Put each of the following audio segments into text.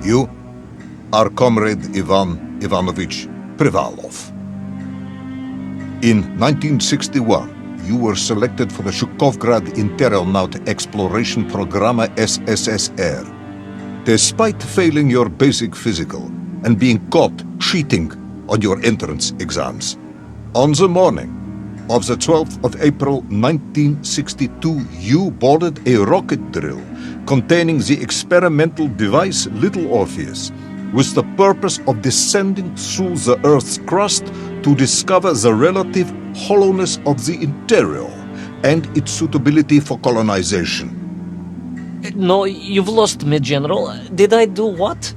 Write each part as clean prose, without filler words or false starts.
You are Comrade Ivan Ivanovich Privalov. In 1961, you were selected for the Shukovgrad Interonaut Exploration Programma SSSR. Despite failing your basic physical and being caught cheating on your entrance exams, on the morning of the 12th of April 1962, you boarded a rocket drill containing the experimental device Little Orpheus, with the purpose of descending through the Earth's crust to discover the relative hollowness of the interior and its suitability for colonization. No, you've lost me, General. Did I do what?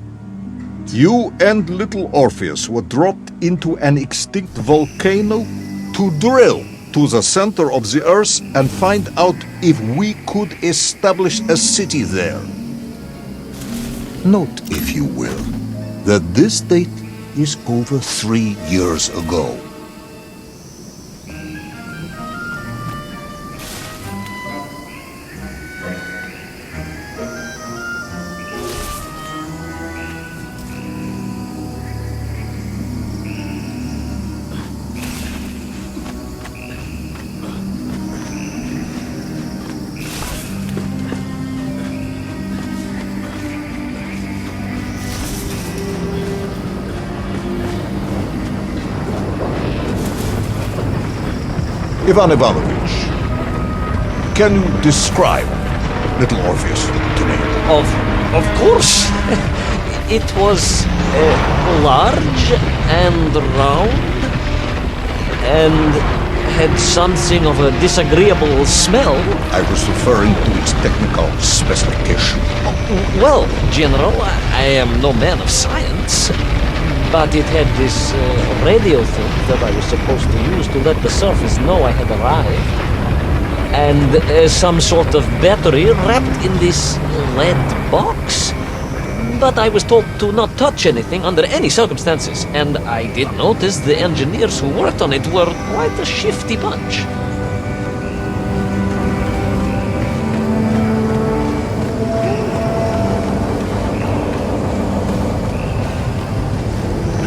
You and Little Orpheus were dropped into an extinct volcano to drill to the center of the Earth and find out if we could establish a city there. Note, if you will, that this date is over 3 years ago. Ivan Ivanovich, can you describe Little Orpheus to me? Of course. It was large and round and had something of a disagreeable smell. I was referring to its technical specification. Well, General, I am no man of science, but it had this radio thing that I was supposed to use to let the surface know I had arrived. And some sort of battery wrapped in this lead box. But I was told to not touch anything under any circumstances. And I did notice the engineers who worked on it were quite a shifty bunch.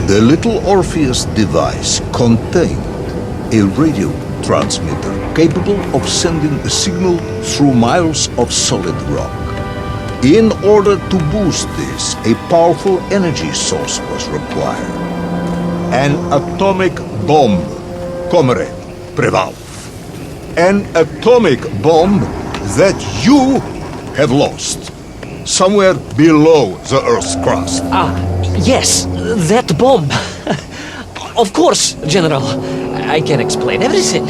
The Little Orpheus device contained a radio transmitter capable of sending a signal through miles of solid rock. In order to boost this, a powerful energy source was required. An atomic bomb, Comrade Privalov. An atomic bomb that you have lost somewhere below the Earth's crust. Yes, that bomb. Of course, General. I can explain everything.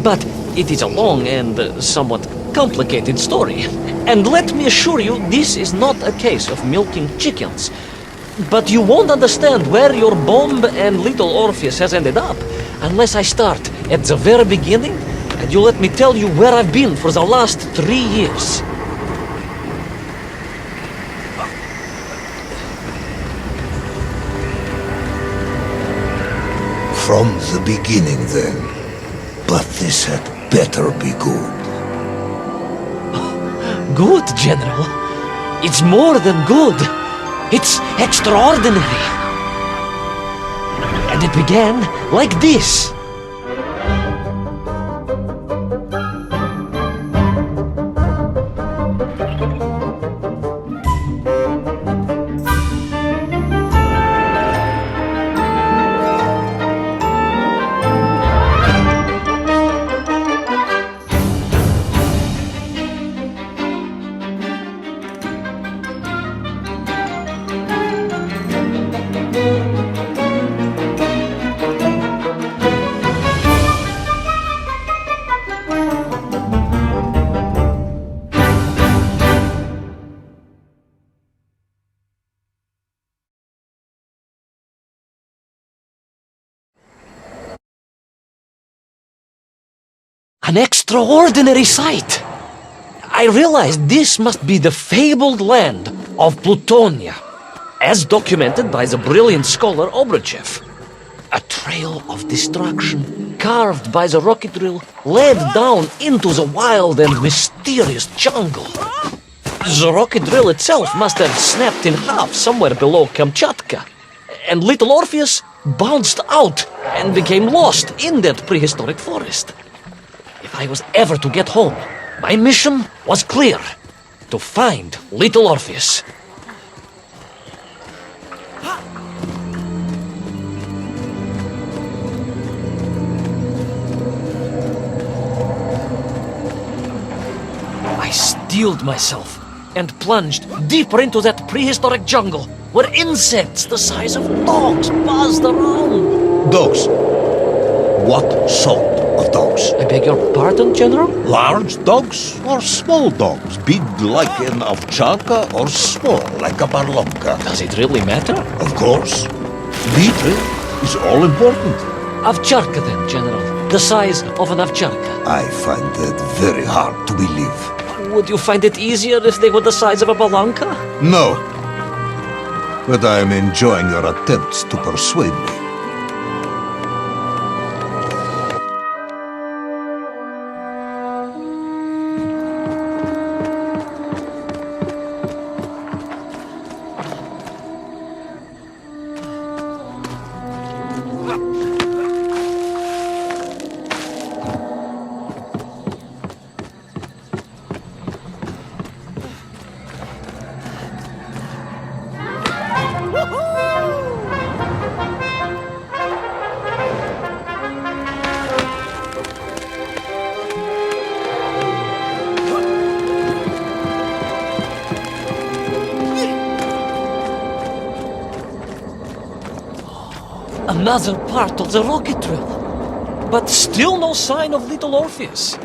But it is a long and somewhat complicated story. And let me assure you, this is not a case of milking chickens. But you won't understand where your bomb and Little Orpheus has ended up unless I start at the very beginning and you let me tell you where I've been for the last 3 years. From the beginning, then. But this had better be good. Good, General. It's more than good. It's extraordinary. And it began like this. An extraordinary sight. I realized this must be the fabled land of Plutonia, as documented by the brilliant scholar Obruchev. A trail of destruction, carved by the rocket drill, led down into the wild and mysterious jungle. The rocket drill itself must have snapped in half somewhere below Kamchatka. And Little Orpheus bounced out and became lost in that prehistoric forest. If I was ever to get home, my mission was clear: to find Little Orpheus. I steeled myself and plunged deeper into that prehistoric jungle where insects the size of dogs buzzed around. Dogs. What sort of dogs? I beg your pardon, General? Large dogs or small dogs? Big like an ovcharka or small like a barlonka? Does it really matter? Of course. Litre is all important. Ovcharka then, General. The size of an ovcharka. I find that very hard to believe. Would you find it easier if they were the size of a balanka? No. But I am enjoying your attempts to persuade me. Another part of the rocket drill. But still no sign of Little Orpheus.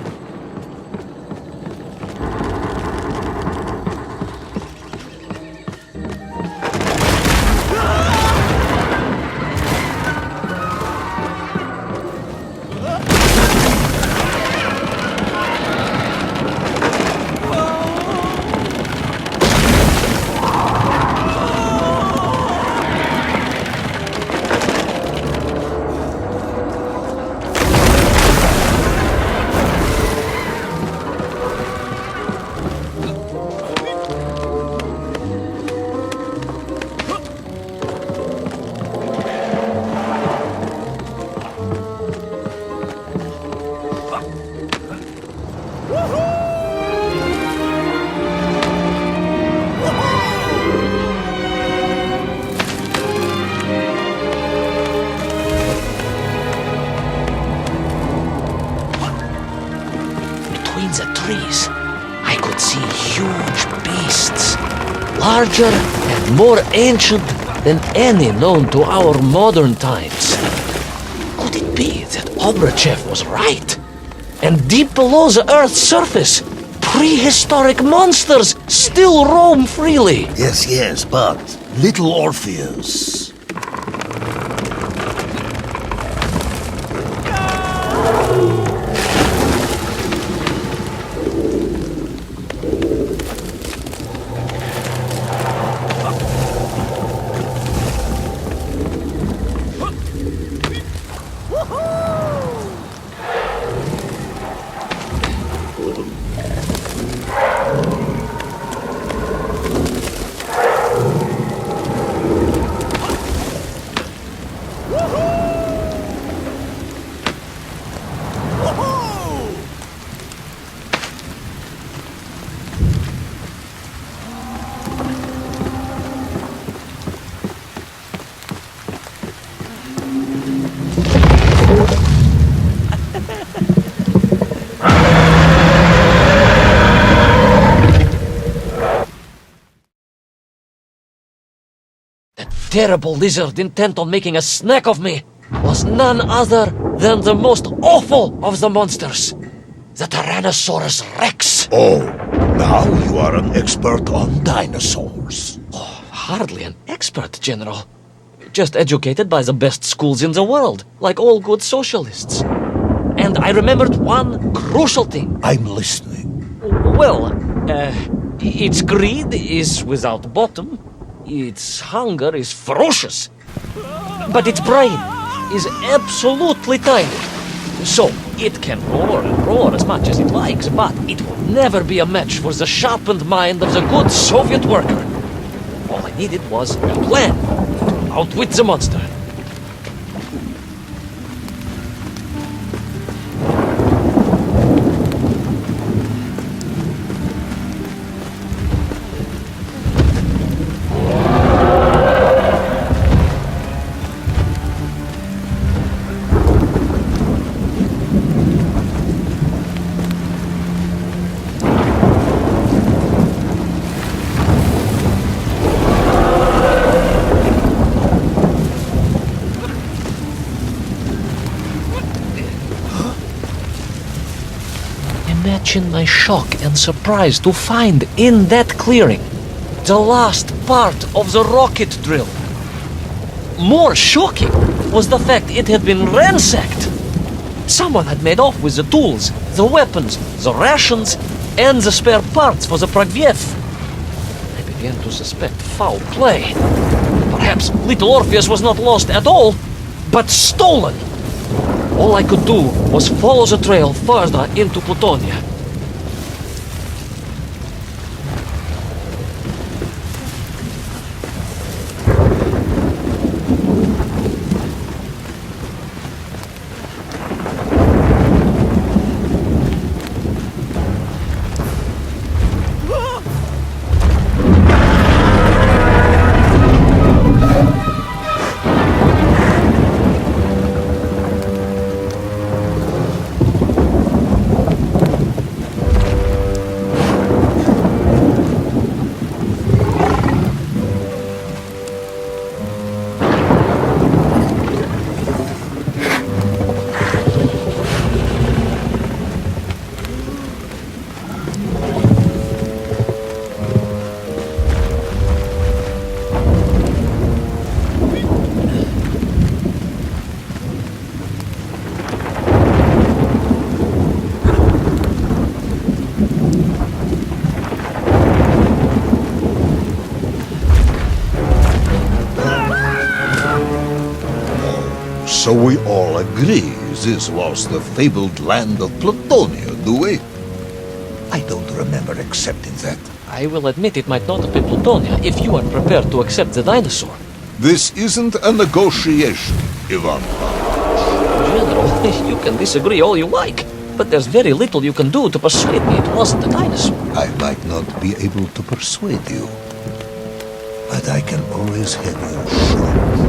The trees, I could see huge beasts, larger and more ancient than any known to our modern times. Could it be that Obrachev was right? And deep below the Earth's surface, prehistoric monsters still roam freely? Yes, but Little Orpheus. Terrible lizard intent on making a snack of me was none other than the most awful of the monsters, the Tyrannosaurus Rex. Oh, now you are an expert on dinosaurs. Oh, hardly an expert, General. Just educated by the best schools in the world, like all good socialists. And I remembered one crucial thing. I'm listening. Well, its greed is without bottom. Its hunger is ferocious, but its brain is absolutely tiny. So, it can roar and roar as much as it likes, but it will never be a match for the sharpened mind of the good Soviet worker. All I needed was a plan to outwit the monster. Imagine my shock and surprise to find in that clearing the last part of the rocket drill. More shocking was the fact it had been ransacked. Someone had made off with the tools, the weapons, the rations, and the spare parts for the Pragviev. I began to suspect foul play. Perhaps Little Orpheus was not lost at all, but stolen. All I could do was follow the trail further into Plutonia. So we all agree this was the fabled land of Plutonia, do we? I don't remember accepting that. I will admit it might not have been Plutonia if you are prepared to accept the dinosaur. This isn't a negotiation, Ivan. General, you can disagree all you like, but there's very little you can do to persuade me it wasn't a dinosaur. I might not be able to persuade you, but I can always have you shot.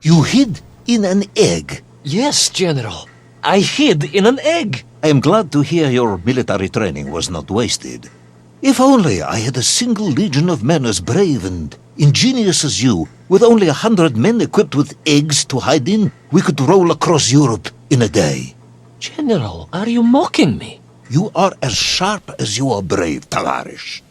You hid in an egg. Yes, General. I hid in an egg. I am glad to hear your military training was not wasted. If only I had a single legion of men as brave and ingenious as you, with only 100 men equipped with eggs to hide in, we could roll across Europe in a day. General, are you mocking me? You are as sharp as you are brave, Tavarish.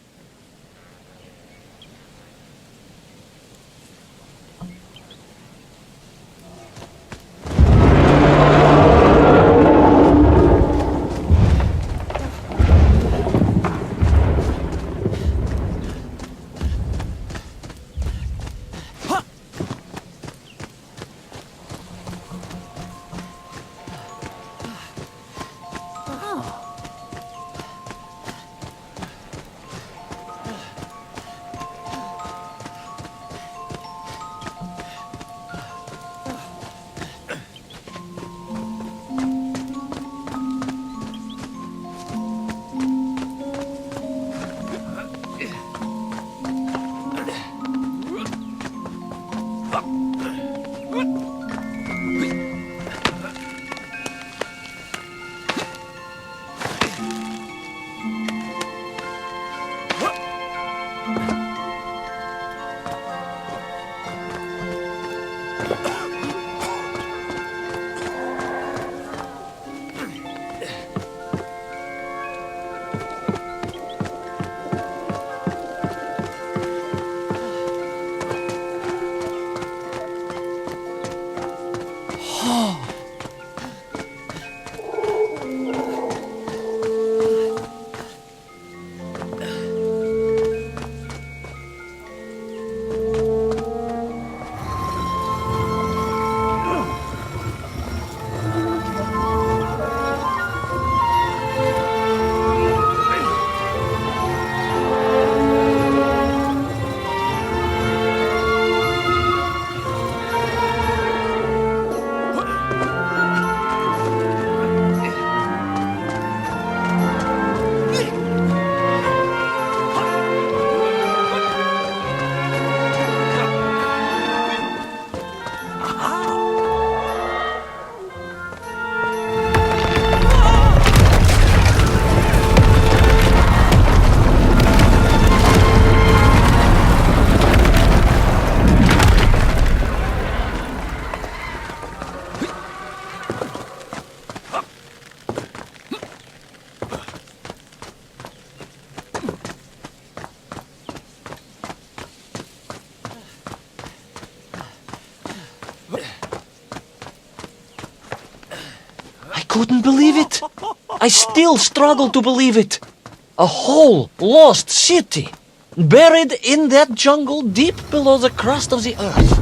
Couldn't believe it. I still struggle to believe it. A whole lost city, buried in that jungle deep below the crust of the earth.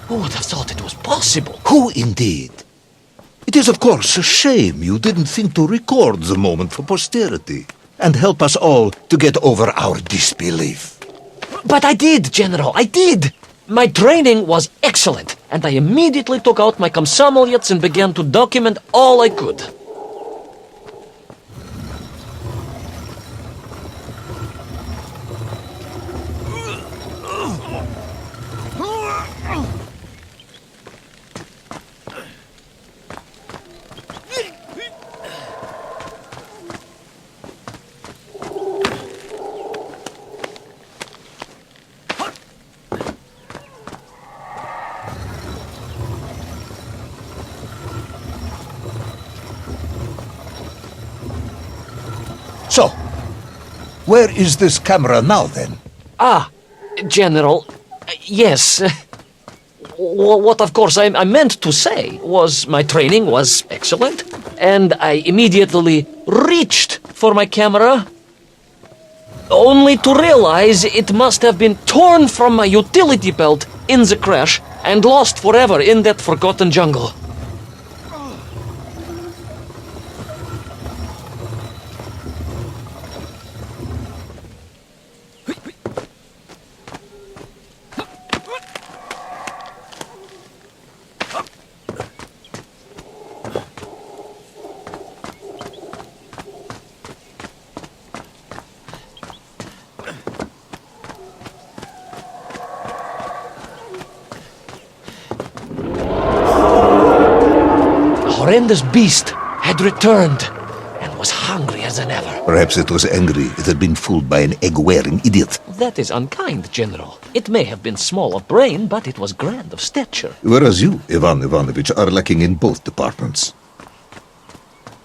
Who would have thought it was possible? Who indeed? It is of course a shame you didn't think to record the moment for posterity and help us all to get over our disbelief. But I did, General, I did. My training was excellent, and I immediately took out my комсомолец and began to document all I could. So, where is this camera now, then? Ah, General, yes. What of course I meant to say was my training was excellent, and I immediately reached for my camera, only to realize it must have been torn from my utility belt in the crash and lost forever in that forgotten jungle. horrendous beast had returned and was hungrier than ever. Perhaps it was angry it had been fooled by an egg-wearing idiot. That is unkind, General. It may have been small of brain, but it was grand of stature. Whereas you, Ivan Ivanovich, are lacking in both departments.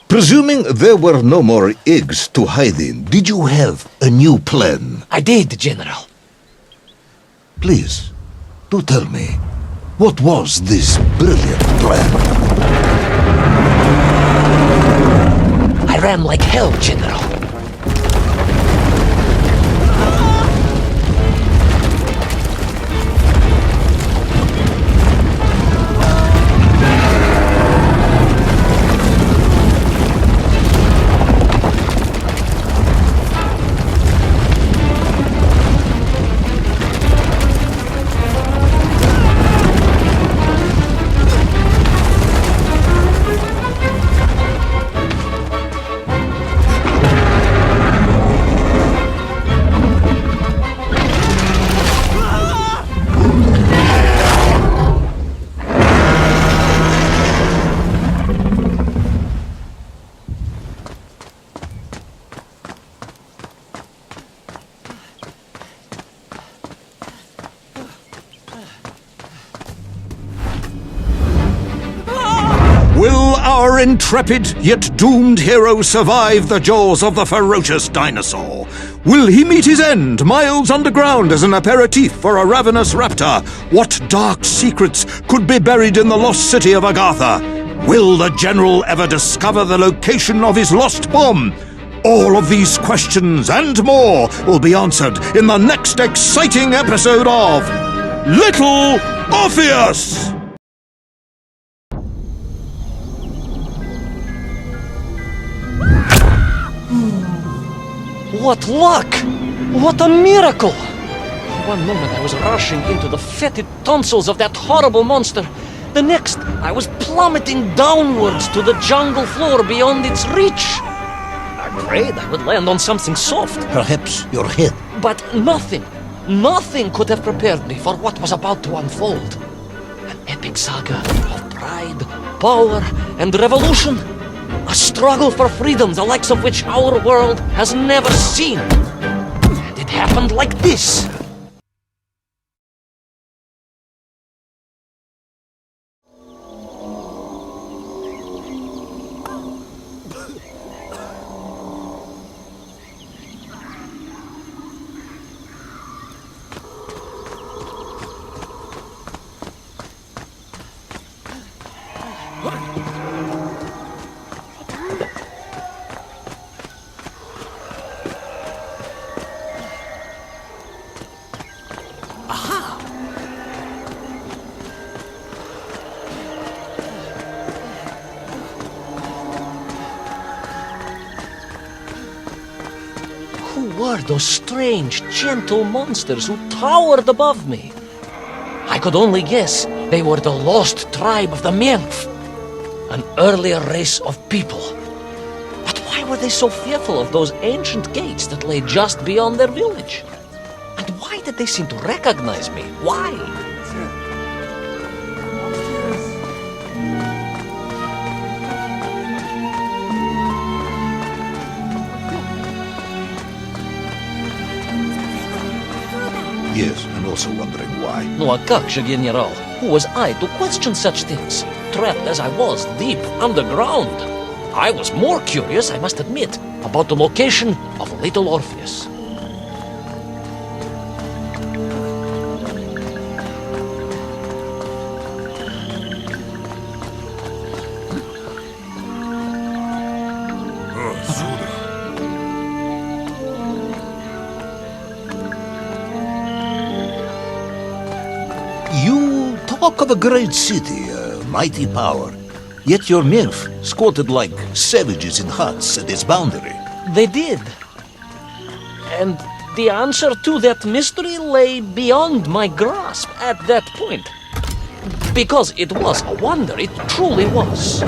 Presuming there were no more eggs to hide in, Did you have a new plan? I did, General. Please, do tell me, what was this brilliant plan? I ran like hell, General. Will our intrepid yet doomed hero survive the jaws of the ferocious dinosaur? Will he meet his end miles underground as an aperitif for a ravenous raptor? What dark secrets could be buried in the lost city of Agatha? Will the general ever discover the location of his lost bomb? All of these questions and more will be answered in the next exciting episode of Little Orpheus! What luck! What a miracle! One moment I was rushing into the fetid tonsils of that horrible monster. The next, I was plummeting downwards to the jungle floor beyond its reach. Afraid I would land on something soft. Perhaps your head. But nothing could have prepared me for what was about to unfold. An epic saga of pride, power, and revolution. A struggle for freedom, the likes of which our world has never seen. And it happened like this. Who were those strange, gentle monsters who towered above me? I could only guess they were the lost tribe of the Menf, an earlier race of people. But why were they so fearful of those ancient gates that lay just beyond their village? And why did they seem to recognize me? Why? Yes, I'm also wondering why. Ну а как же, генерал? Who was I to question such things? Trapped as I was deep underground. I was more curious, I must admit, about the location of Little Orpheus. You talk of a great city, a mighty power. Yet your Menf squatted like savages in huts at its boundary. They did. And the answer to that mystery lay beyond my grasp at that point. Because it was a wonder, it truly was.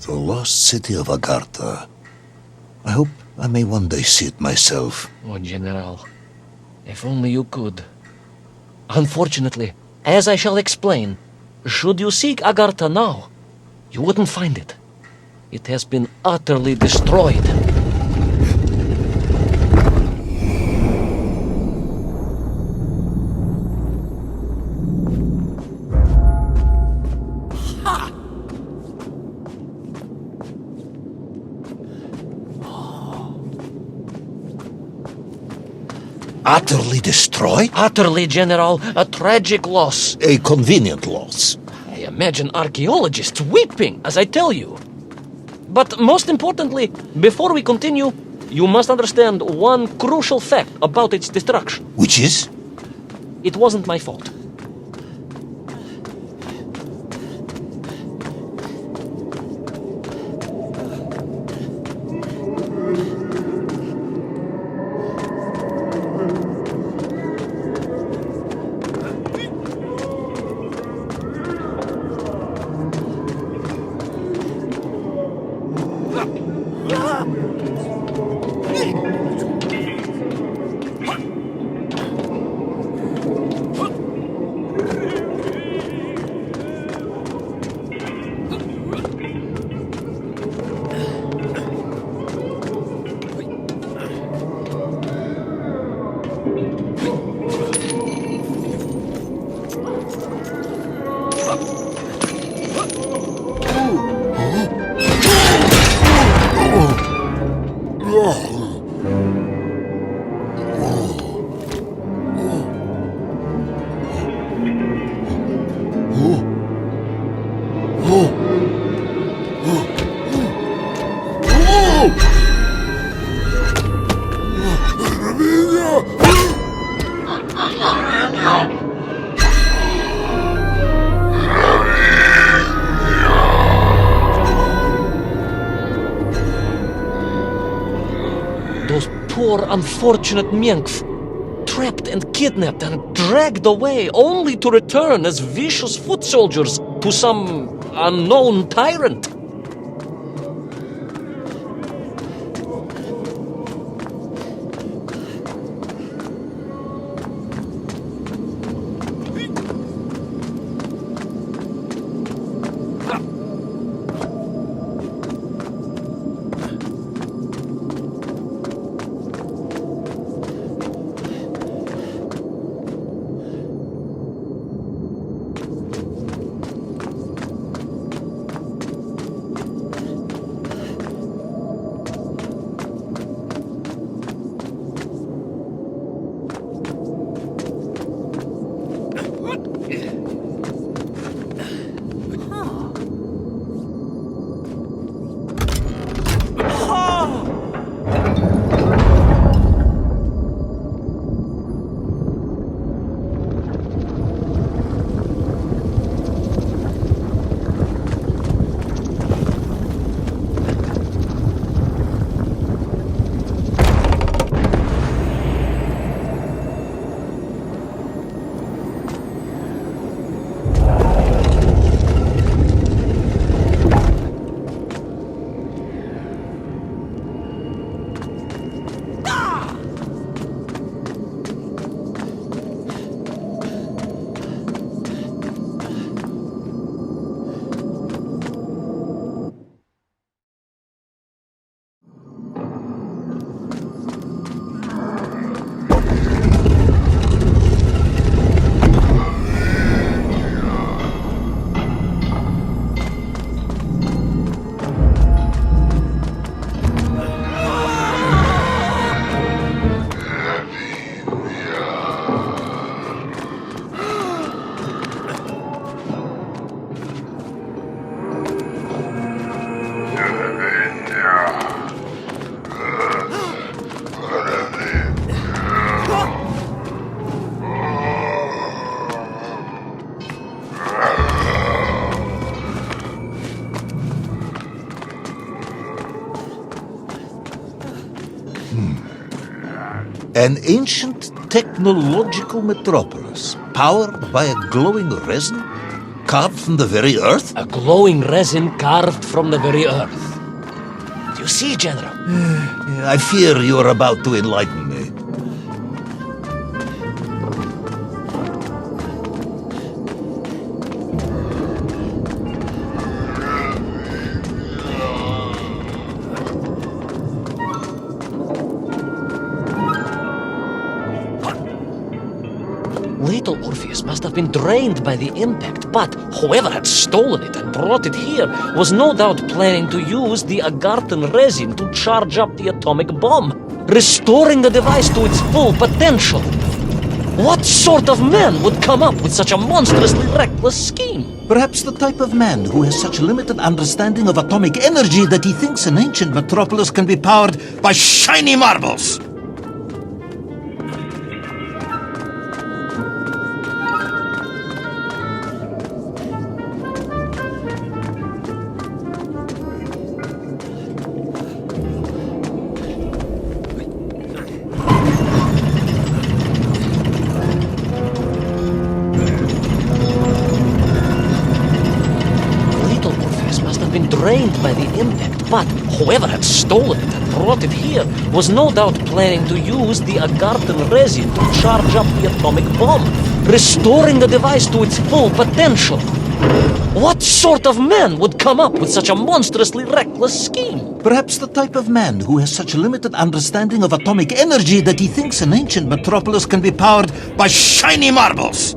The lost city of Agartha. I hope I may one day see it myself. Oh, General, if only you could. Unfortunately, as I shall explain, should you seek Agartha now, you wouldn't find it. It has been utterly destroyed. Utterly destroyed? Utterly, General, a tragic loss. A convenient loss. I imagine archaeologists weeping as I tell you. But most importantly, before we continue, you must understand one crucial fact about its destruction. Which is? It wasn't my fault. Poor unfortunate Menkf, trapped and kidnapped and dragged away only to return as vicious foot soldiers to some unknown tyrant. An ancient technological metropolis, powered by a glowing resin? carved from the very earth? A glowing resin carved from the very earth. Do you see, General? I fear you are about to enlighten me. Little Orpheus must have been drained by the impact, but whoever had stolen it and brought it here was no doubt planning to use the agarthan resin to charge up the atomic bomb, restoring the device to its full potential. What sort of man would come up with such a monstrously reckless scheme? Perhaps the type of man who has such limited understanding of atomic energy that he thinks an ancient metropolis can be powered by shiny marbles. Drained by the impact, but whoever had stolen it and brought it here was no doubt planning to use the agarthan resin to charge up the atomic bomb, restoring the device to its full potential. What sort of man would come up with such a monstrously reckless scheme? Perhaps the type of man who has such limited understanding of atomic energy that he thinks an ancient metropolis can be powered by shiny marbles.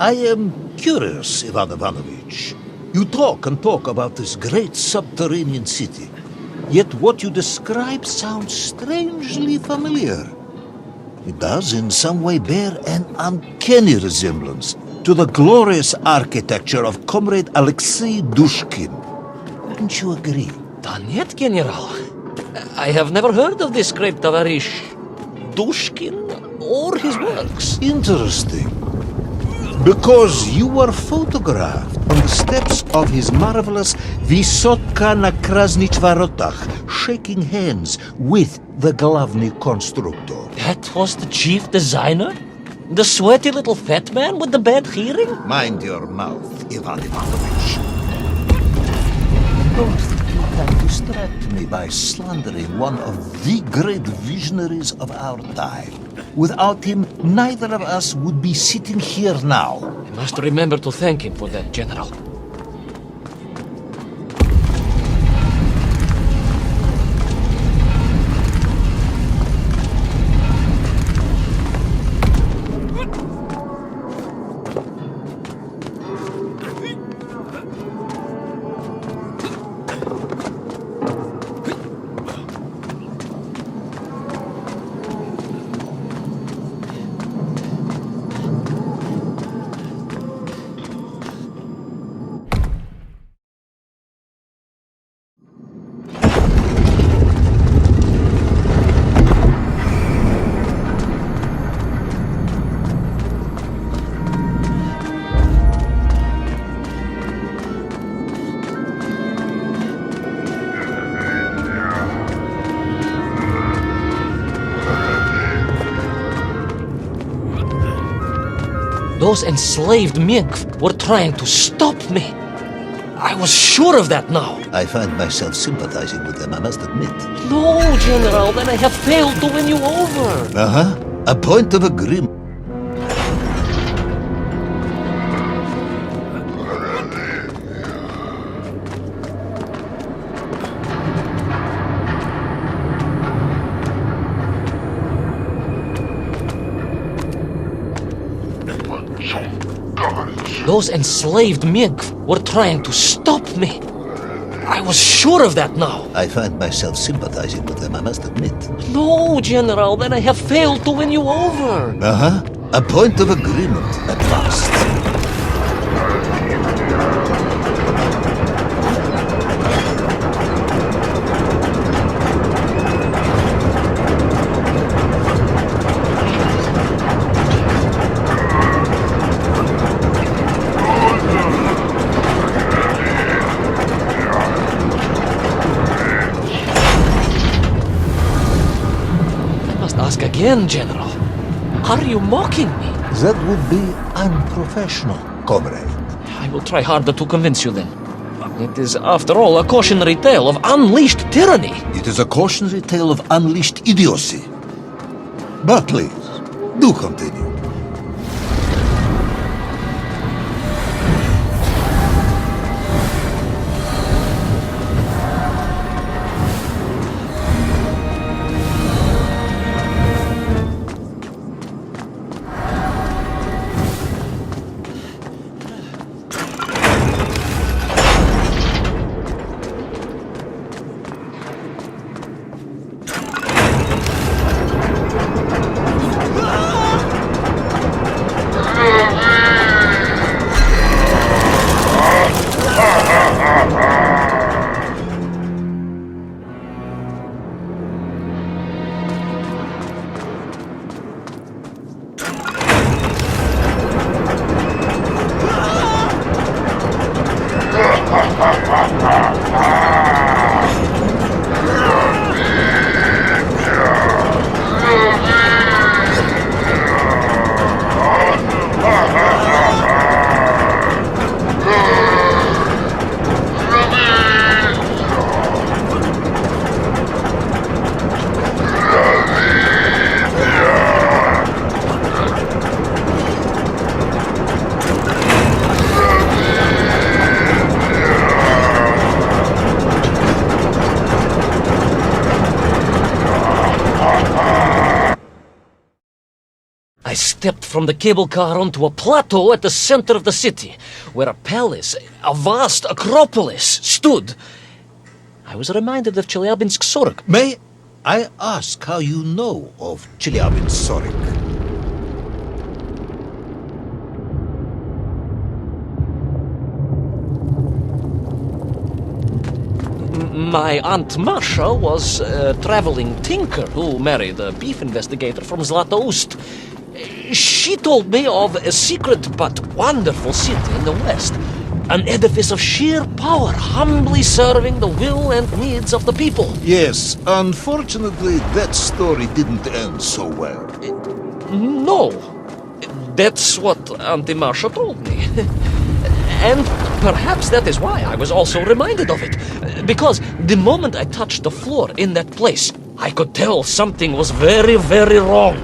I am curious, Ivan Ivanovich. You talk and talk about this great subterranean city, yet what you describe sounds strangely familiar. It does in some way bear an uncanny resemblance to the glorious architecture of Comrade Alexei Dushkin. Wouldn't you agree? Нет, General. I have never heard of this great tavarish Dushkin or his works. Interesting. Because you were photographed on the steps of his marvelous Vysotka na Krasnych Varotach, shaking hands with the Glavny Konstruktor. That was the chief designer? The sweaty little fat man with the bad hearing? Mind your mouth, Ivan Ivanovich. Don't think you can distract me by slandering one of the great visionaries of our time. Without him, neither of us would be sitting here now. I must remember to thank him for that, General. Those enslaved mink were trying to stop me. I was sure of that now. I find myself sympathizing with them, I must admit. No, General, then I have failed to win you over. Uh-huh. A point of agreement. Those enslaved mink were trying to stop me. I was sure of that now. I find myself sympathizing with them, I must admit. No, General, then I have failed to win you over. Uh-huh. A point of agreement at last. Ask again, General. Are you mocking me? That would be unprofessional, comrade. I will try harder to convince you then. It is, after all, a cautionary tale of unleashed tyranny. It is a cautionary tale of unleashed idiocy. But please, do continue. stepped from the cable car onto a plateau at the center of the city, where a palace, a vast acropolis, stood. I was reminded of Chelyabinsk Sorok. May I ask how you know of Chelyabinsk Sorok? My Aunt Masha was a traveling tinker who married a beef investigator from Zlatoust. She told me of a secret but wonderful city in the west. An edifice of sheer power, humbly serving the will and needs of the people. Yes, unfortunately, that story didn't end so well. No, that's what Auntie Masha told me. And perhaps that is why I was also reminded of it. Because the moment I touched the floor in that place, I could tell something was very, very wrong.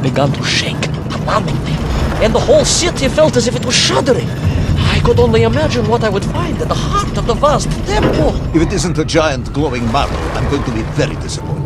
Began to shake alarmingly, and the whole city felt as if it was shuddering. I could only imagine what I would find at the heart of the vast temple. If it isn't a giant glowing marble, I'm going to be very disappointed.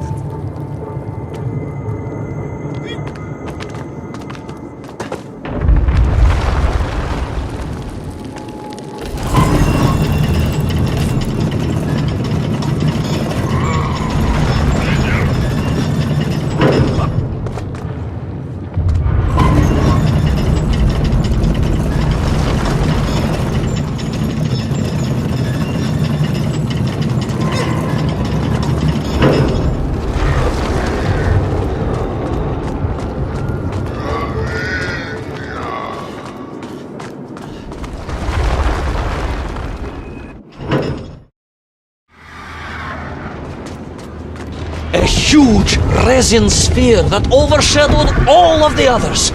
A huge resin sphere that overshadowed all of the others.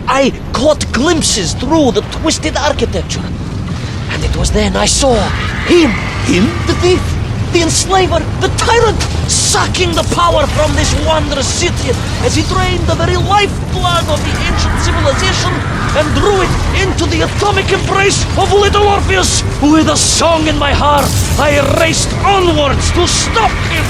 I caught glimpses through the twisted architecture. And it was then I saw him, the thief, the enslaver, the tyrant, sucking the power from this wondrous city as he drained the very lifeblood of the ancient civilization and drew it into the atomic embrace of Little Orpheus. With a song in my heart, I raced onwards to stop him.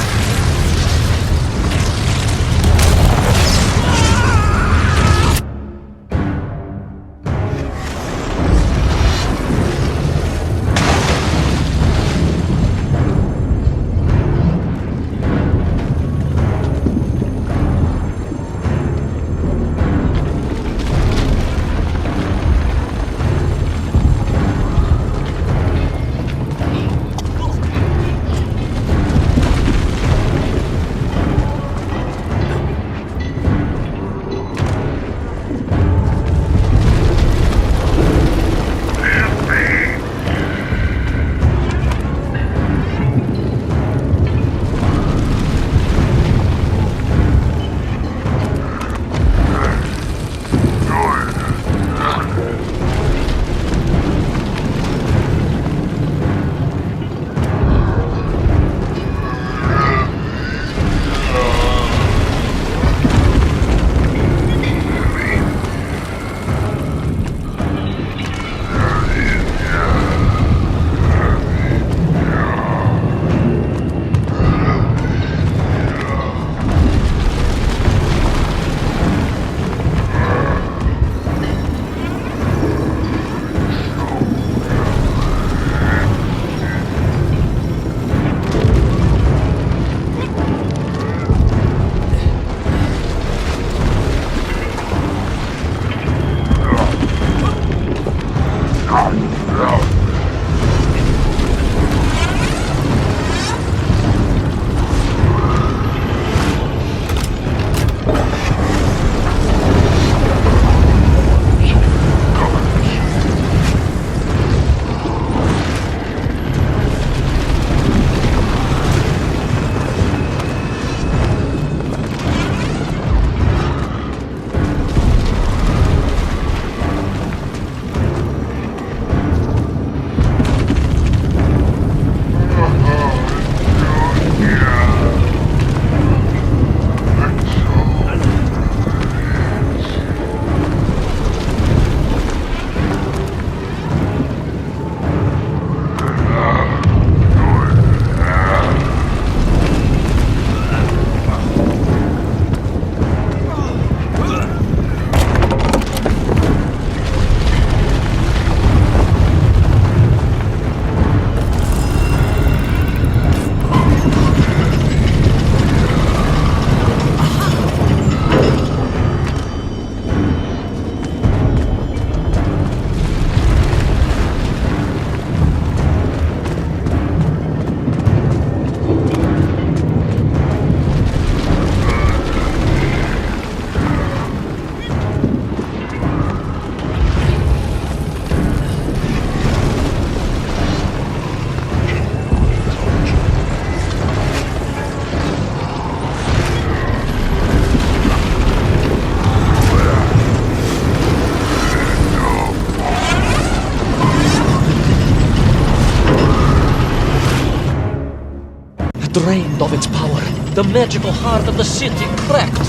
drained of its power. The magical heart of the city cracked.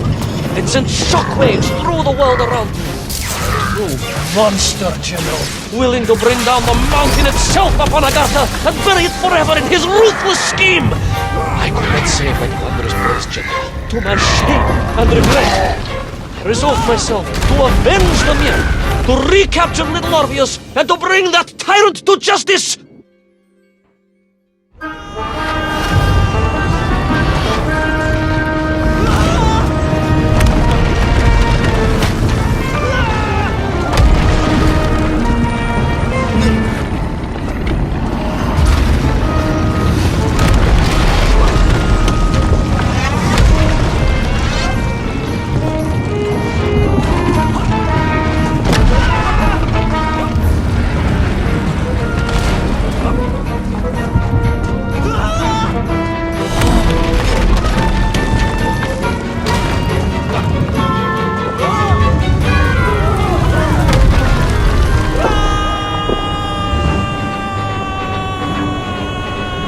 It sent shockwaves through the world around me. You monster, General, willing to bring down the mountain itself upon Agatha and bury it forever in his ruthless scheme. I could not save that wondrous place, General, to my shame and regret. I resolved myself to avenge the myth, to recapture Little Orpheus, and to bring that tyrant to justice.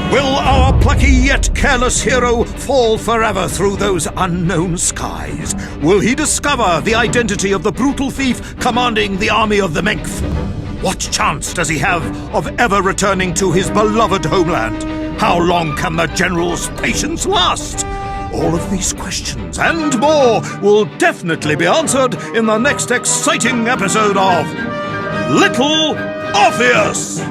Will our plucky yet careless hero fall forever through those unknown skies? Will he discover the identity of the brutal thief commanding the army of the Menk? What chance does he have of ever returning to his beloved homeland? How long can the General's patience last? All of these questions and more will definitely be answered in the next exciting episode of Little Orpheus!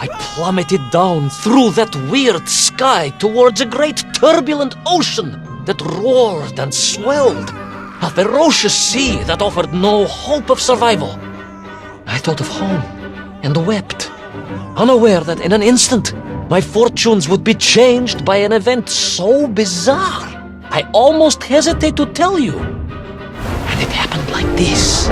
I plummeted down through that weird sky towards a great turbulent ocean that roared and swelled. A ferocious sea that offered no hope of survival. I thought of home and wept, unaware that in an instant my fortunes would be changed by an event so bizarre I almost hesitate to tell you. And it happened like this.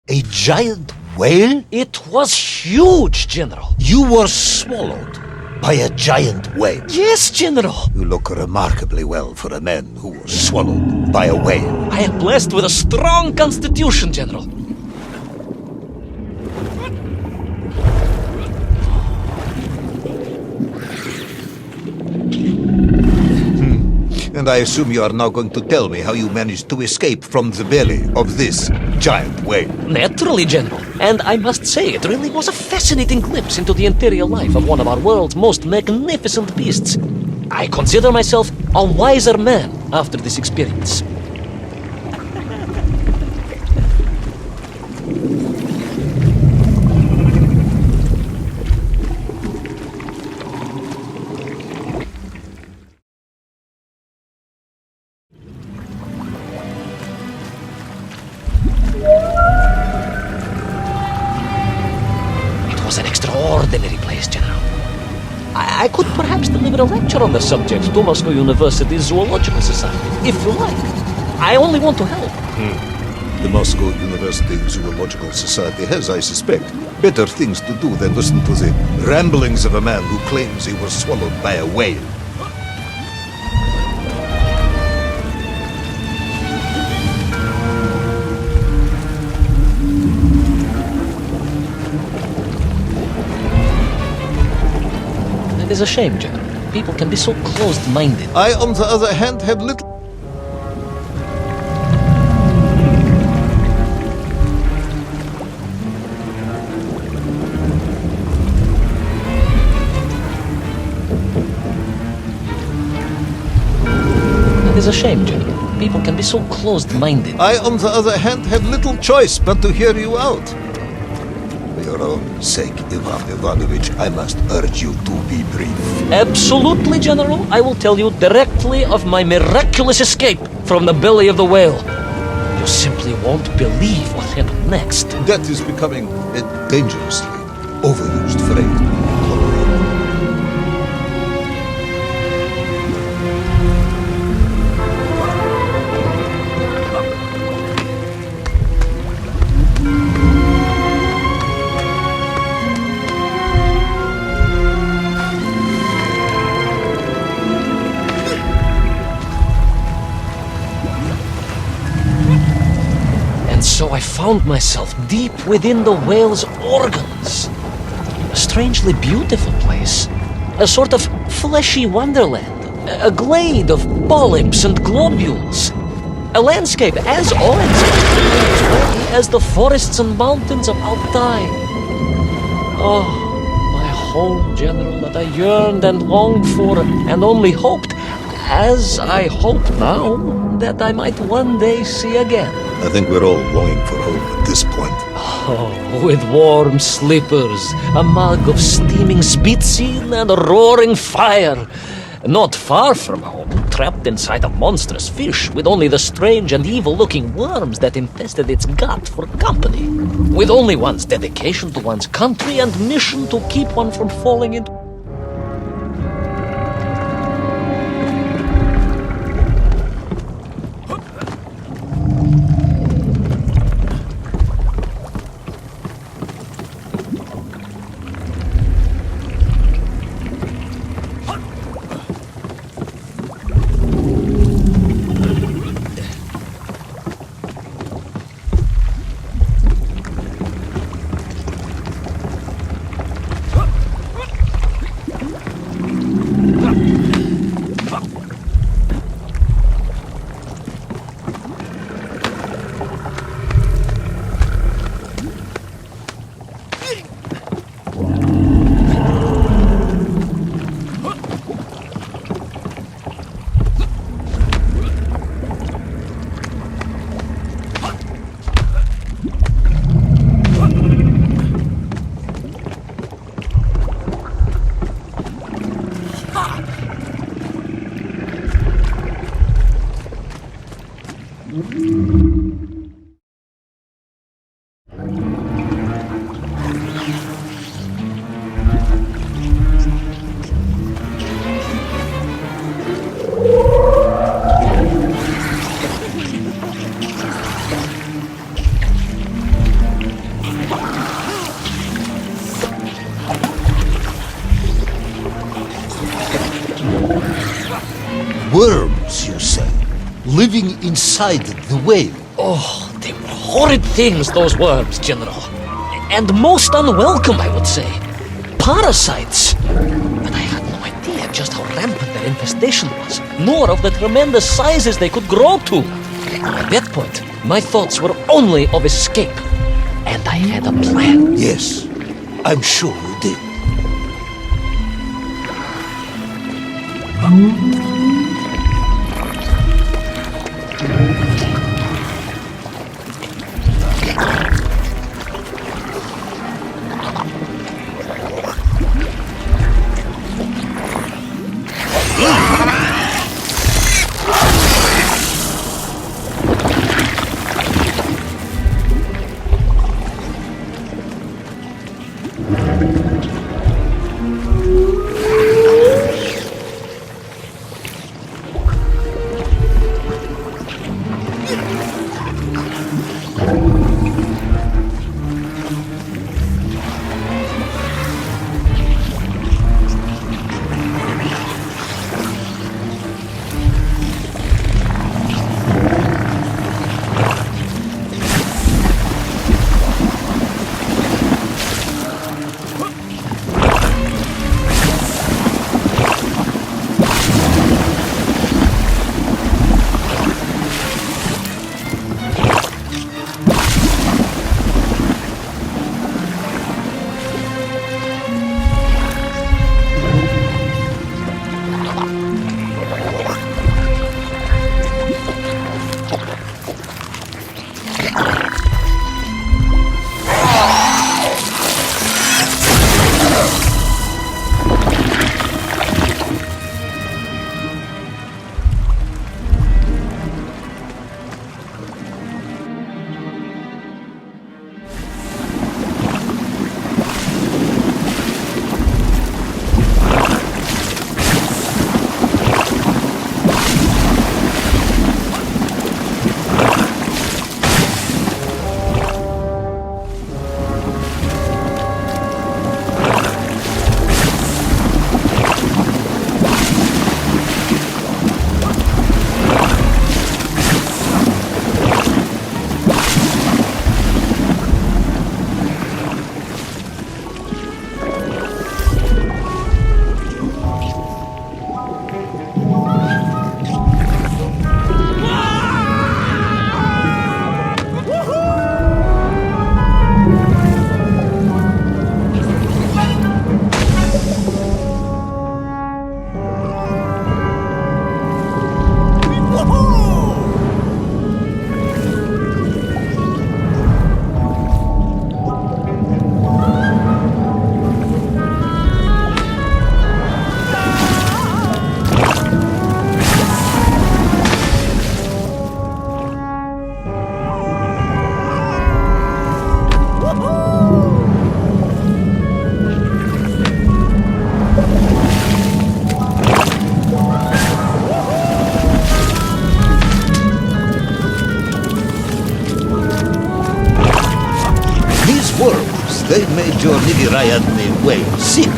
A giant whale? It was huge, General. You were swallowed by a giant whale. Yes, General. You look remarkably well for a man who was swallowed by a whale. I am blessed with a strong constitution, General. And I assume you are now going to tell me how you managed to escape from the belly of this giant whale. Naturally, General. And I must say, it really was a fascinating glimpse into the interior life of one of our world's most magnificent beasts. I consider myself a wiser man after this experience. An extraordinary place, General. I could perhaps deliver a lecture on the subject to Moscow University's Zoological Society, if you like. I only want to help. The Moscow University Zoological Society has, I suspect, better things to do than listen to the ramblings of a man who claims he was swallowed by a whale. It is a shame, General. People can be so closed-minded. I, on the other hand, have little... It is a shame, General. People can be so closed-minded. I, on the other hand, have little choice but to hear you out. For your own sake, Ivan Ivanovich, I must urge you to be brief. Absolutely, General. I will tell you directly of my miraculous escape from the belly of the whale. You simply won't believe what happened next. That is becoming a dangerously overused phrase. So I found myself deep within the whale's organs. A strangely beautiful place. A sort of fleshy wonderland. A glade of polyps and globules. A landscape as awe-inspiring as the forests and mountains of Altai. Oh, my home, General, that I yearned and longed for and only hoped, as I hope now, that I might one day see again. I think we're all longing for home at this point. Oh, with warm slippers, a mug of steaming spitzin, and a roaring fire. Not far from home, trapped inside a monstrous fish with only the strange and evil-looking worms that infested its gut for company. With only one's dedication to one's country and mission to keep one from falling into... Worms, you say? Living inside the whale? Oh, they were horrid things, those worms, General. And most unwelcome, I would say. Parasites. But I had no idea just how rampant their infestation was, nor of the tremendous sizes they could grow to. At that point, my thoughts were only of escape. And I had a plan. Yes, I'm sure you did. your Nigerian whale sick.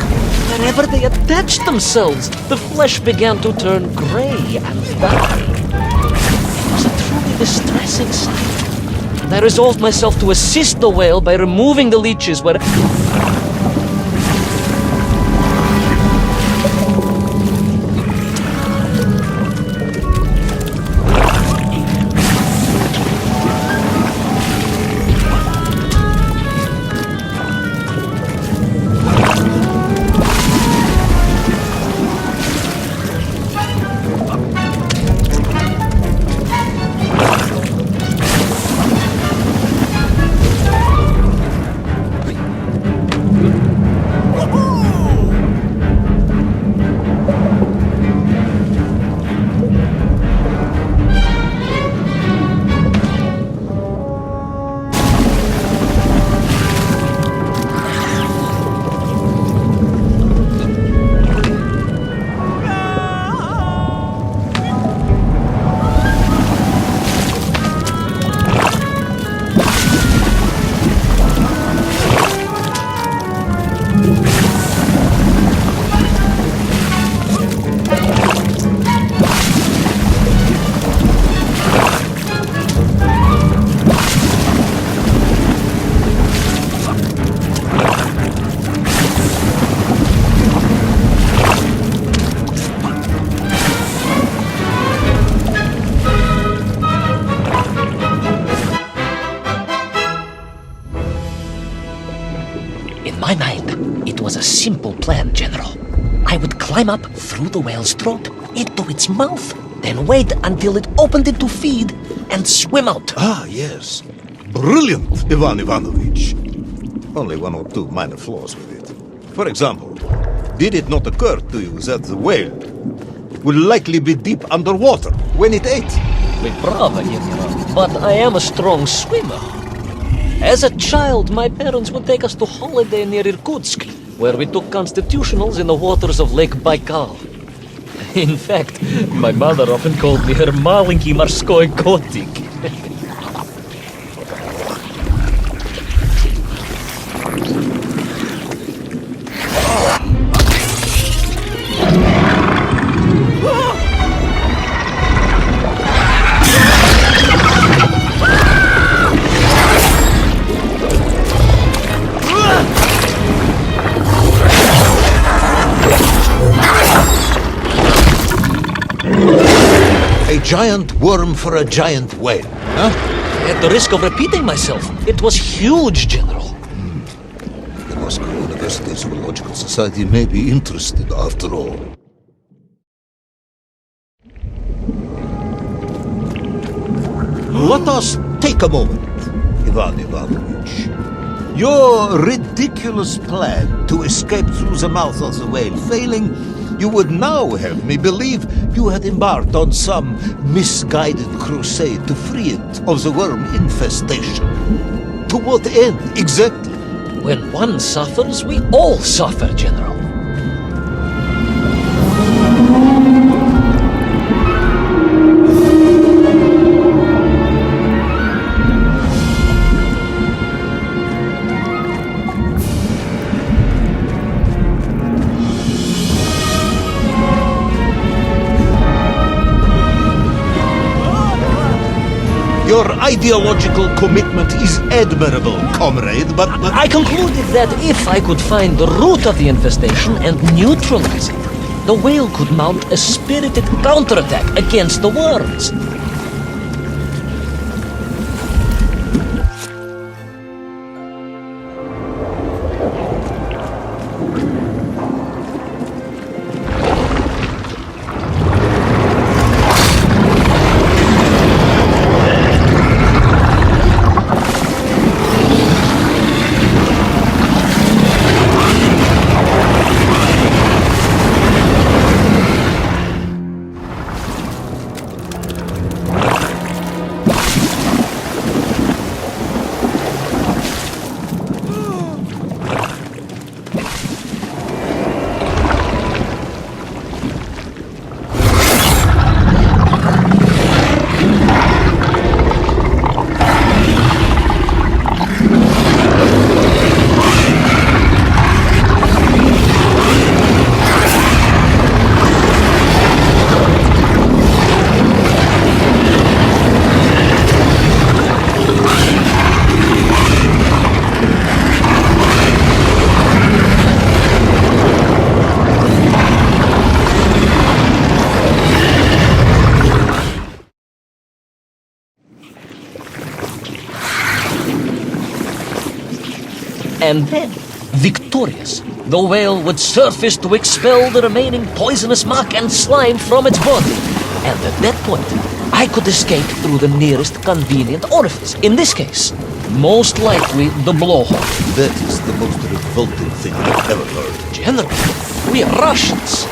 Wherever they attached themselves, the flesh began to turn grey and die. It was a truly distressing sight. And I resolved myself to assist the whale by removing the leeches where... In my mind, it was a simple plan, General. I would climb up through the whale's throat, into its mouth, then wait until it opened it to feed, and swim out. Ah, yes. Brilliant, Ivan Ivanovich. Only one or two minor flaws with it. For example, did it not occur to you that the whale will likely be deep underwater when it ate? Bravo, General. But I am a strong swimmer. As a child, my parents would take us to holiday near Irkutsk, where we took constitutionals in the waters of Lake Baikal. In fact, my mother often called me her маленький морской котик. A giant worm for a giant whale, huh? At the risk of repeating myself, it was huge, General. The Moscow University Zoological Society may be interested after all. Let us take a moment, Ivan Ivanovich. Your ridiculous plan to escape through the mouth of the whale failing, you would now have me believe you had embarked on some misguided crusade to free it of the worm infestation. To what end, exactly? When one suffers, we all suffer, General. Your ideological commitment is admirable, comrade, but... I concluded that if I could find the root of the infestation and neutralize it, the whale could mount a spirited counterattack against the worms. And then, victorious, the whale would surface to expel the remaining poisonous muck and slime from its body. And at that point, I could escape through the nearest convenient orifice. In this case, most likely the blowhole. That is the most revolting thing I've ever heard. General, we are Russians.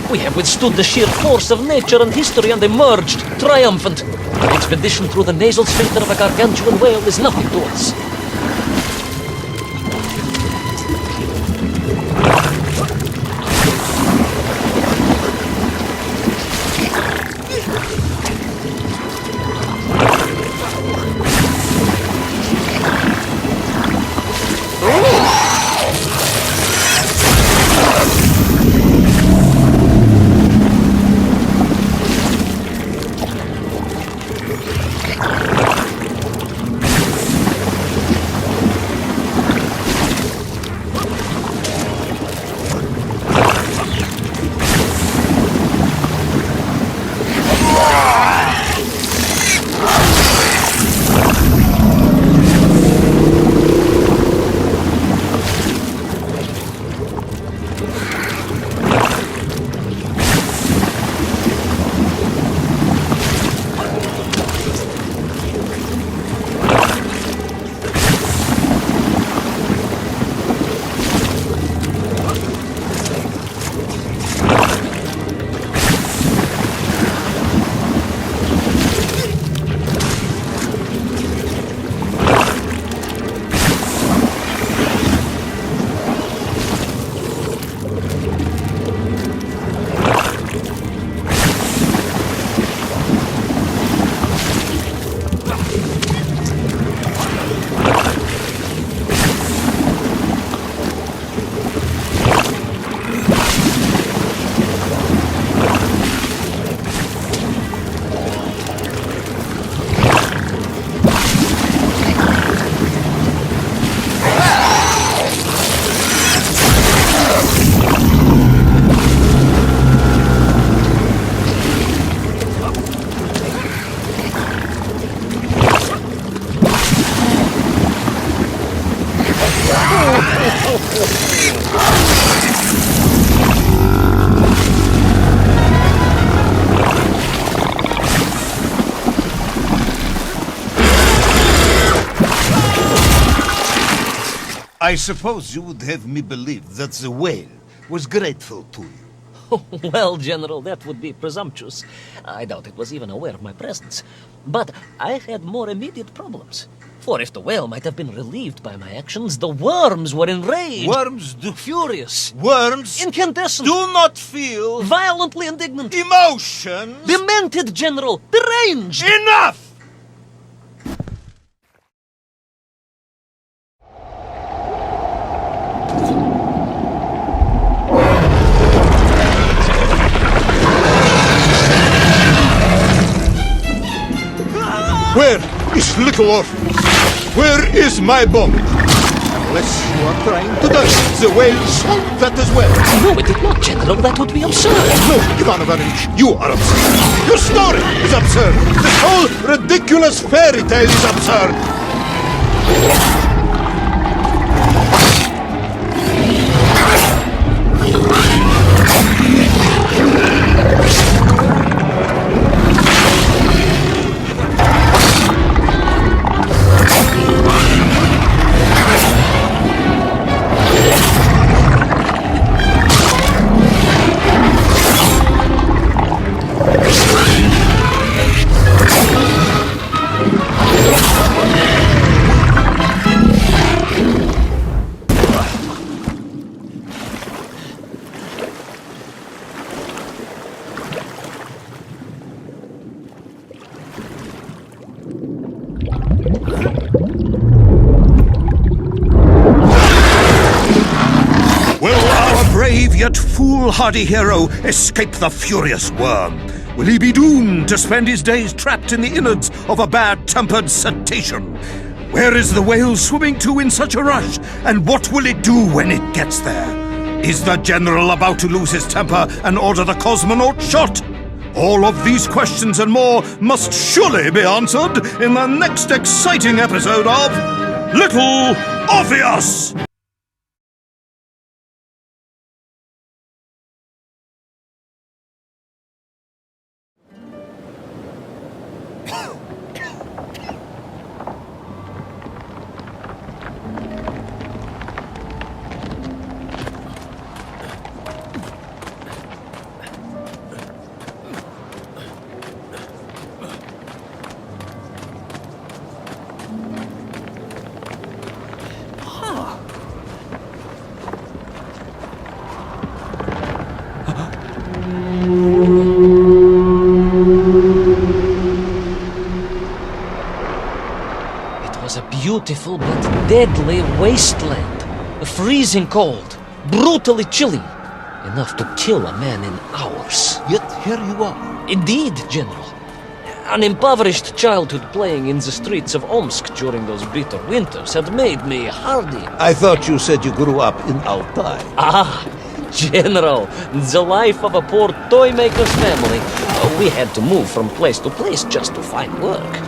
We have withstood the sheer force of nature and history and emerged triumphant. An expedition through the nasal sphincter of a gargantuan whale is nothing to us. I suppose you would have me believe that the whale was grateful to you. Well, General, that would be presumptuous. I doubt it was even aware of my presence. But I had more immediate problems. For if the whale might have been relieved by my actions, the worms were enraged. Worms do... Furious. Worms Incandescent. do not feel... Violently indignant. emotions. Demented, General. Deranged. Enough! Where is Little Orpheus? Where is my bomb? Unless you are trying to dodge the whale solved that as well. No, it did not, General. That would be absurd. No, Ivan Ivanovich, you are absurd. Your story is absurd. This whole ridiculous fairy tale is absurd. Brave yet foolhardy hero escape the furious worm? Will he be doomed to spend his days trapped in the innards of a bad-tempered cetacean? Where is the whale swimming to in such a rush, and what will it do when it gets there? Is the general about to lose his temper and order the cosmonaut shot? All of these questions and more must surely be answered in the next exciting episode of Little Orpheus! beautiful but deadly wasteland. Freezing cold, brutally chilly, enough to kill a man in hours. Yet here you are. Indeed, General. An impoverished childhood playing in the streets of Omsk during those bitter winters had made me hardy. I thought you said you grew up in Altai. Ah, General, the life of a poor toy maker's family. We had to move from place to place just to find work.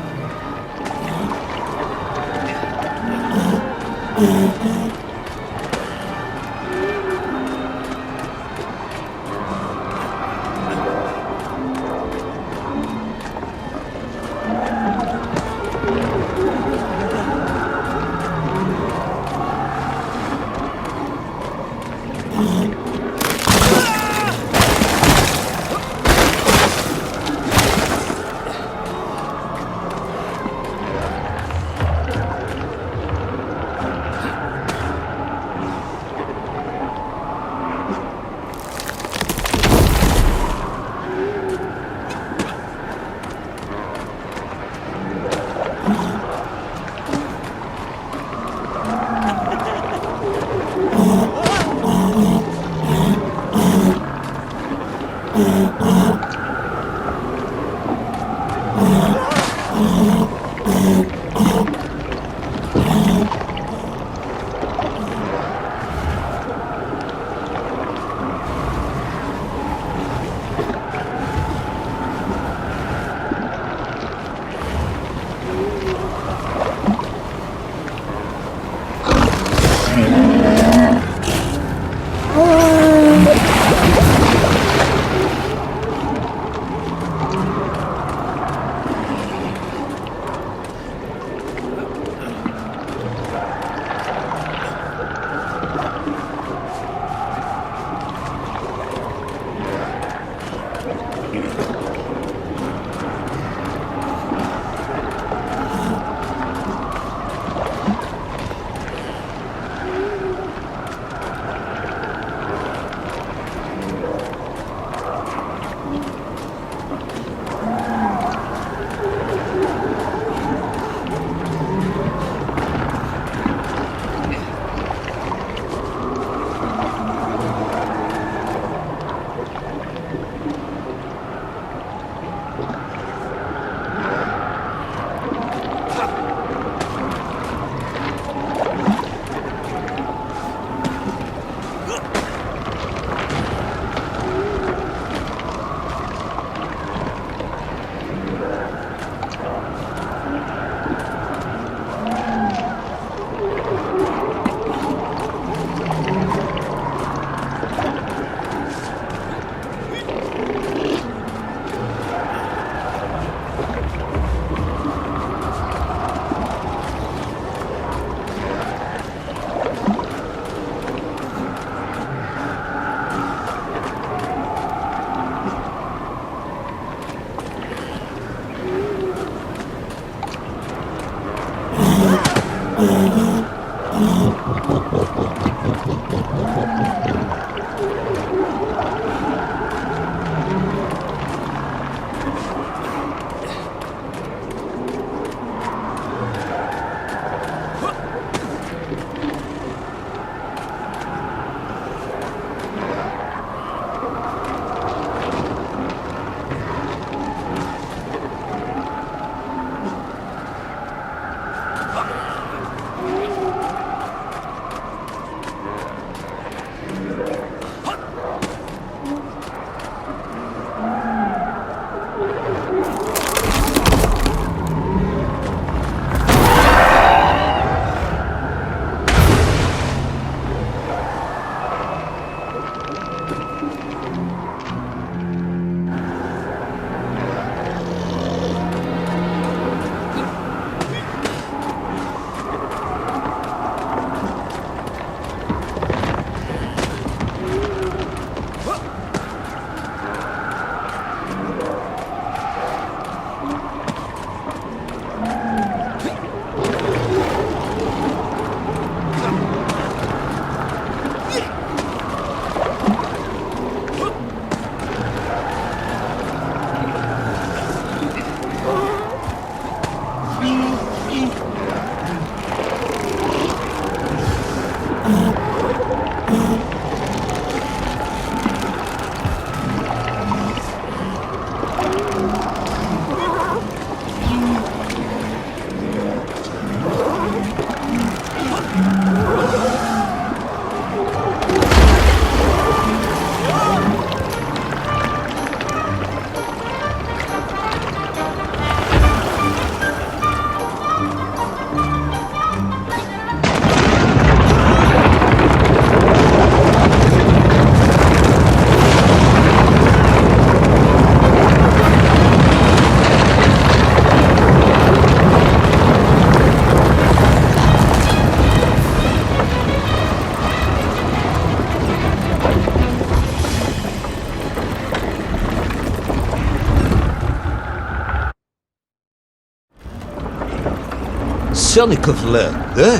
Sanikov land, eh?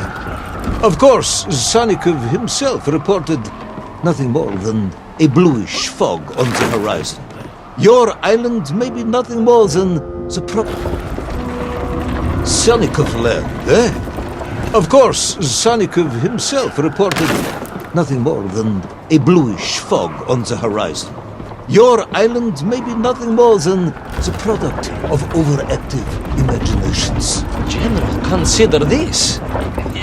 Of course, Sanikov himself reported nothing more than a bluish fog on the horizon. Your island may be nothing more than the Sanikov land, eh? Of course, Sanikov himself reported nothing more than a bluish fog on the horizon. Your island may be nothing more than the product of overactive imaginations. General, consider this.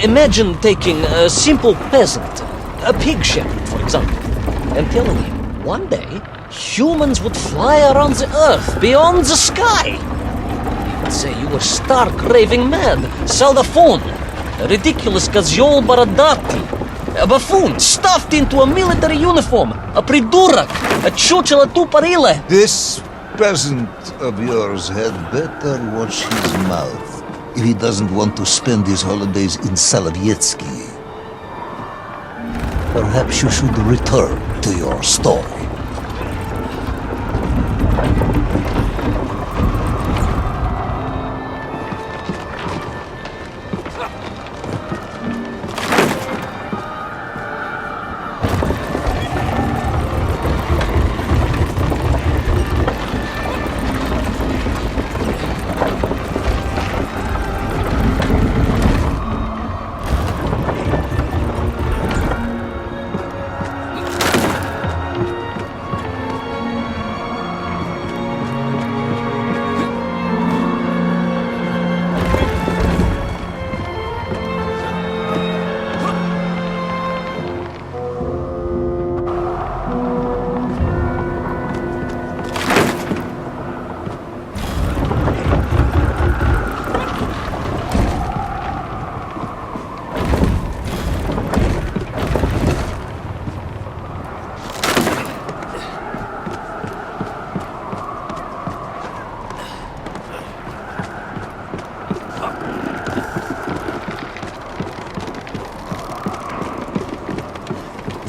Imagine taking a simple peasant, a pig shepherd, for example, and telling him one day humans would fly around the earth beyond the sky. He would say you were stark raving mad, saldaphon, a ridiculous kazjol baradati, a buffoon stuffed into a military uniform, a pridurok, a chuchela tuparile. This peasant of yours had better watch his mouth if he doesn't want to spend his holidays in Solovetsky. Perhaps you should return to your story.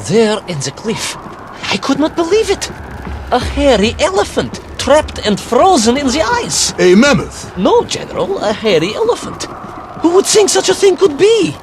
There in the cliff, I could not believe it. A hairy elephant, trapped and frozen in the ice. A mammoth. No, General, a hairy elephant. Who would think such a thing could be?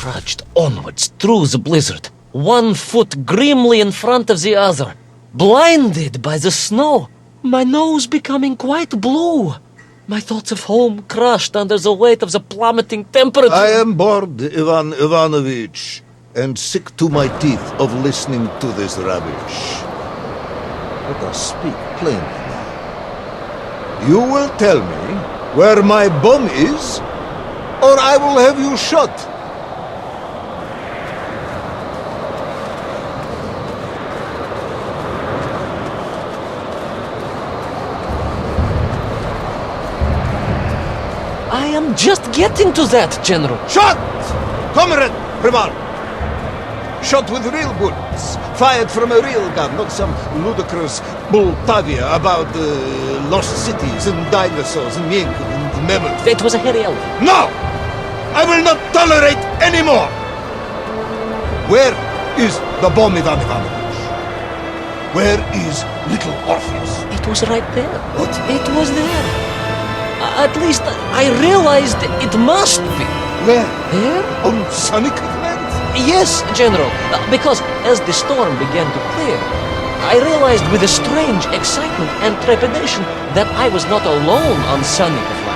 Trudged onwards through the blizzard, one foot grimly in front of the other, blinded by the snow, my nose becoming quite blue, my thoughts of home crushed under the weight of the plummeting temperature. I am bored, Ivan Ivanovich, and sick to my teeth of listening to this rubbish. Let us speak plainly now. You will tell me where my bomb is, or I will have you shot. I am just getting to that, General. Shot! Comrade Primal! Shot with real bullets, fired from a real gun, not some ludicrous Bultavia about lost cities and dinosaurs and mink and mammoth. It was a hairy elephant. No! I will not tolerate any more! Where is the bomb, Ivan Ivanovich? Where is Little Orpheus? It was right there. What? It was there. At least I realized it must be. Where? There? On Sonic Land? Yes, General. Because as the storm began to clear, I realized with a strange excitement and trepidation that I was not alone on Sunnycliff Land.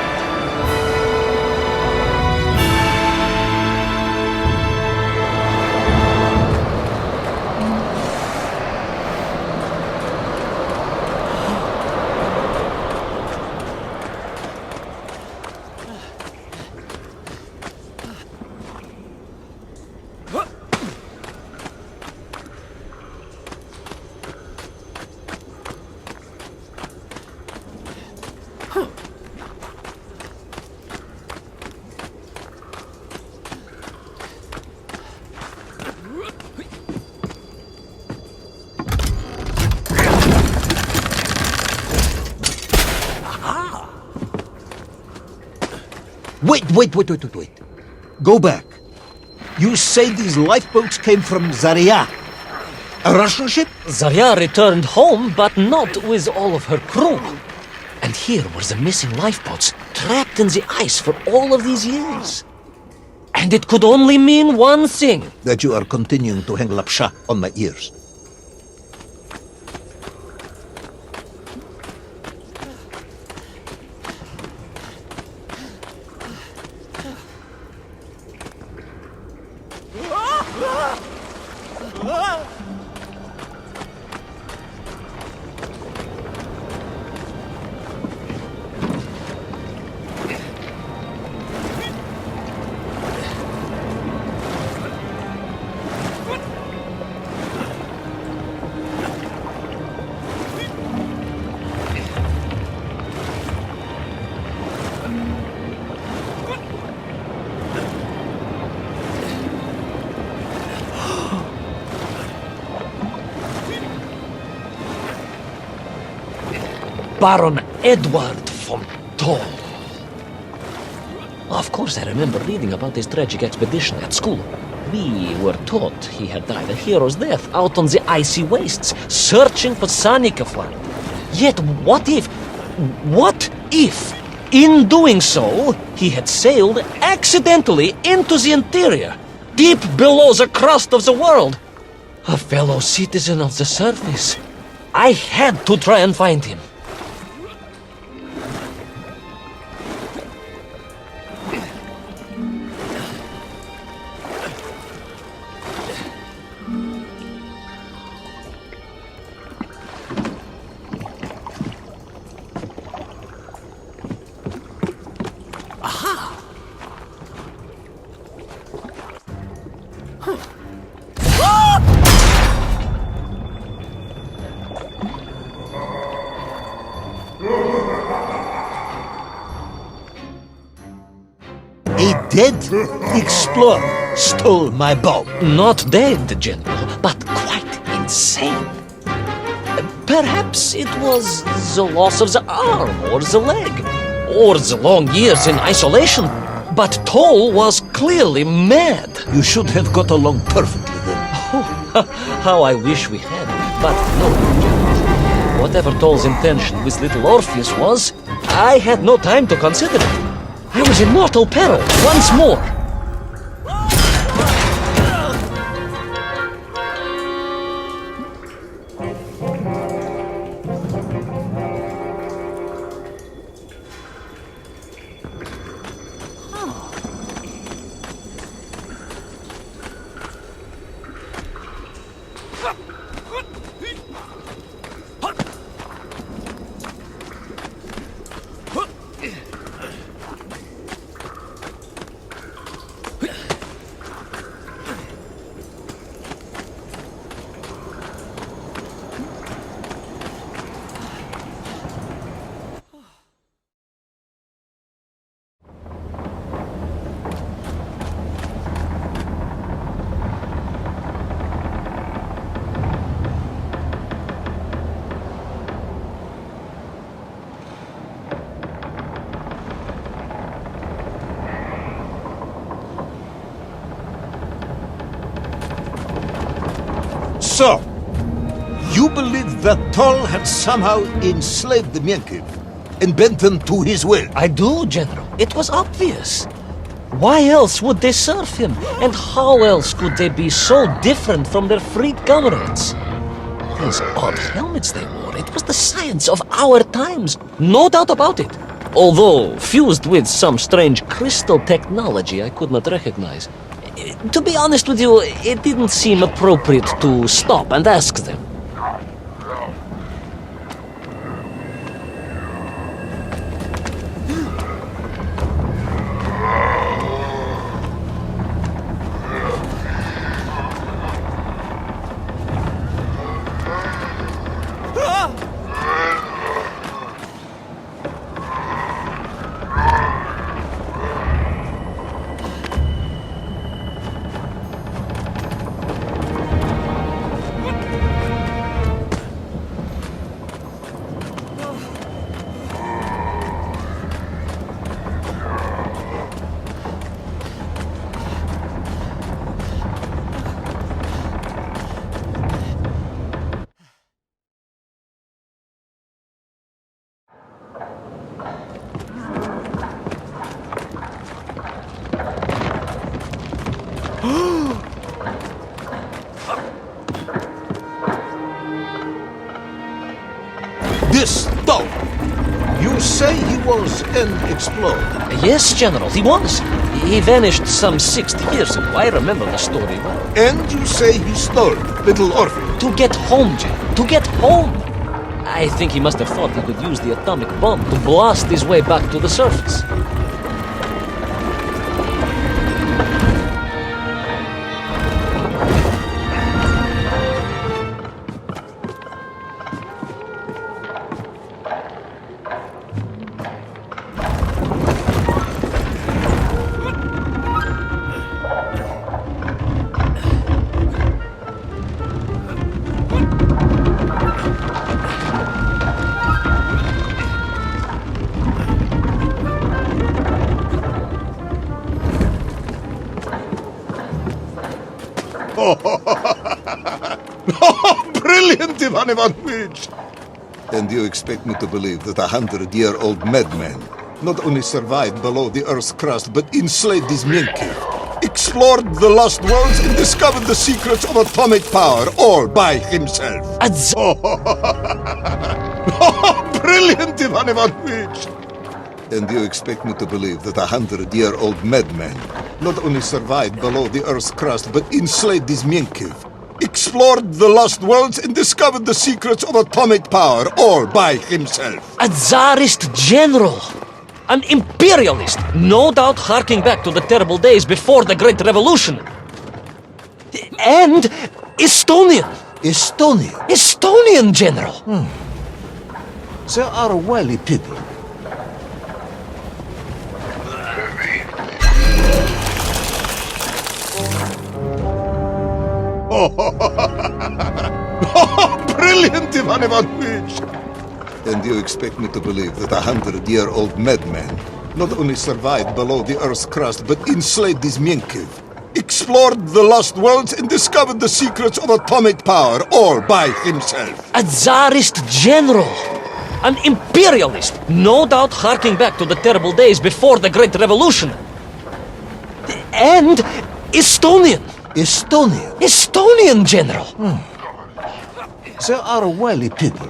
Wait. Go back. You say these lifeboats came from Zarya? A Russian ship? Zarya returned home, but not with all of her crew. And here were the missing lifeboats, trapped in the ice for all of these years. And it could only mean one thing. That you are continuing to hang lapsha on my ears. Baron Edward von Toll. Of course, I remember reading about his tragic expedition at school. We were taught he had died a hero's death out on the icy wastes, searching for Sunnycliff Land. Yet what if, in doing so, he had sailed accidentally into the interior, deep below the crust of the world? A fellow citizen of the surface. I had to try and find him. A dead explorer stole my bomb. Not dead, General, but quite insane. Perhaps it was the loss of the arm or the leg, or the long years in isolation. But Toll was clearly mad. You should have got along perfectly then. Oh, how I wish we had. But no, General. Whatever Toll's intention with Little Orpheus was, I had no time to consider it. I was in mortal peril once more. So, you believe that Tol had somehow enslaved the Menkiv and bent them to his will? I do, General. It was obvious. Why else would they serve him? And how else could they be so different from their freed comrades? These odd helmets they wore, it was the science of our times. No doubt about it. Although fused with some strange crystal technology I could not recognize. To be honest with you, it didn't seem appropriate to stop and ask them. This Tol, you say he was an explorer? Yes, General, he was. He vanished some 60 years ago. I remember the story well. And you say he stole Little Orpheus? To get home, General. To get home! I think he must have thought he could use the atomic bomb to blast his way back to the surface. Brilliant, Ivan Ivanovich! And you expect me to believe that 100-year-old madman not only survived below the Earth's crust, but enslaved his Menkiv, explored the lost worlds, and discovered the secrets of atomic power, all by himself? Brilliant, Ivan Ivanovich! And you expect me to believe that 100-year-old madman not only survived below the Earth's crust, but enslaved his Menkiv, explored the lost worlds, and discovered the secrets of atomic power, all by himself? A Tsarist general! An imperialist! No doubt harking back to the terrible days before the Great Revolution! And Estonian! Estonian general! They are wily people. Brilliant, Ivan Ivanovich! And you expect me to believe that 100-year-old madman not only survived below the Earth's crust, but enslaved his Menkiv, explored the lost worlds, and discovered the secrets of atomic power, all by himself? A Tsarist general! An imperialist! No doubt harking back to the terrible days before the Great Revolution! And Estonian! Estonian general! They are wily people.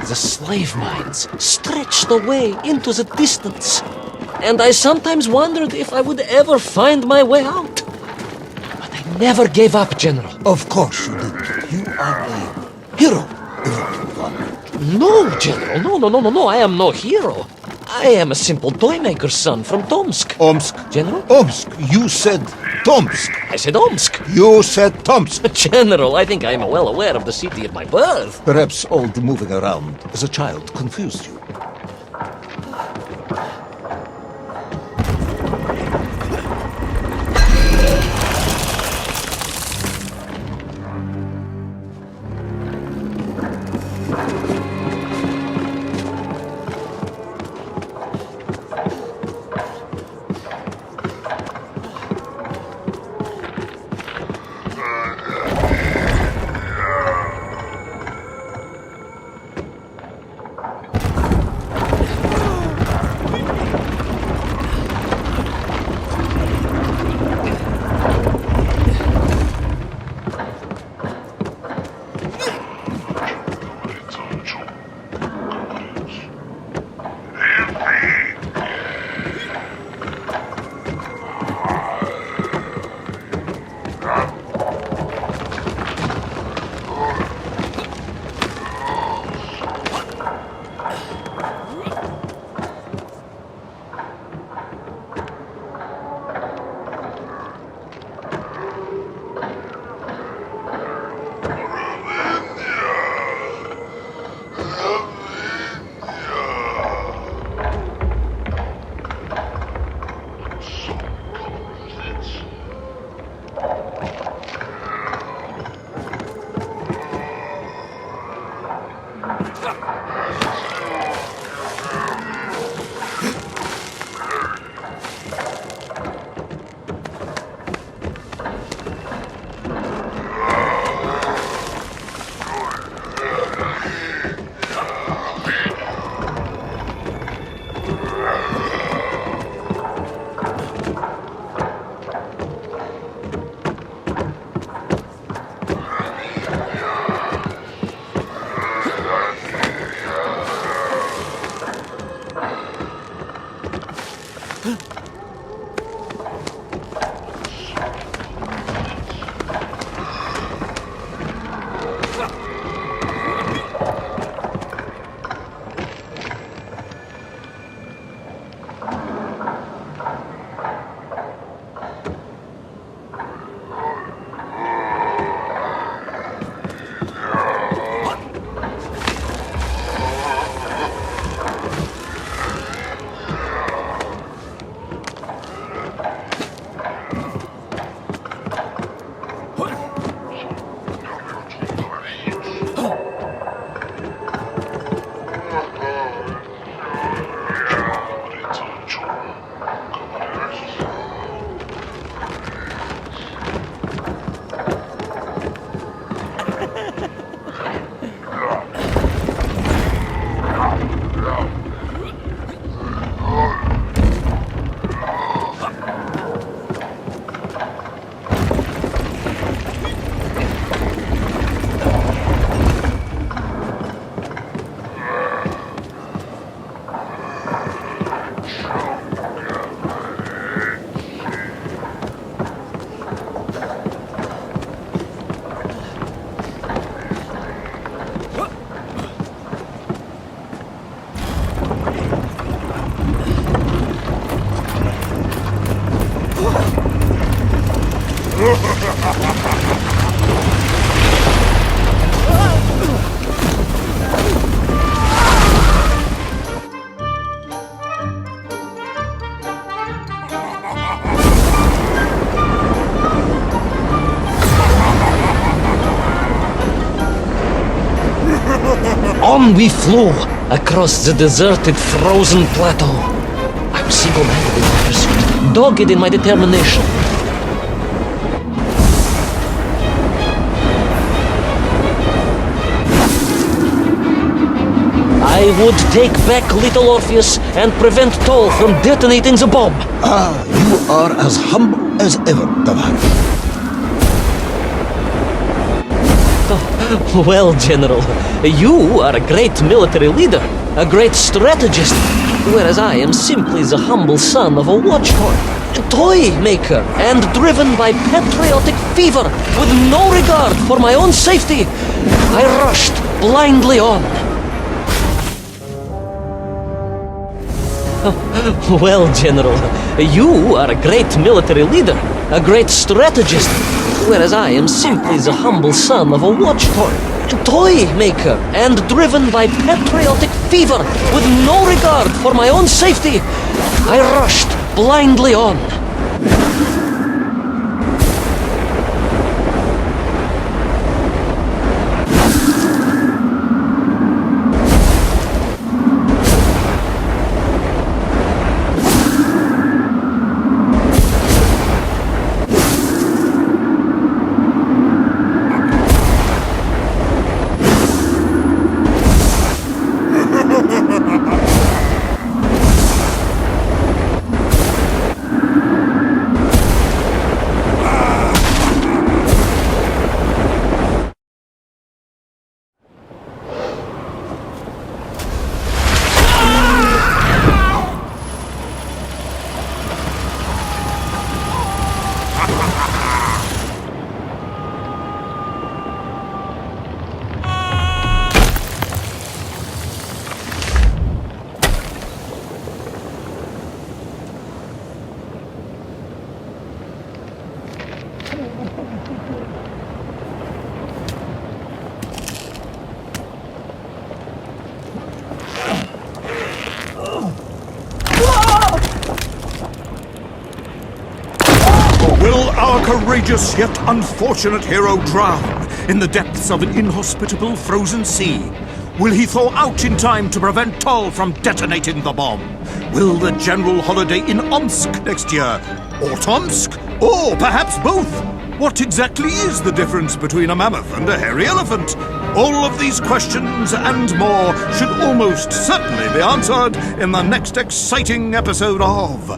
The slave mines stretched away into the distance, and I sometimes wondered if I would ever find my way out. But I never gave up, General. Of course you did. You are a hero, Ivan Ivanovich. No, General, no, I am no hero. I am a simple toy maker's son from Tomsk. Omsk. General? Omsk. You said Tomsk. I said Omsk. You said Tomsk. General, I think I am well aware of the city of my birth. Perhaps all the moving around as a child confused you. On we flew, across the deserted, frozen plateau. I was single-minded in my pursuit, dogged in my determination. I would take back Little Orpheus and prevent Toll from detonating the bomb. Ah, you are as humble as ever, Tavares. Well, General, you are a great military leader, a great strategist, whereas I am simply the humble son of a toy maker, and driven by patriotic fever, with no regard for my own safety. I rushed blindly on. Well, General, you are a great military leader, a great strategist, whereas I am simply the humble son of a watch toy maker, and driven by patriotic fever, with no regard for my own safety. I rushed blindly on. Will our courageous yet unfortunate hero drown in the depths of an inhospitable frozen sea? Will he thaw out in time to prevent Tol from detonating the bomb? Will the general holiday in Omsk next year? Or Tomsk? Or perhaps both? What exactly is the difference between a mammoth and a hairy elephant? All of these questions and more should almost certainly be answered in the next exciting episode of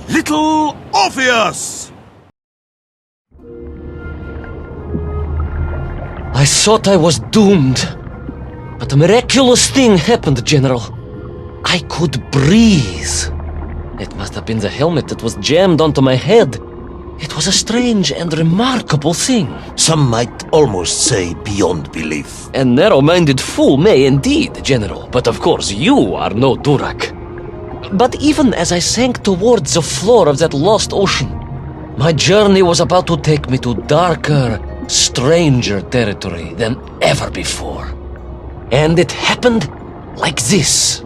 Little Orpheus! I thought I was doomed. But a miraculous thing happened, General. I could breathe. It must have been the helmet that was jammed onto my head. It was a strange and remarkable thing. Some might almost say beyond belief. A narrow-minded fool may indeed, General, but of course you are no Durak. But even as I sank towards the floor of that lost ocean, my journey was about to take me to darker, stranger territory than ever before. And it happened like this.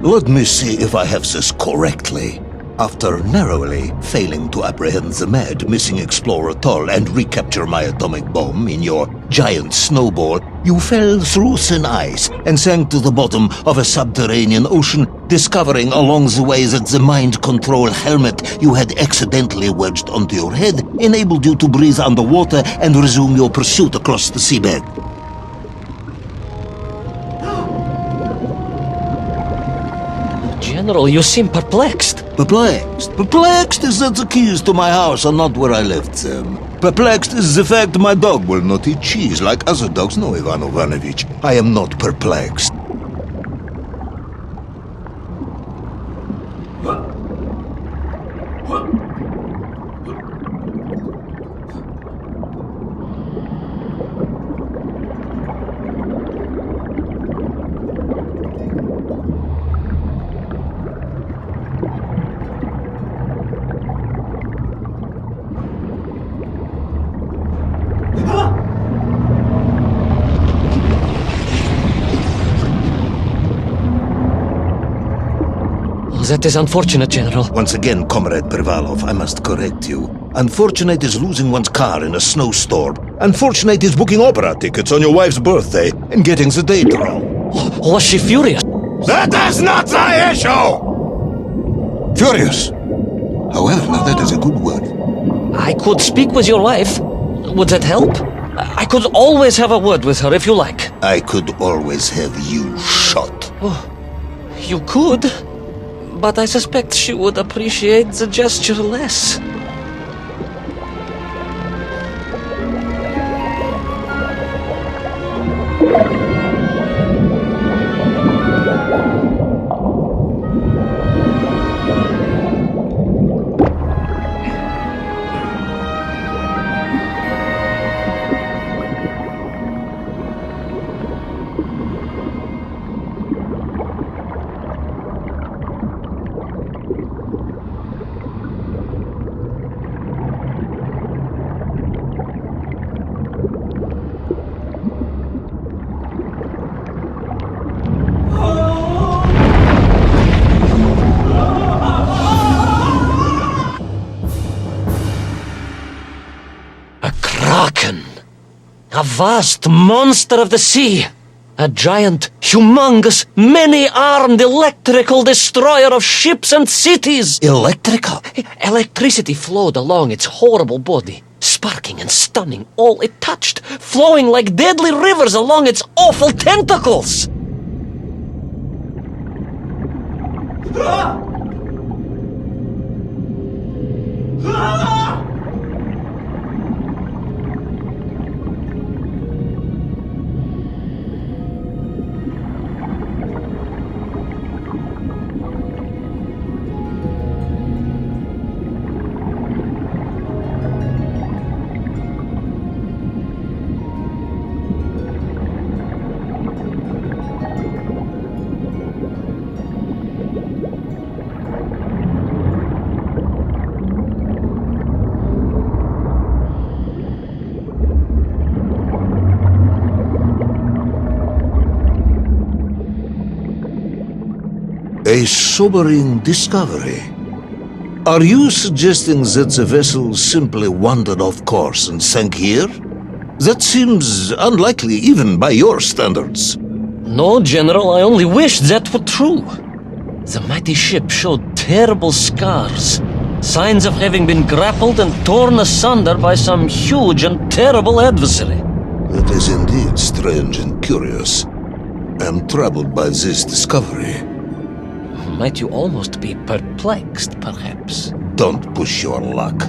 Let me see if I have this correctly. After narrowly failing to apprehend the mad missing explorer Tol and recapture my atomic bomb in your giant snowball, you fell through thin ice and sank to the bottom of a subterranean ocean, discovering along the way that the mind control helmet you had accidentally wedged onto your head enabled you to breathe underwater and resume your pursuit across the seabed. General, you seem perplexed. Perplexed? Perplexed is that the keys to my house are not where I left them. Perplexed is the fact my dog will not eat cheese like other dogs. No, Ivan Ivanovich, I am not perplexed. That is unfortunate, General. Once again, Comrade Privalov, I must correct you. Unfortunate is losing one's car in a snowstorm. Unfortunate is booking opera tickets on your wife's birthday and getting the date wrong. Was she furious? That is not the issue! Furious. However, now that is a good word. I could speak with your wife. Would that help? I could always have a word with her if you like. I could always have you shot. You could, but I suspect she would appreciate the gesture less. A vast monster of the sea. A giant, humongous, many-armed electrical destroyer of ships and cities. Electrical? Electricity flowed along its horrible body, sparking and stunning all it touched, flowing like deadly rivers along its awful tentacles. A sobering discovery. Are you suggesting that the vessel simply wandered off course and sank here? That seems unlikely even by your standards. No, General, I only wish that were true. The mighty ship showed terrible scars, signs of having been grappled and torn asunder by some huge and terrible adversary. That is indeed strange and curious. I am troubled by this discovery. Might you almost be perplexed, perhaps? Don't push your luck.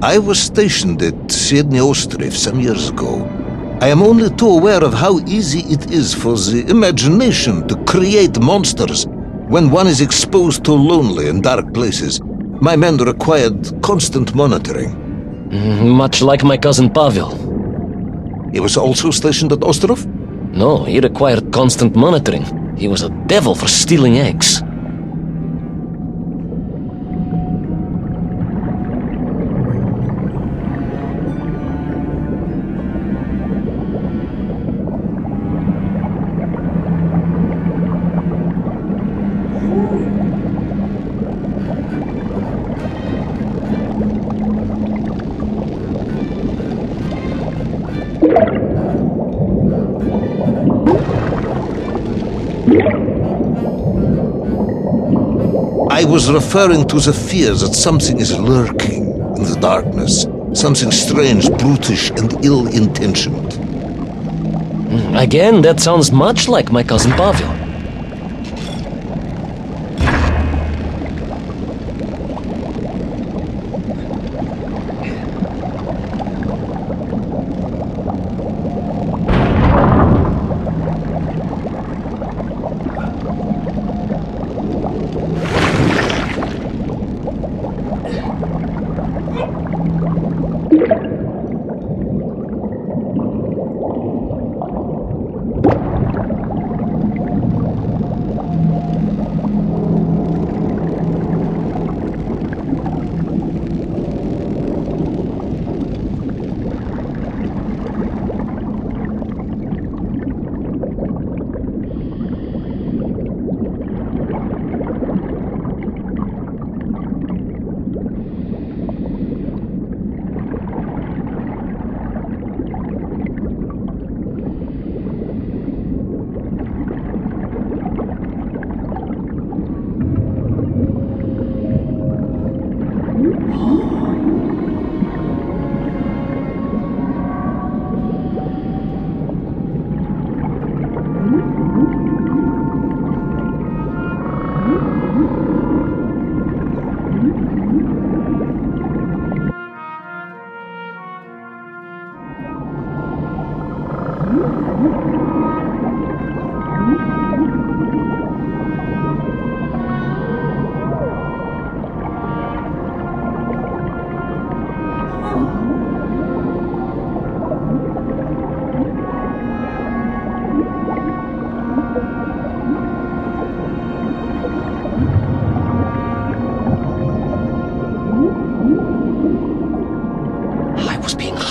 I was stationed at Sydney Ostrov some years ago. I am only too aware of how easy it is for the imagination to create monsters when one is exposed to lonely and dark places. My men required constant monitoring. Much like my cousin Pavel. He was also stationed at Ostrov? No, he required constant monitoring. He was a devil for stealing eggs. was referring to the fear that something is lurking in the darkness. Something strange, brutish, and ill-intentioned. Again, that sounds much like my cousin Pavel.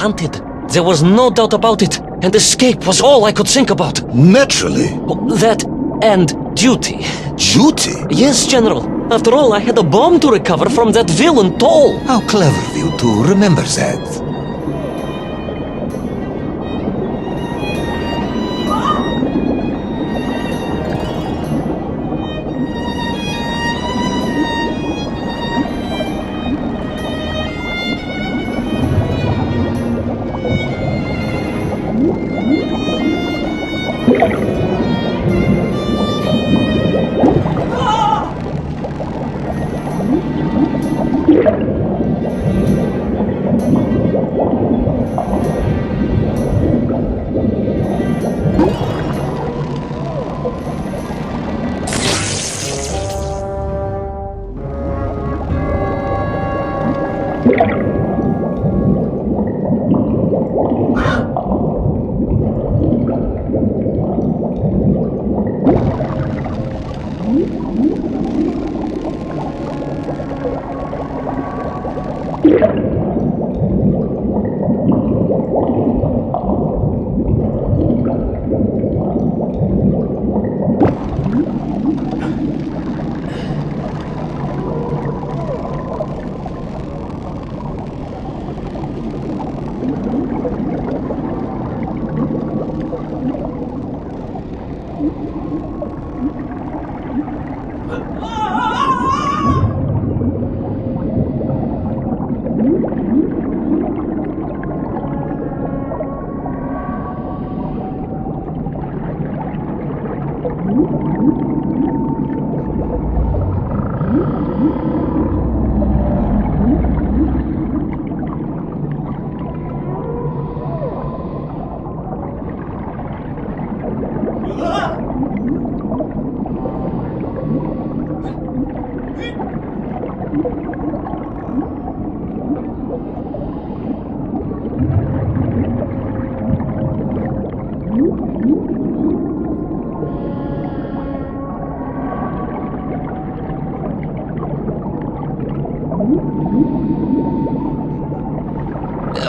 Hunted. There was no doubt about it, and escape was all I could think about. Naturally. That and duty. Duty? Yes, General. After all, I had a bomb to recover from that villain Toll. How clever of you to remember that.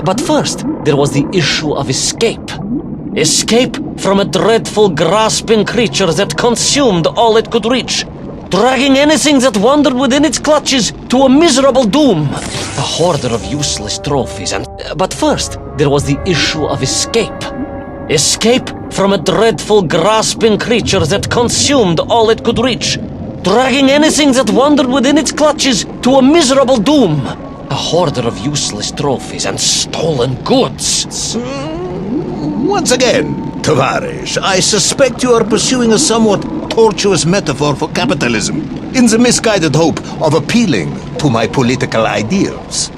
But first, there was the issue of escape. Escape from a dreadful, grasping creature that consumed all it could reach, dragging anything that wandered within its clutches to a miserable doom. A hoarder of useless trophies and... But first, there was the issue of escape. Escape from a dreadful, grasping creature that consumed all it could reach, dragging anything that wandered within its clutches to a miserable doom. A hoarder of useless trophies and stolen goods. Once again, Tovarish, I suspect you are pursuing a somewhat tortuous metaphor for capitalism, in the misguided hope of appealing to my political ideals.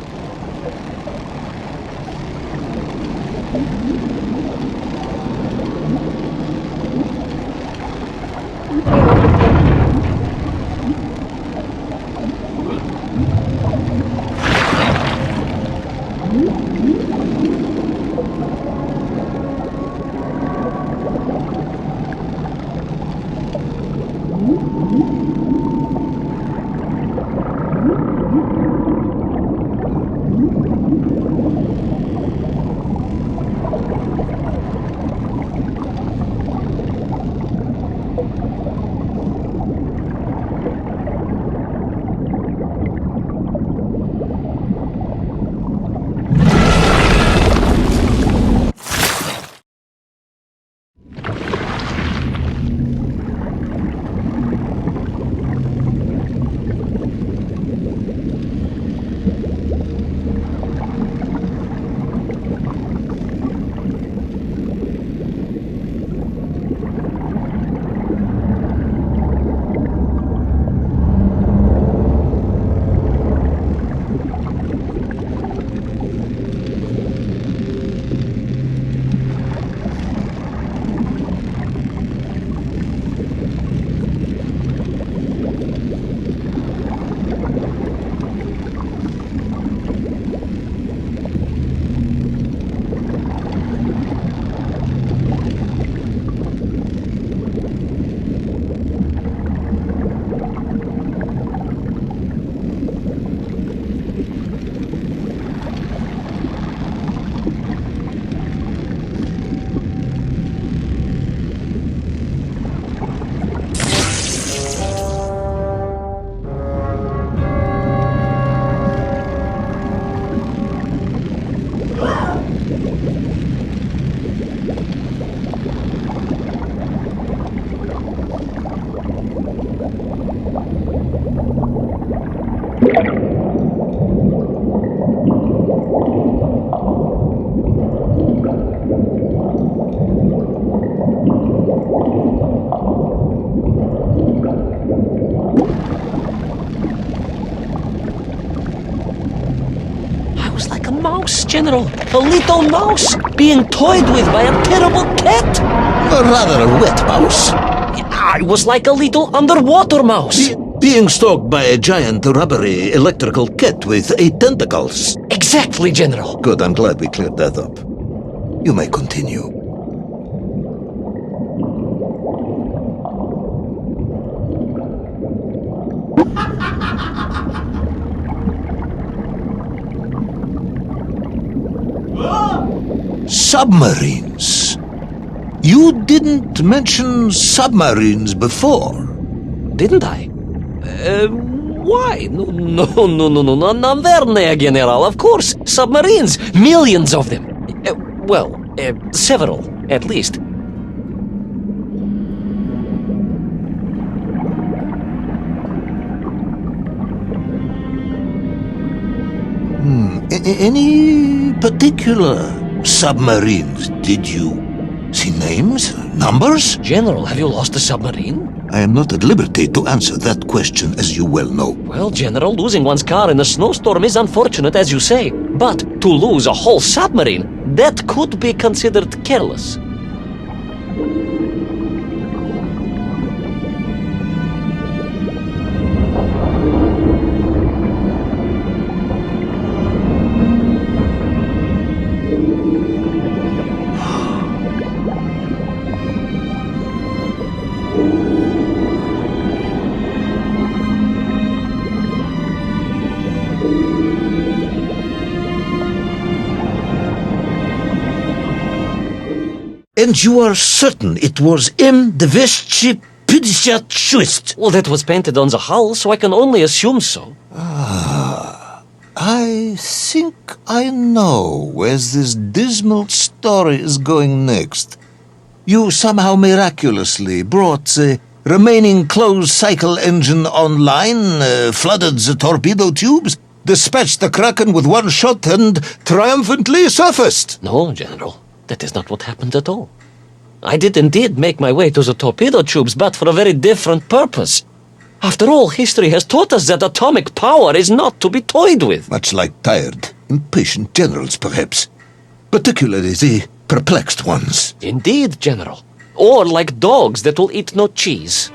General, a little mouse being toyed with by a terrible cat. Or rather a wet mouse. I was like a little underwater mouse. Being stalked by a giant rubbery electrical cat with 8 tentacles. Exactly, General. Good, I'm glad we cleared that up. You may continue. Submarines. You didn't mention submarines before. Didn't I? Why? No, Navernia, General, of course. Submarines. Millions of them. Several, at least. Any particular submarines, did you see names, numbers? General, have you lost a submarine? I am not at liberty to answer that question, as you well know. Well, General, losing one's car in a snowstorm is unfortunate, as you say. But to lose a whole submarine, that could be considered careless. And you are certain it was M256? Well, that was painted on the hull, so I can only assume so. I think I know where this dismal story is going next. You somehow miraculously brought the remaining closed cycle engine online, flooded the torpedo tubes, dispatched the Kraken with one shot, and triumphantly surfaced. No, General. That is not what happened at all. I did indeed make my way to the torpedo tubes, but for a very different purpose. After all, history has taught us that atomic power is not to be toyed with. Much like tired, impatient generals, perhaps. Particularly the perplexed ones. Indeed, General. Or like dogs that will eat no cheese.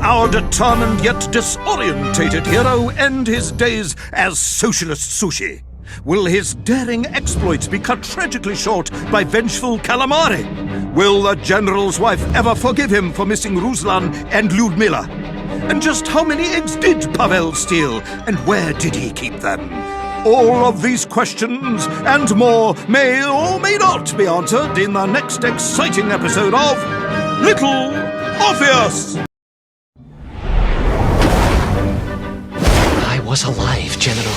Our determined yet disorientated hero end his days as socialist sushi? Will his daring exploits be cut tragically short by vengeful calamari? Will the general's wife ever forgive him for missing Ruslan and Lyudmila? And just how many eggs did Pavel steal, and where did he keep them? All of these questions and more may or may not be answered in the next exciting episode of Little Orpheus! I was alive, General.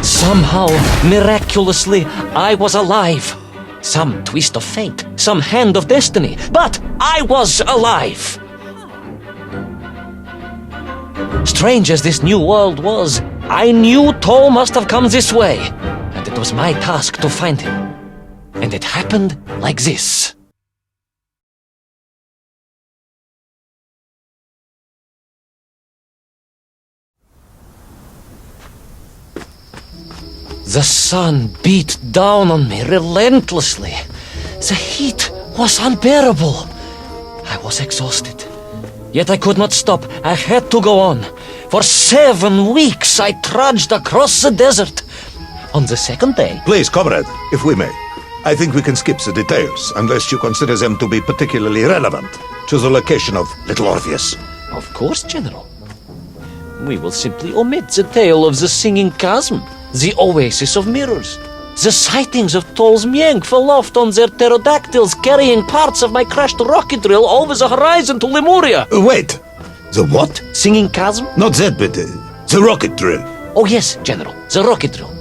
Somehow, miraculously, I was alive. Some twist of fate, some hand of destiny, but I was alive. Strange as this new world was, I knew Toll must have come this way, and it was my task to find him. And it happened like this. The sun beat down on me relentlessly. The heat was unbearable. I was exhausted. Yet I could not stop. I had to go on. For 7 weeks I trudged across the desert. On the second day... Please, comrade, if we may. I think we can skip the details, unless you consider them to be particularly relevant to the location of Little Orpheus. Of course, General. We will simply omit the tale of the singing chasm, the oasis of mirrors, the sightings of Toll's Mienk aloft on their pterodactyls carrying parts of my crashed rocket drill over the horizon to Lemuria. Wait, the what? Singing chasm? Not that bit, the rocket drill. Oh yes, General, the rocket drill.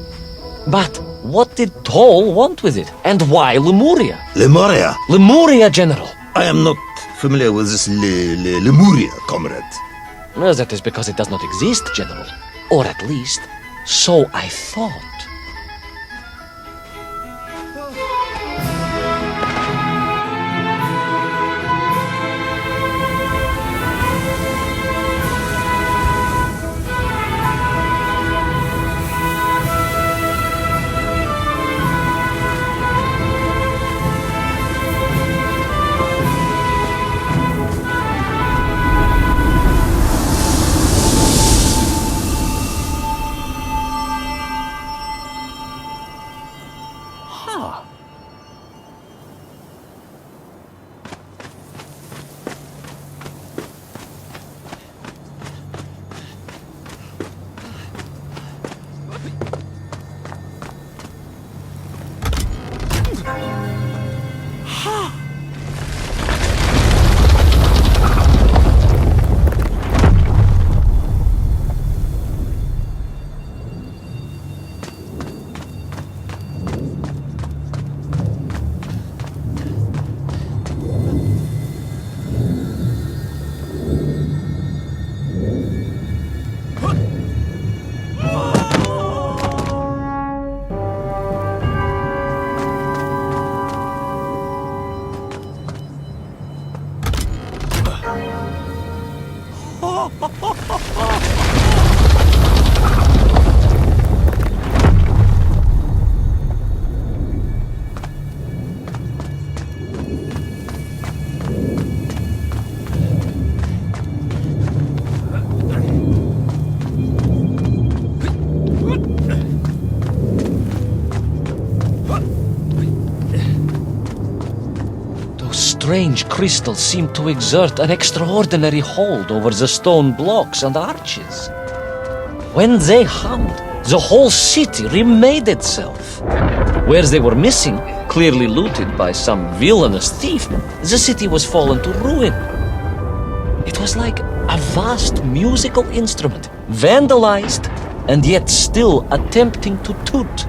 But what did Toll want with it? And why Lemuria? Lemuria? Lemuria, General. I am not familiar with this Lemuria, comrade. Well, that is because it does not exist, General. Or at least, so I thought. strange crystals seemed to exert an extraordinary hold over the stone blocks and arches. When they hummed, the whole city remade itself. Where they were missing, clearly looted by some villainous thief, the city was fallen to ruin. It was like a vast musical instrument, vandalized and yet still attempting to toot.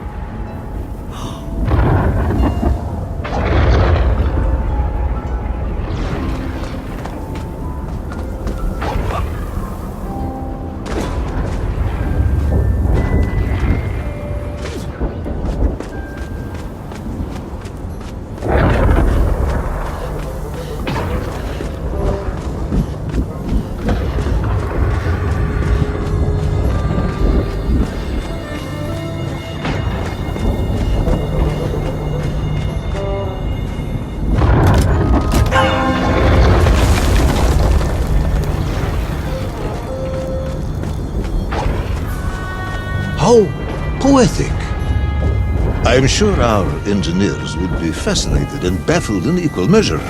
How poetic. I am sure our engineers would be fascinated and baffled in equal measure.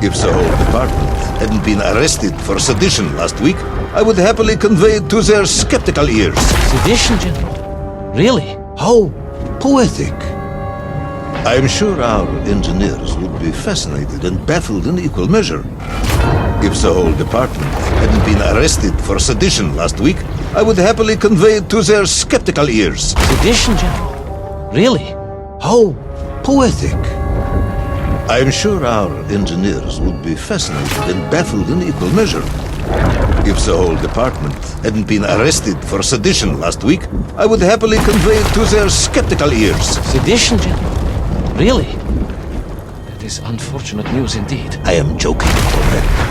If the whole department hadn't been arrested for sedition last week, I would happily convey it to their skeptical ears. Sedition, General? Really? How poetic. I am sure our engineers would be fascinated and baffled in equal measure. If the whole department hadn't been arrested for sedition last week, I would happily convey it to their skeptical ears. Sedition, General? Really? How poetic. I am sure our engineers would be fascinated and baffled in equal measure. If the whole department hadn't been arrested for sedition last week, I would happily convey it to their skeptical ears. Sedition, General? Really? That is unfortunate news indeed. I am joking, Comrade.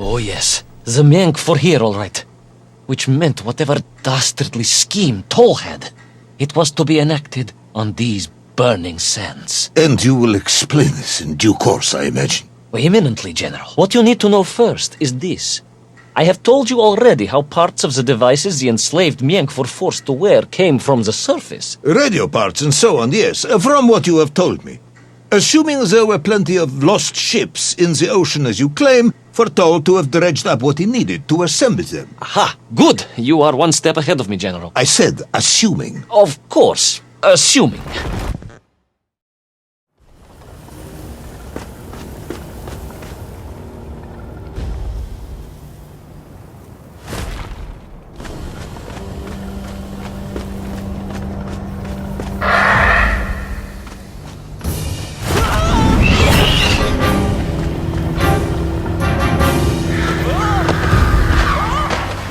Oh yes, the Mank were here all right. Which meant whatever dastardly scheme Toll had, it was to be enacted on these burning sands. And you will explain this in due course, I imagine. Imminently, General. What you need to know first is this. I have told you already how parts of the devices the enslaved Mienk were forced to wear came from the surface. Radio parts and so on, yes, from what you have told me. Assuming there were plenty of lost ships in the ocean as you claim, for Toll to have dredged up what he needed to assemble them. Aha! Good! You are one step ahead of me, General. I said assuming. Of course, assuming.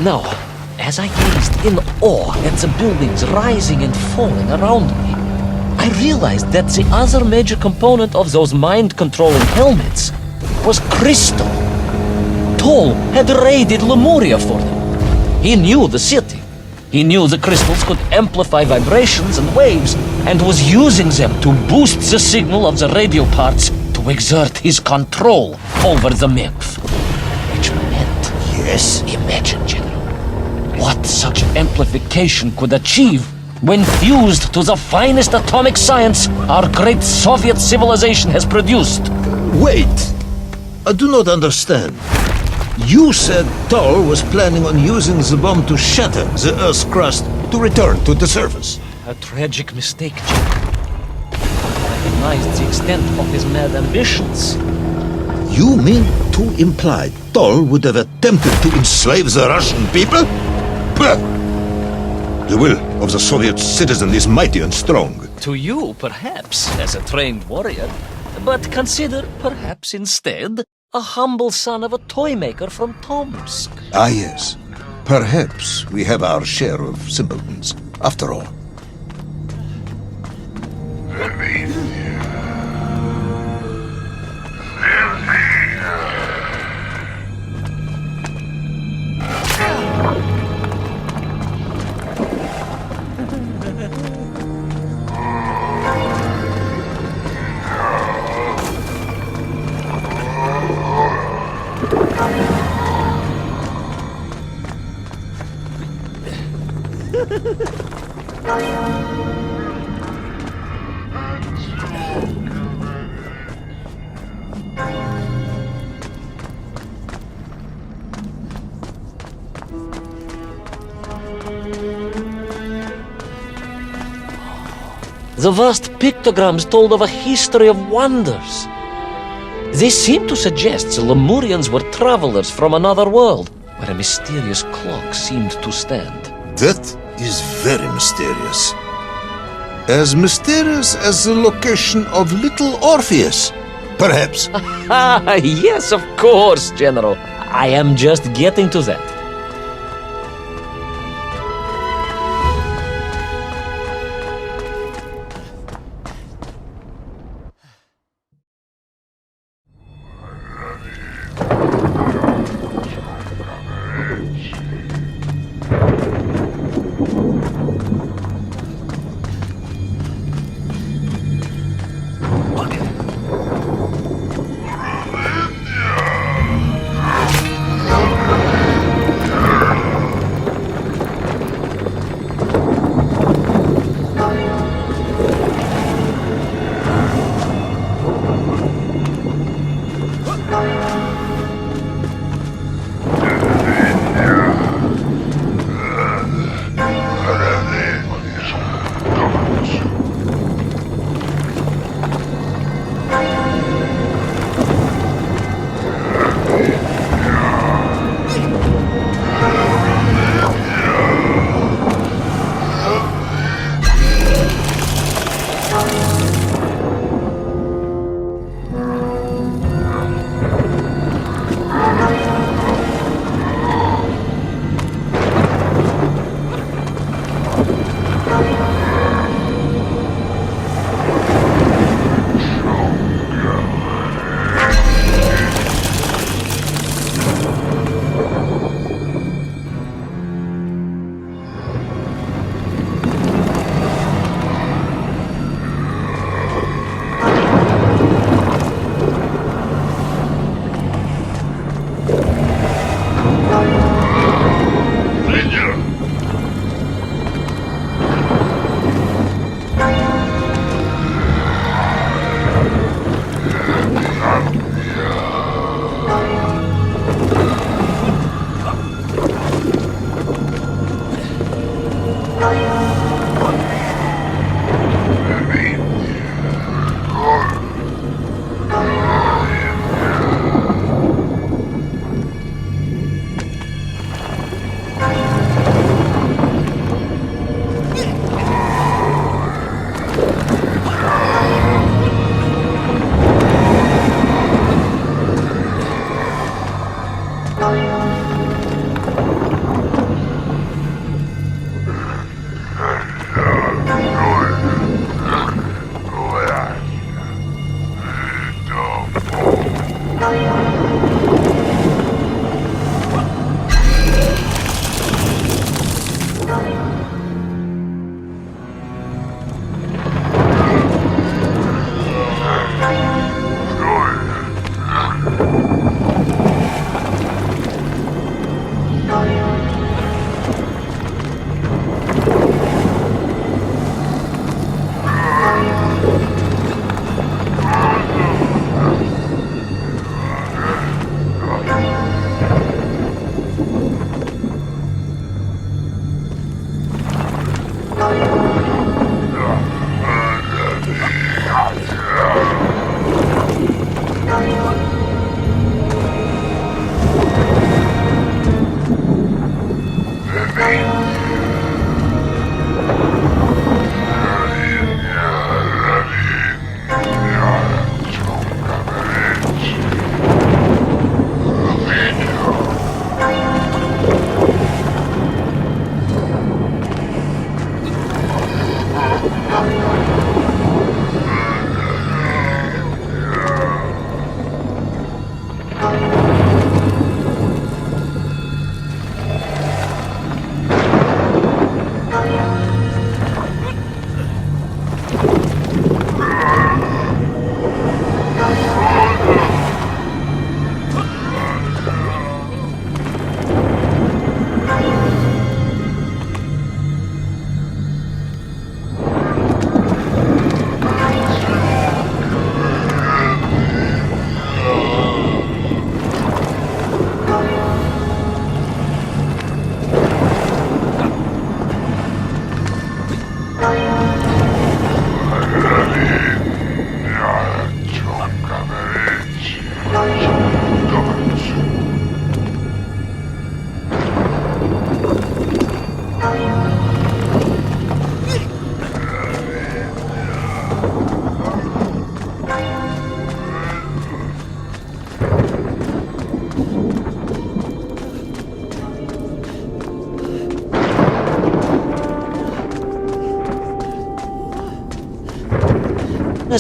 Now, as I gazed in awe at the buildings rising and falling around me, I realized that the other major component of those mind-controlling helmets was crystal. Tol had raided Lemuria for them. He knew the city. He knew the crystals could amplify vibrations and waves, and was using them to boost the signal of the radio parts to exert his control over the MIGF. Which meant, Yes? imagine, General, what such amplification could achieve when fused to the finest atomic science our great Soviet civilization has produced. Wait! I do not understand. You said Tol was planning on using the bomb to shatter the Earth's crust to return to the surface. A tragic mistake, General. I recognized the extent of his mad ambitions. You mean to imply Tol would have attempted to enslave the Russian people? Bah! The will of the Soviet citizen is mighty and strong. To you, perhaps, as a trained warrior, but consider, perhaps instead, a humble son of a toy maker from Tomsk. Ah, yes. Perhaps we have our share of simpletons, after all. The vast pictograms told of a history of wonders. They seem to suggest the Lemurians were travelers from another world, where a mysterious clock seemed to stand. That is very mysterious. As mysterious as the location of Little Orpheus, perhaps. Ah, yes, of course, General. I am just getting to that.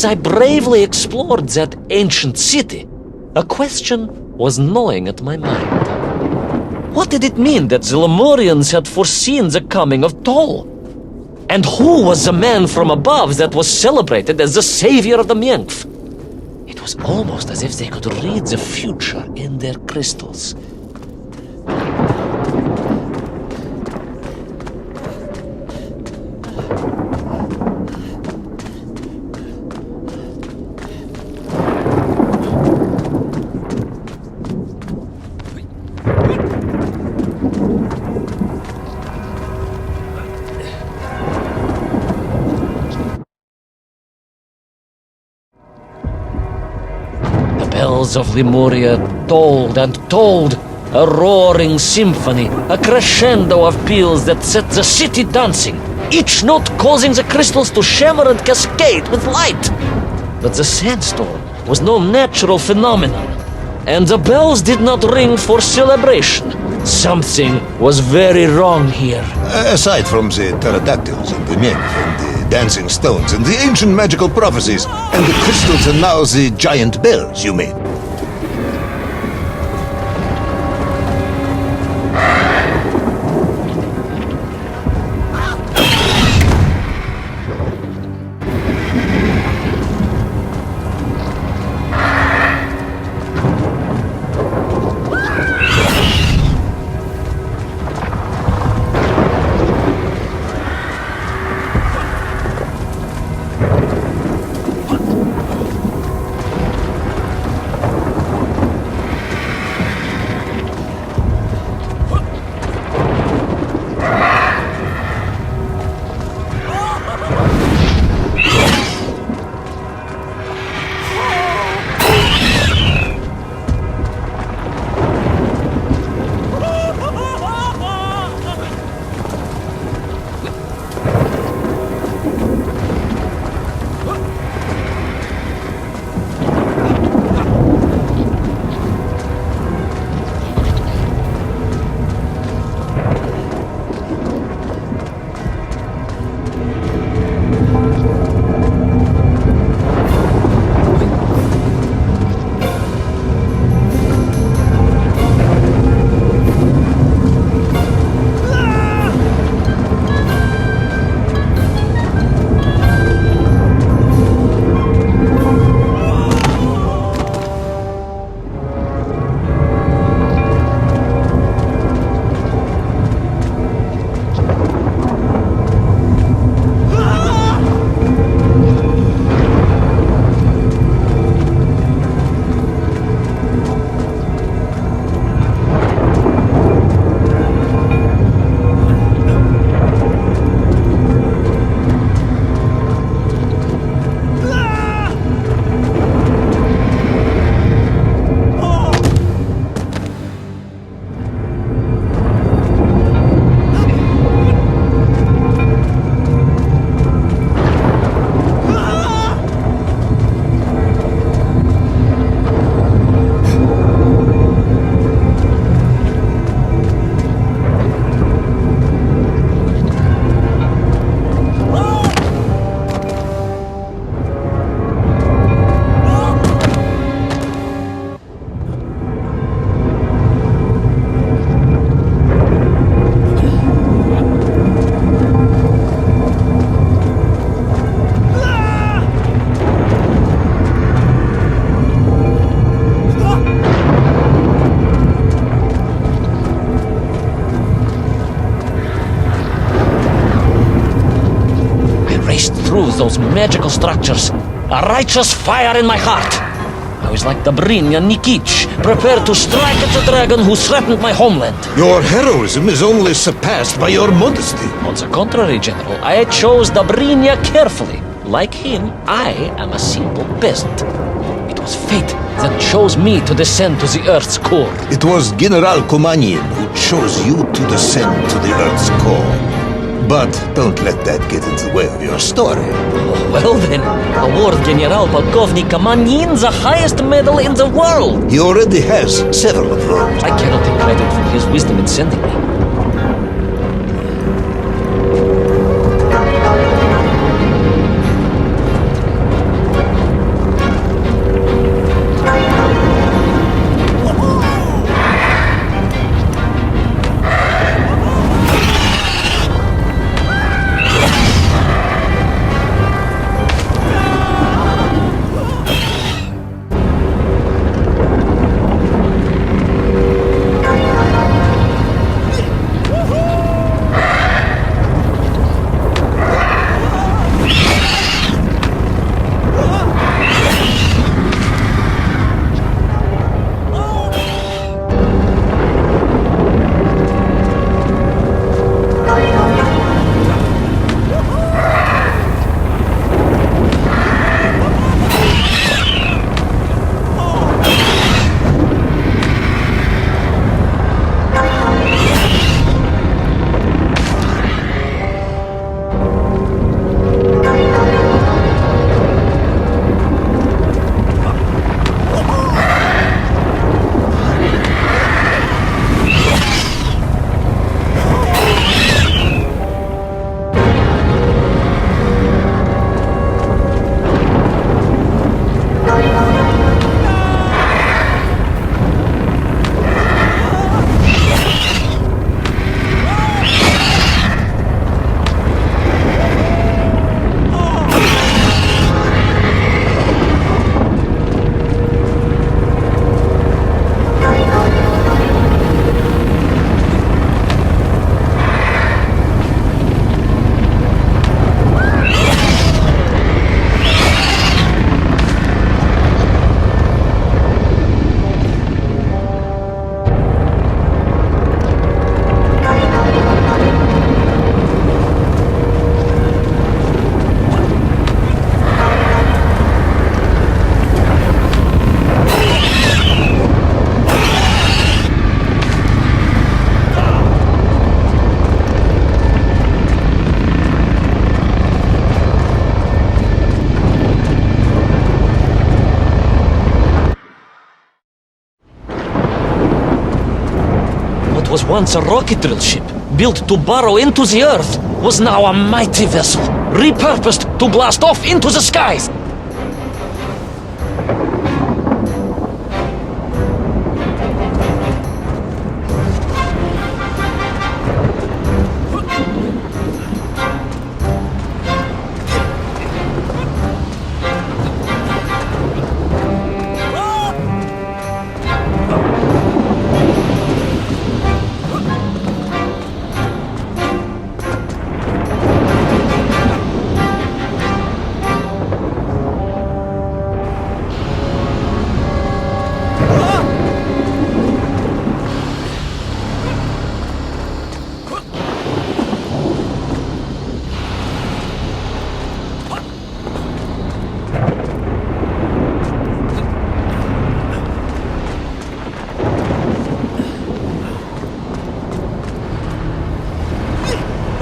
As I bravely explored that ancient city, a question was gnawing at my mind. What did it mean that the Lemurians had foreseen the coming of Tol? And who was the man from above that was celebrated as the savior of the Myenkf? It was almost as if they could read the future in their crystals. Bells of Lemuria tolled and tolled, a roaring symphony, a crescendo of peals that set the city dancing, each note causing the crystals to shimmer and cascade with light. But the sandstorm was no natural phenomenon, and the bells did not ring for celebration. Something was very wrong here. Aside from the pterodactyls and the nymph and the dancing stones and the ancient magical prophecies and the crystals and now the giant bells, you mean? through those magical structures, a righteous fire in my heart. I was like Dobrynya Nikitch, prepared to strike at the dragon who threatened my homeland. Your heroism is only surpassed by your modesty. On the contrary, General, I chose Dobrynya carefully. Like him, I am a simple peasant. It was fate that chose me to descend to the Earth's core. It was General Komanin who chose you to descend to the Earth's core. But don't let that get in the way of your story. Well then, award General Polkovnik Komanin the highest medal in the world. He already has several of those. I cannot take credit for his wisdom in sending me. Was once a rocket drill ship, built to burrow into the Earth, was now a mighty vessel, repurposed to blast off into the skies.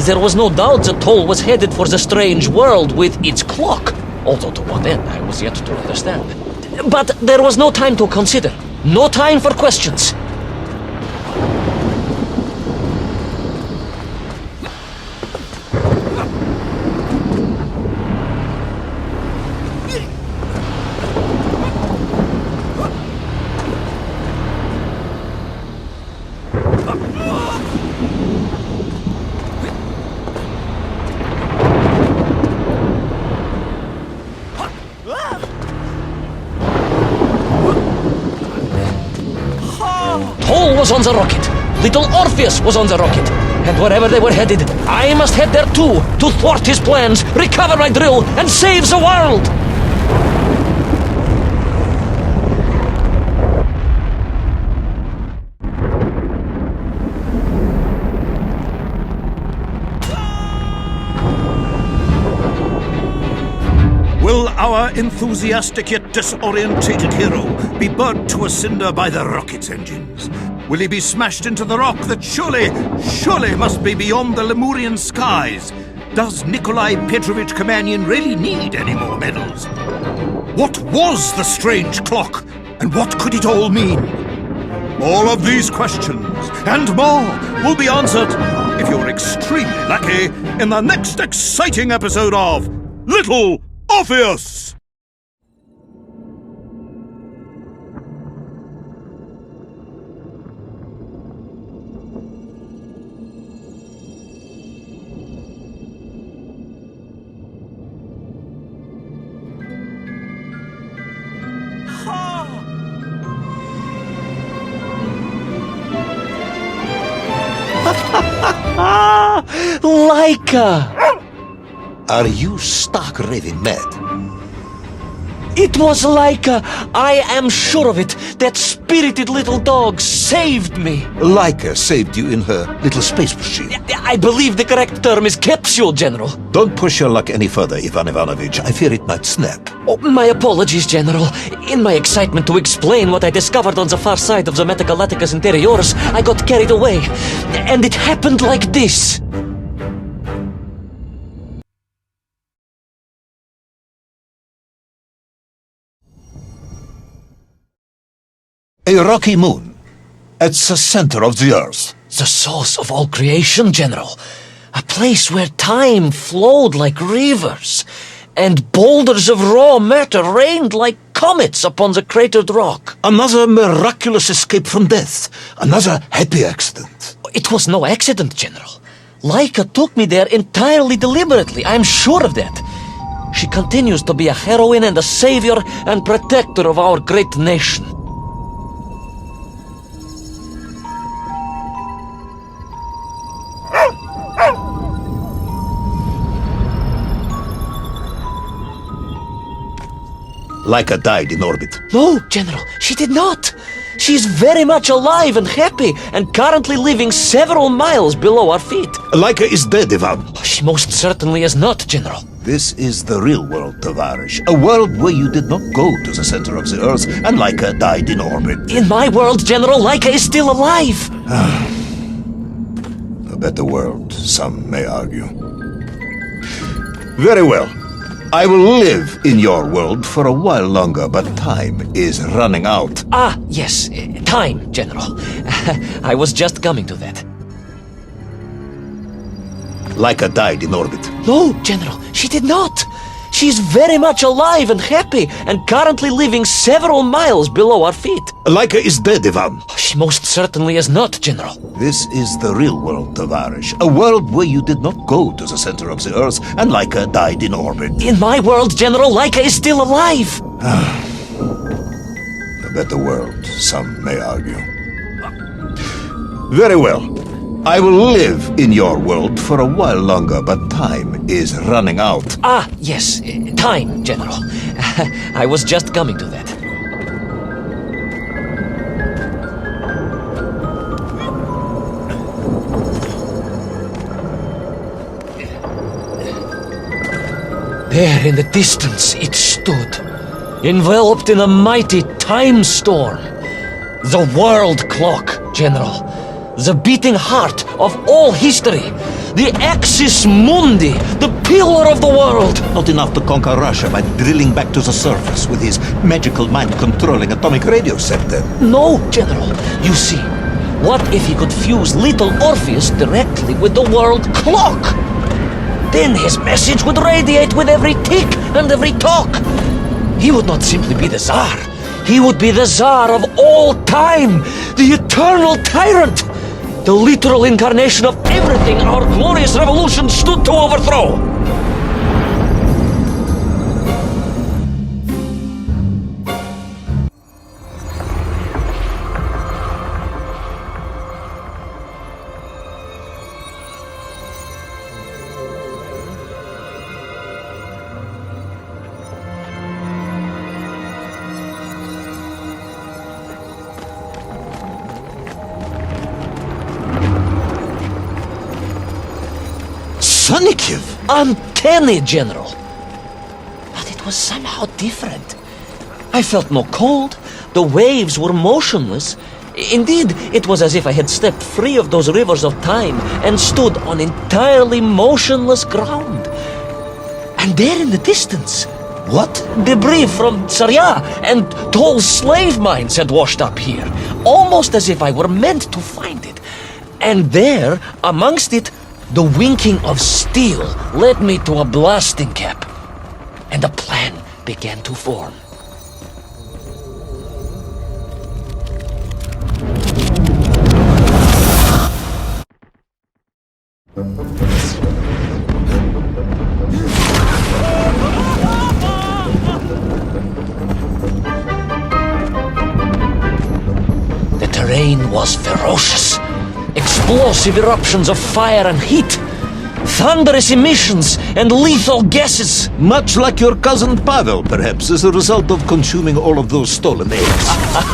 There was no doubt the toll was headed for the strange world with its clock, although to what end I was yet to understand. But there was no time to consider, no time for questions. Was on the rocket. Little Orpheus was on the rocket. And wherever they were headed, I must head there too, to thwart his plans, recover my drill, and save the world! Will our enthusiastic yet disorientated hero be burnt to a cinder by the rocket's engines? Will he be smashed into the rock that surely must be beyond the Lemurian skies? Does Nikolai Petrovich Kamenyin really need any more medals? What was the strange clock, and what could it all mean? All of these questions, and more, will be answered, if you're extremely lucky, in the next exciting episode of Little Orpheus! Laika! Are you stark raving mad? It was Laika! I am sure of it! That spirited little dog saved me! Laika saved you in her little space machine. I believe the correct term is capsule, General. Don't push your luck any further, Ivan Ivanovich. I fear it might snap. Oh, my apologies, General. In my excitement to explain what I discovered on the far side of the Metagalacticus Interiores, I got carried away. And it happened like this. A rocky moon. It's the center of the Earth. The source of all creation, General. A place where time flowed like rivers, and boulders of raw matter rained like comets upon the cratered rock. Another miraculous escape from death. Another happy accident. It was no accident, General. Laika took me there entirely deliberately. I'm sure of that. She continues to be a heroine and a savior and protector of our great nation. Laika died in orbit. No, General, she did not. She's very much alive and happy, and currently living several miles below our feet. Laika is dead, Ivan. She most certainly is not, General. This is the real world, Tovarish. A world where you did not go to the center of the Earth, and Laika died in orbit. In my world, General, Laika is still alive. A better world, some may argue. Very well. I will live in your world for a while longer, but time is running out. Ah, yes, time, General. I was just coming to that. Laika died in orbit. No, General, she did not. She's very much alive and happy, and currently living several miles below our feet. Laika is dead, Ivan. She most certainly is not, General. This is the real world, Tovarish. A world where you did not go to the center of the Earth, and Laika died in orbit. In my world, General, Laika is still alive. A better world, some may argue. Very well. I will live in your world for a while longer, but time is running out. Ah, yes, time, General. I was just coming to that. There in the distance it stood, enveloped in a mighty time storm. The world clock, General. The beating heart of all history. The axis mundi, the pillar of the world. Not enough to conquer Russia by drilling back to the surface with his magical mind-controlling atomic radio set then. No, General. You see, what if he could fuse Little Orpheus directly with the world clock? Then his message would radiate with every tick and every talk. He would not simply be the Tsar. He would be the Tsar of all time, the eternal tyrant, the literal incarnation of everything our glorious revolution stood to overthrow. Sonikiv! Uncanny, General. But it was somehow different. I felt no cold. The waves were motionless. Indeed, it was as if I had stepped free of those rivers of time and stood on entirely motionless ground. And there in the distance, What? debris from Syria and tall slave mines had washed up here, almost as if I were meant to find it. And there, amongst it, the winking of steel led me to a blasting cap, and a plan began to form. The terrain was ferocious. Explosive eruptions of fire and heat. Thunderous emissions and lethal gases. Much like your cousin Pavel, perhaps, as a result of consuming all of those stolen eggs.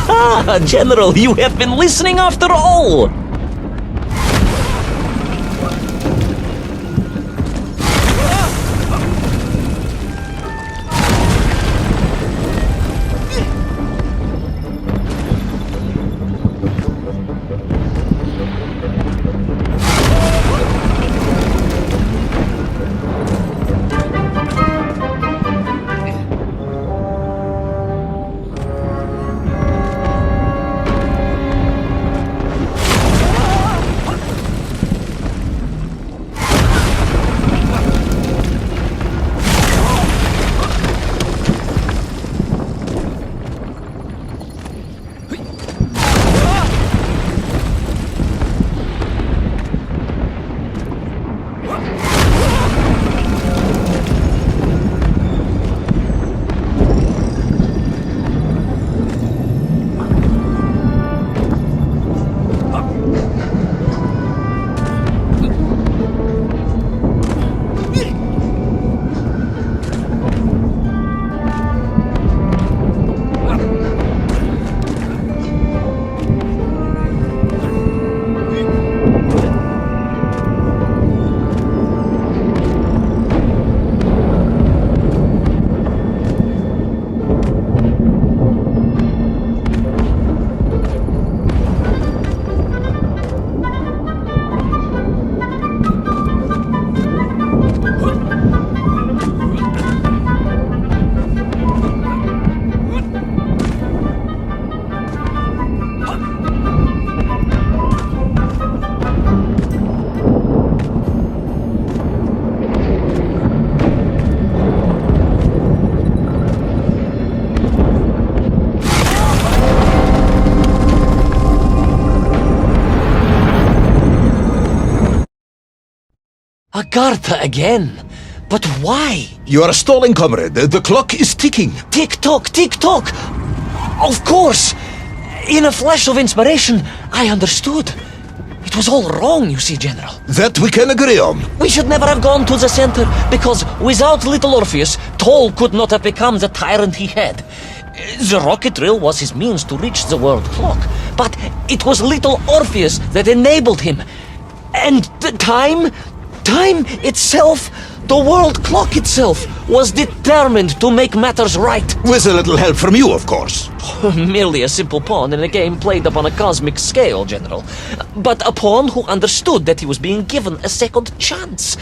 Ah, General, you have been listening after all! Agartha again? But why? You are stalling, comrade. The clock is ticking. Tick-tock, tick-tock! Of course! In a flash of inspiration, I understood. It was all wrong, you see, General. That we can agree on. We should never have gone to the center, because without Little Orpheus, Toll could not have become the tyrant he had. The rocket drill was his means to reach the world clock, but it was Little Orpheus that enabled him. And the time itself, the world clock itself, was determined to make matters right. With a little help from you, of course. Merely a simple pawn in a game played upon a cosmic scale, General. But a pawn who understood that he was being given a second chance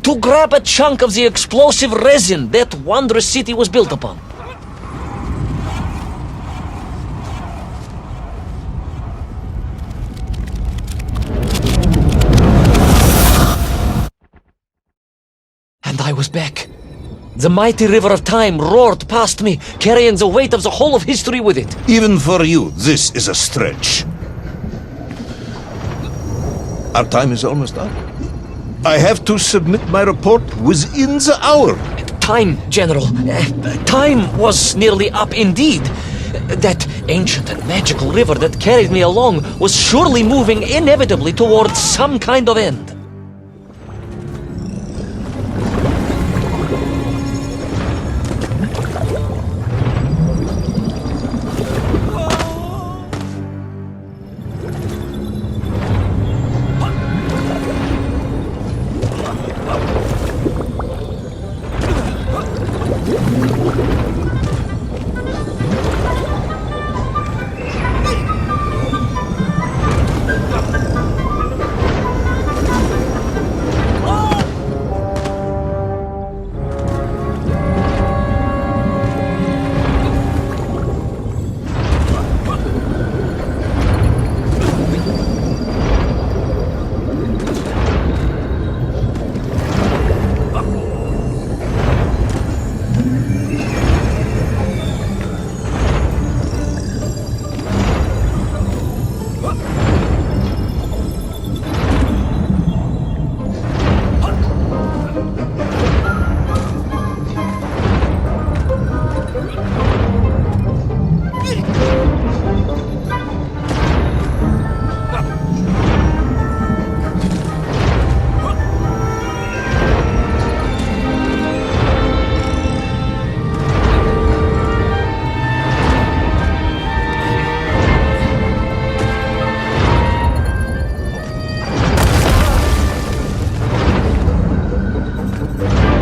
to grab a chunk of the explosive resin that wondrous city was built upon. And I was back. The mighty river of time roared past me, carrying the weight of the whole of history with it. Even for you, this is a stretch. Our time is almost up. I have to submit my report within the hour. Time, General. Time was nearly up indeed. That ancient and magical river that carried me along was surely moving inevitably towards some kind of end.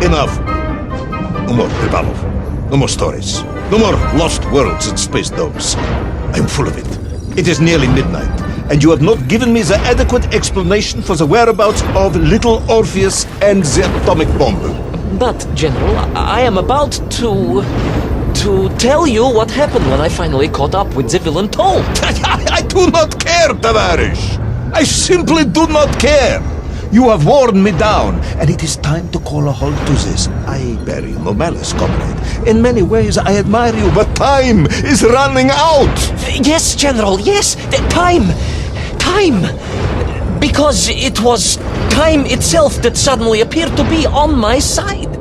Enough. No more, Privalov. No more stories. No more lost worlds and space domes. I'm full of it. It is nearly midnight, and you have not given me the adequate explanation for the whereabouts of Little Orpheus and the atomic bomb. But, General, I am about to tell you what happened when I finally caught up with the villain Toll. I do not care, Tavarish. I simply do not care. You have worn me down, and it is time to call a halt to this. I bear you no malice, comrade. In many ways, I admire you, but time is running out. Yes, General, yes. Time. Because it was time itself that suddenly appeared to be on my side.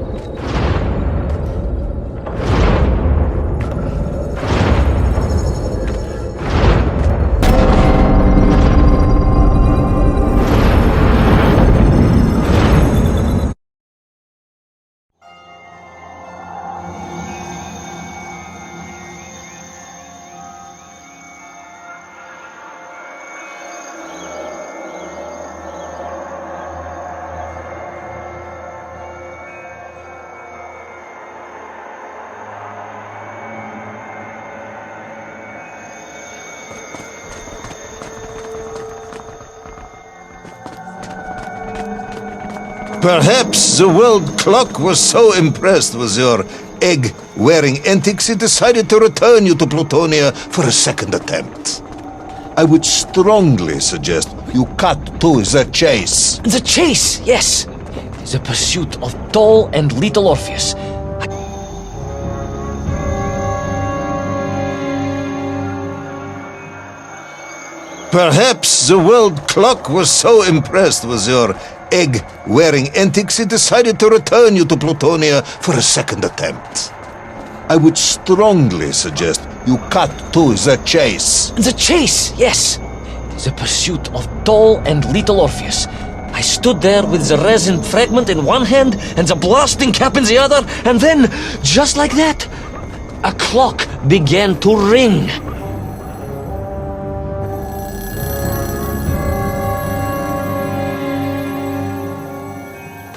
Perhaps the world clock was so impressed with your egg-wearing antics it decided to return you to Plutonia for a second attempt. I would strongly suggest you cut to the chase. The chase, yes. The pursuit of Toll and Little Orpheus. Perhaps the world clock was so impressed with your egg-wearing antics it decided to return you to Plutonia for a second attempt. I would strongly suggest you cut to the chase. The chase, yes. The pursuit of Toll and Little Orpheus. I stood there with the resin fragment in one hand and the blasting cap in the other, and then, just like that, a clock began to ring.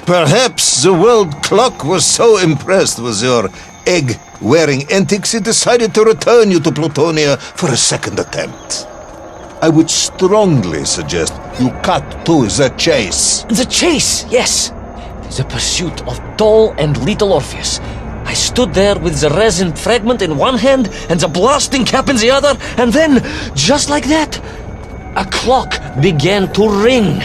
Perhaps the world clock was so impressed with your egg-wearing antics it decided to return you to Plutonia for a second attempt. I would strongly suggest you cut to the chase. The chase, yes. The pursuit of Toll and Little Orpheus. I stood there with the resin fragment in one hand and the blasting cap in the other, and then, just like that, a clock began to ring.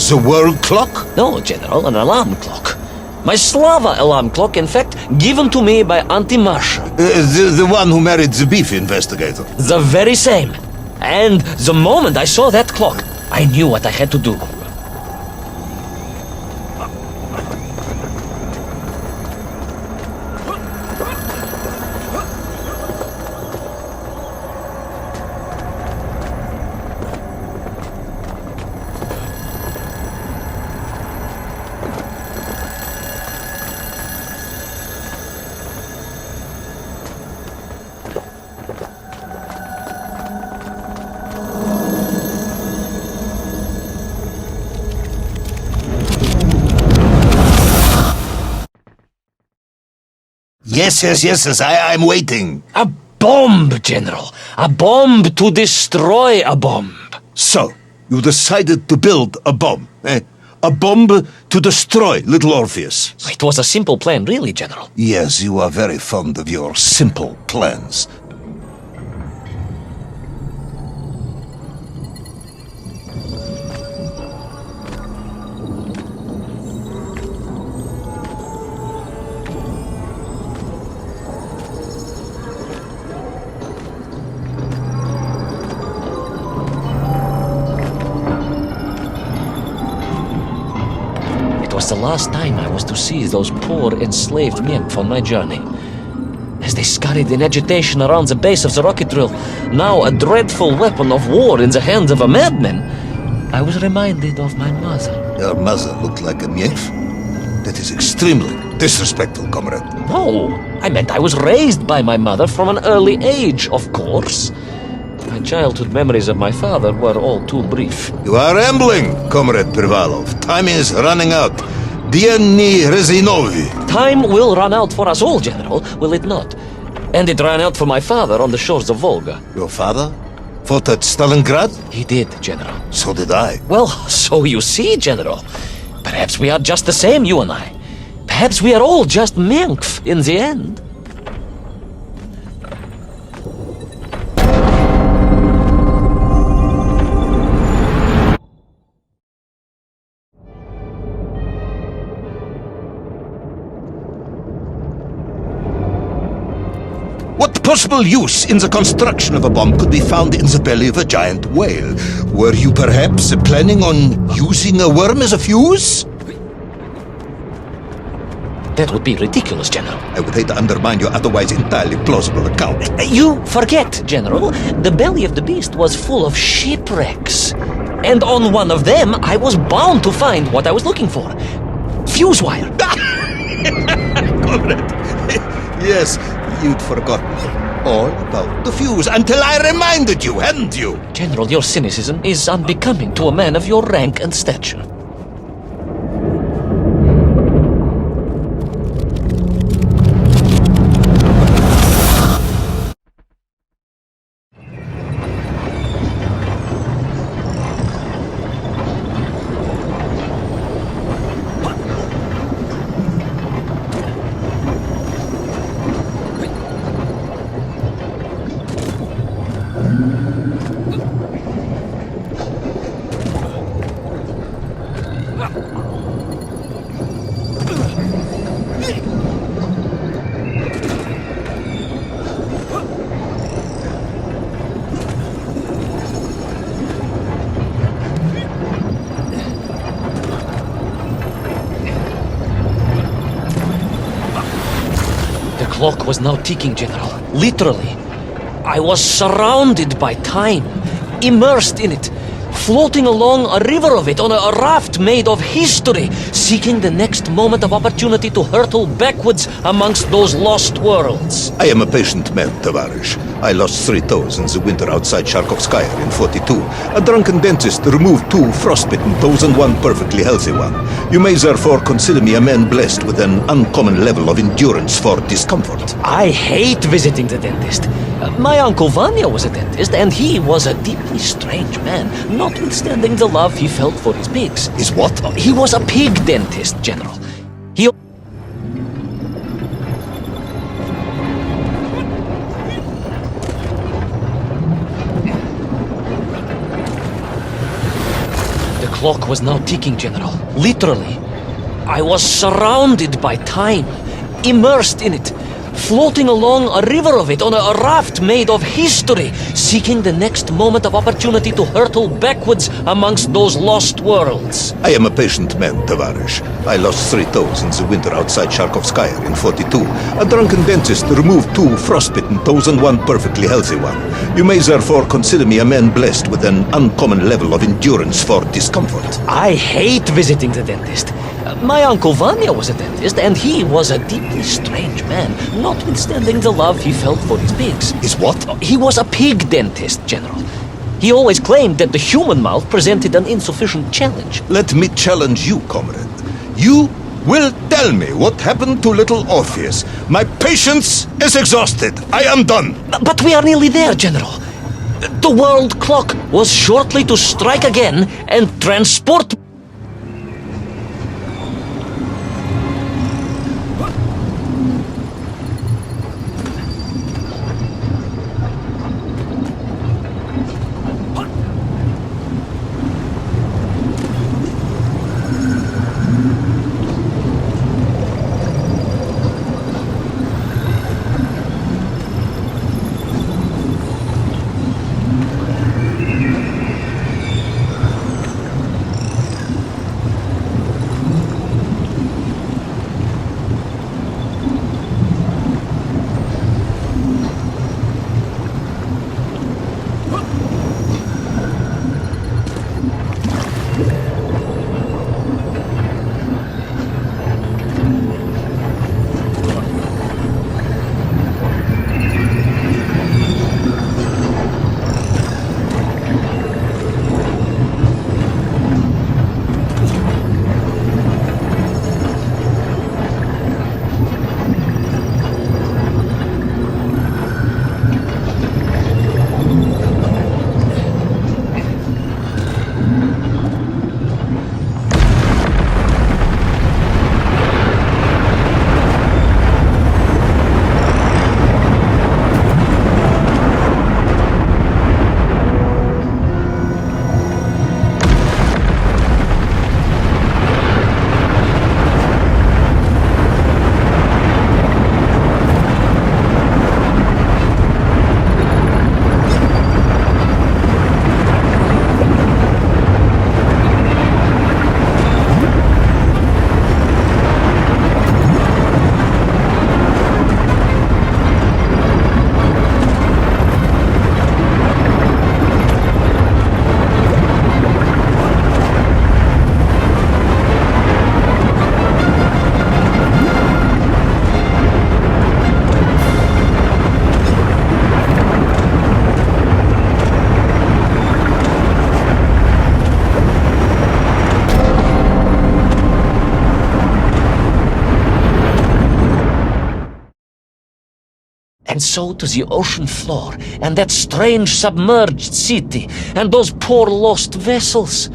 The world clock? No, General, an alarm clock. My Slava alarm clock, in fact, given to me by Auntie Marsha. The one who married the beef investigator. The very same. And the moment I saw that clock, I knew what I had to do. Yes, I'm waiting. A bomb, General. A bomb to destroy a bomb. So, you decided to build a bomb, eh? A bomb to destroy Little Orpheus. It was a simple plan, really, General. Yes, you are very fond of your simple plans. It was the last time I was to see those poor enslaved men for my journey. As they scurried in agitation around the base of the rocket drill, now a dreadful weapon of war in the hands of a madman, I was reminded of my mother. Your mother looked like a nymph? That is extremely disrespectful, comrade. No, I meant I was raised by my mother from an early age, of course. My childhood memories of my father were all too brief. You are rambling, Comrade Privalov. Time is running out. Dienni Rezinovi. Time will run out for us all, General, will it not? And it ran out for my father on the shores of Volga. Your father fought at Stalingrad? He did, General. So did I. Well, so you see, General. Perhaps we are just the same, you and I. Perhaps we are all just Menkf in the end. What possible use in the construction of a bomb could be found in the belly of a giant whale? Were you perhaps planning on using a worm as a fuse? That would be ridiculous, General. I would hate to undermine your otherwise entirely plausible account. You forget, General. The belly of the beast was full of shipwrecks. And on one of them, I was bound to find what I was looking for. Fuse wire. Comrade, yes, you'd forgotten all about the fuse until I reminded you, hadn't you? General, your cynicism is unbecoming to a man of your rank and stature. The clock was now ticking, General. Literally. I was surrounded by time, immersed in it, floating along a river of it on a raft made of history, seeking the next moment of opportunity to hurtle backwards amongst those lost worlds. I am a patient man, Tavarish. I lost 3 toes in the winter outside Sharkovskaya in 42. A drunken dentist removed 2 frostbitten toes and 1 perfectly healthy one. You may therefore consider me a man blessed with an uncommon level of endurance for discomfort. I hate visiting the dentist. My uncle Vanya was a dentist, and he was a deeply strange man, notwithstanding the love he felt for his pigs. Is what? He was a pig dentist, General. He... The clock was now ticking, General. Literally. I was surrounded by time, immersed in it, floating along a river of it on a raft made of history, seeking the next moment of opportunity to hurtle backwards amongst those lost worlds. I am a patient man, Tavarish. I lost 3 toes in the winter outside Sharkovskaya in 42. A drunken dentist removed 2 frostbitten toes and 1 perfectly healthy one. You may therefore consider me a man blessed with an uncommon level of endurance for discomfort. I hate visiting the dentist. My uncle Vanya was a dentist, and he was a deeply strange man, notwithstanding the love he felt for his pigs. Is what? He was a pig dentist, General. He always claimed that the human mouth presented an insufficient challenge. Let me challenge you, comrade. You will tell me what happened to Little Orpheus. My patience is exhausted. I am done. But we are nearly there, General. The world clock was shortly to strike again and transport... And so to the ocean floor, and that strange submerged city, and those poor lost vessels.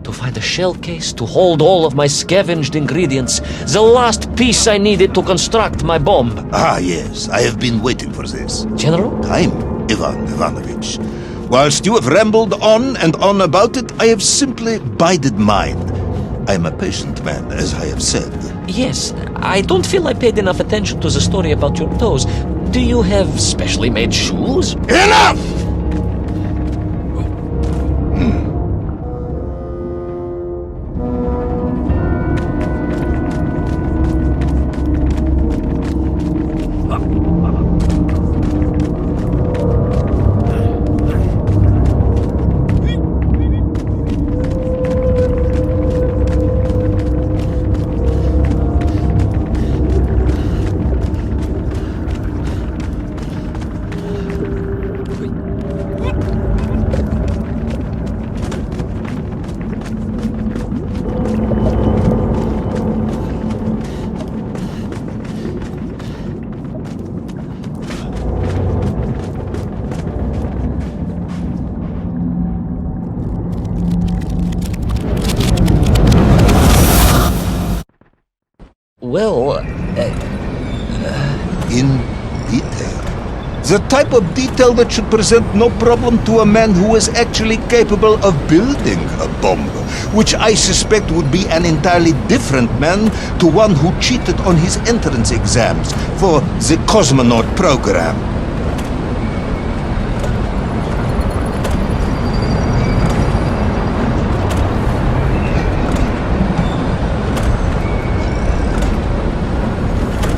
To find a shell case to hold all of my scavenged ingredients, the last piece I needed to construct my bomb. Ah, yes, I have been waiting for this. General? Time, Ivan Ivanovich. Whilst you have rambled on and on about it, I have simply bided mine. I am a patient man, as I have said. Yes, I don't feel I paid enough attention to the story about your toes. Do you have specially made shoes? Enough! Well, In detail. The type of detail that should present no problem to a man who is actually capable of building a bomb, which I suspect would be an entirely different man to one who cheated on his entrance exams for the cosmonaut program.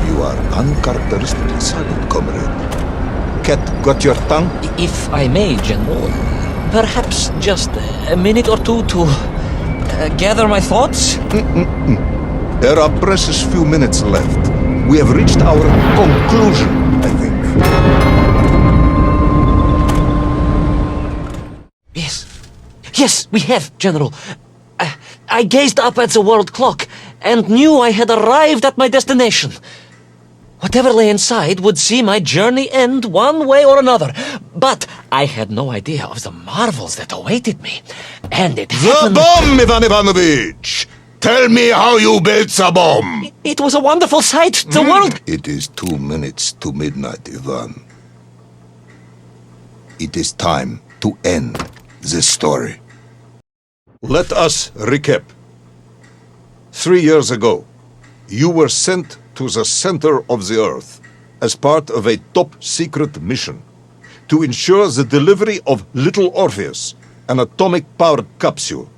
You are uncharacteristically silent, comrade. Cat got your tongue? if I may, General, perhaps just a minute or two to gather my thoughts? There are precious few minutes left. We have reached our conclusion, I think. Yes, we have, General. I gazed up at the world clock and knew I had arrived at my destination. Whatever lay inside would see my journey end one way or another. But I had no idea of the marvels that awaited me. And it The happened... bomb, Ivan Ivanovich! Tell me how you built the bomb! It was a wonderful sight. The world... It is 2 minutes to midnight, Ivan. It is time to end this story. Let us recap. 3 years ago, you were sent to the center of the Earth as part of a top-secret mission to ensure the delivery of Little Orpheus, an atomic-powered capsule.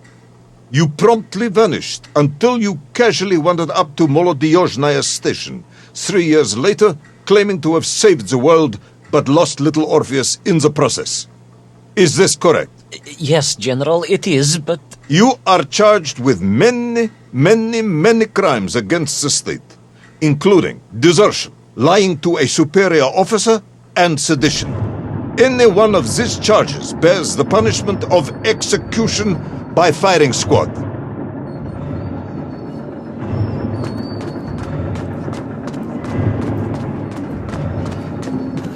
You promptly vanished until you casually wandered up to Molodiyozhnaya station 3 years later, claiming to have saved the world but lost Little Orpheus in the process. Is this correct? Yes, General, it is, but... You are charged with many crimes against the state, including desertion, lying to a superior officer, and sedition. Any one of these charges bears the punishment of execution by firing squad.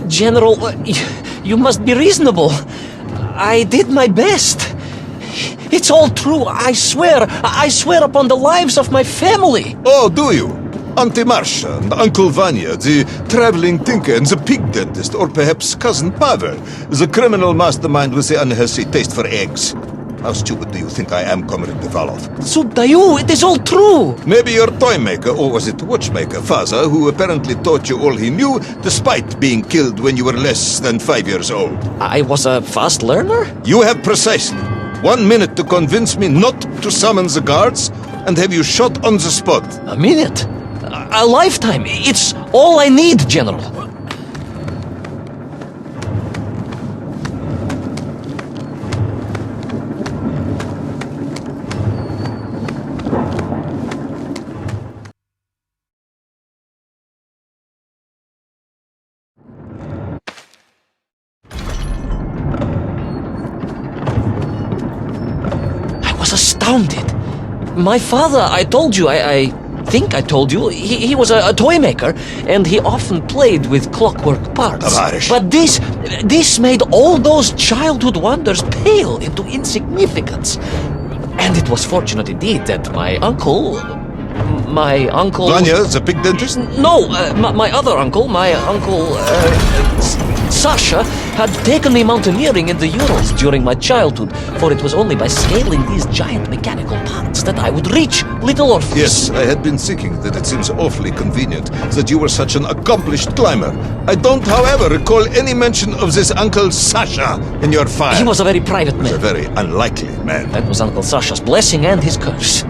General, you must be reasonable. I did my best. It's all true, I swear. I swear upon the lives of my family. Oh, do you? Auntie Marcia and Uncle Vanya, the traveling tinker and the pig dentist, or perhaps Cousin Pavel, the criminal mastermind with the unhealthy taste for eggs. How stupid do you think I am, Comrade Devalov? Subdayu, it is all true. Maybe your toy maker, or was it watchmaker, father, who apparently taught you all he knew, despite being killed when you were less than 5 years old. I was a fast learner? You have precisely 1 minute to convince me not to summon the guards, and have you shot on the spot. A minute? A lifetime. It's all I need, General. I was astounded. My father, I told you, I think I told you. He was a toy maker, and he often played with clockwork parts. Tavarish. But this made all those childhood wonders pale into insignificance. And it was fortunate indeed that my uncle... Vanya, the pig dentist? No, my other uncle, Sasha, had taken me mountaineering in the Urals during my childhood, for it was only by scaling these giant mechanical parts that I would reach Little Orpheus. Yes, I had been thinking that it seems awfully convenient that you were such an accomplished climber. I don't, however, recall any mention of this Uncle Sasha in your file. He was a very private A man. very unlikely man. That was Uncle Sasha's blessing and his curse.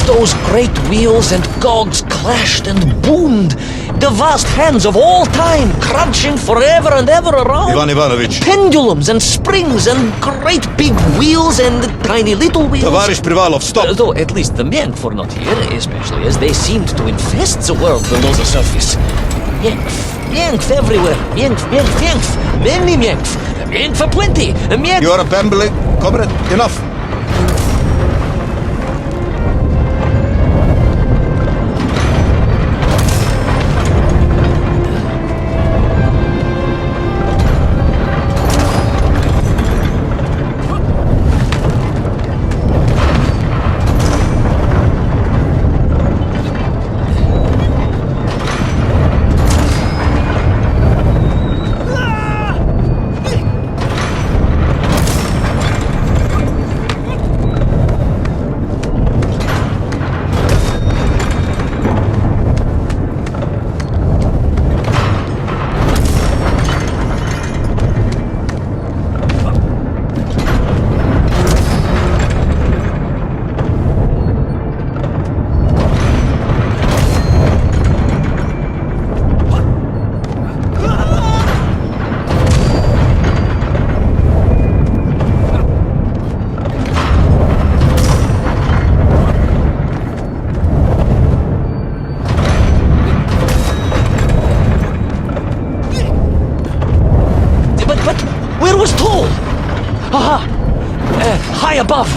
Those great wheels and cogs clashed and boomed, the vast hands of all time crunching forever and ever around. Ivan Ivanovich. Pendulums and springs and great big wheels and tiny little wheels. Tavarish Privalov, stop! Though at least the Myenk were not here, especially as they seemed to infest the world below the surface. Myenk everywhere. Myenk. Many Myenk for plenty. Myenk. You are bambling. Comrade, enough. High above,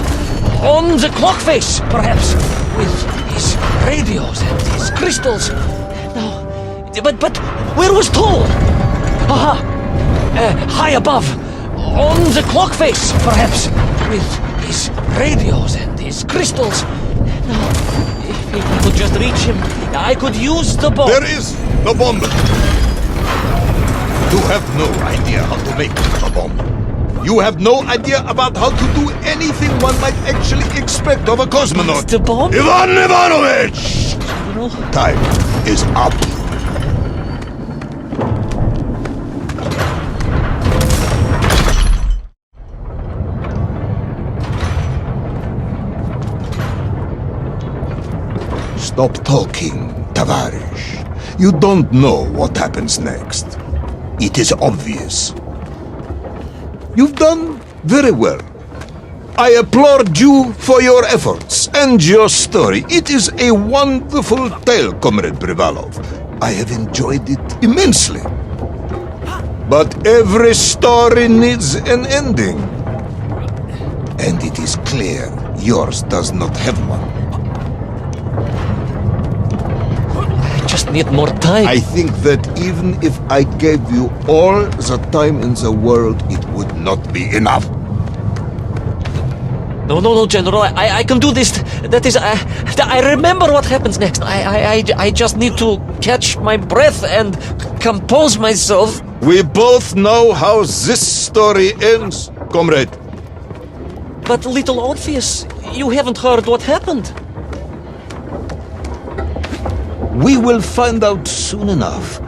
on the clock face, perhaps, with his radios and his crystals. No, but where was Toll? High above, on the clock face, perhaps, with his radios and his crystals. No, if I could just reach him, I could use the bomb. There is the bomb. You have no idea how to make a bomb. You have no idea about how to do anything one might actually expect of a cosmonaut. The bomb? Ivan Ivanovich! General? Time is up. Stop talking, Tavarish. You don't know what happens next. It is obvious. You've done very well. I applaud you for your efforts and your story. It is a wonderful tale, Comrade Privalov. I have enjoyed it immensely. But every story needs an ending. And it is clear yours does not have one. Just need more time. I think that even if I gave you all the time in the world, it would not be enough. No, General. I can do this. That is, I remember what happens next. I just need to catch my breath and compose myself. We both know how this story ends, comrade. But Little Orpheus, you haven't heard what happened. We will find out soon enough.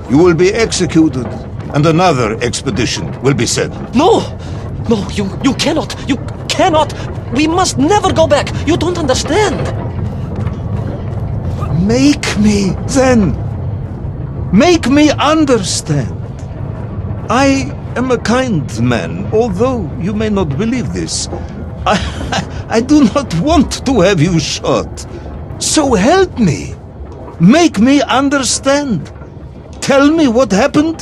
You will be executed, and another expedition will be sent. No, you cannot. You cannot. We must never go back. You don't understand. Make me, then. Make me understand. I am a kind man, although you may not believe this. I do not want to have you shot. So help me. Make me understand. Tell me what happened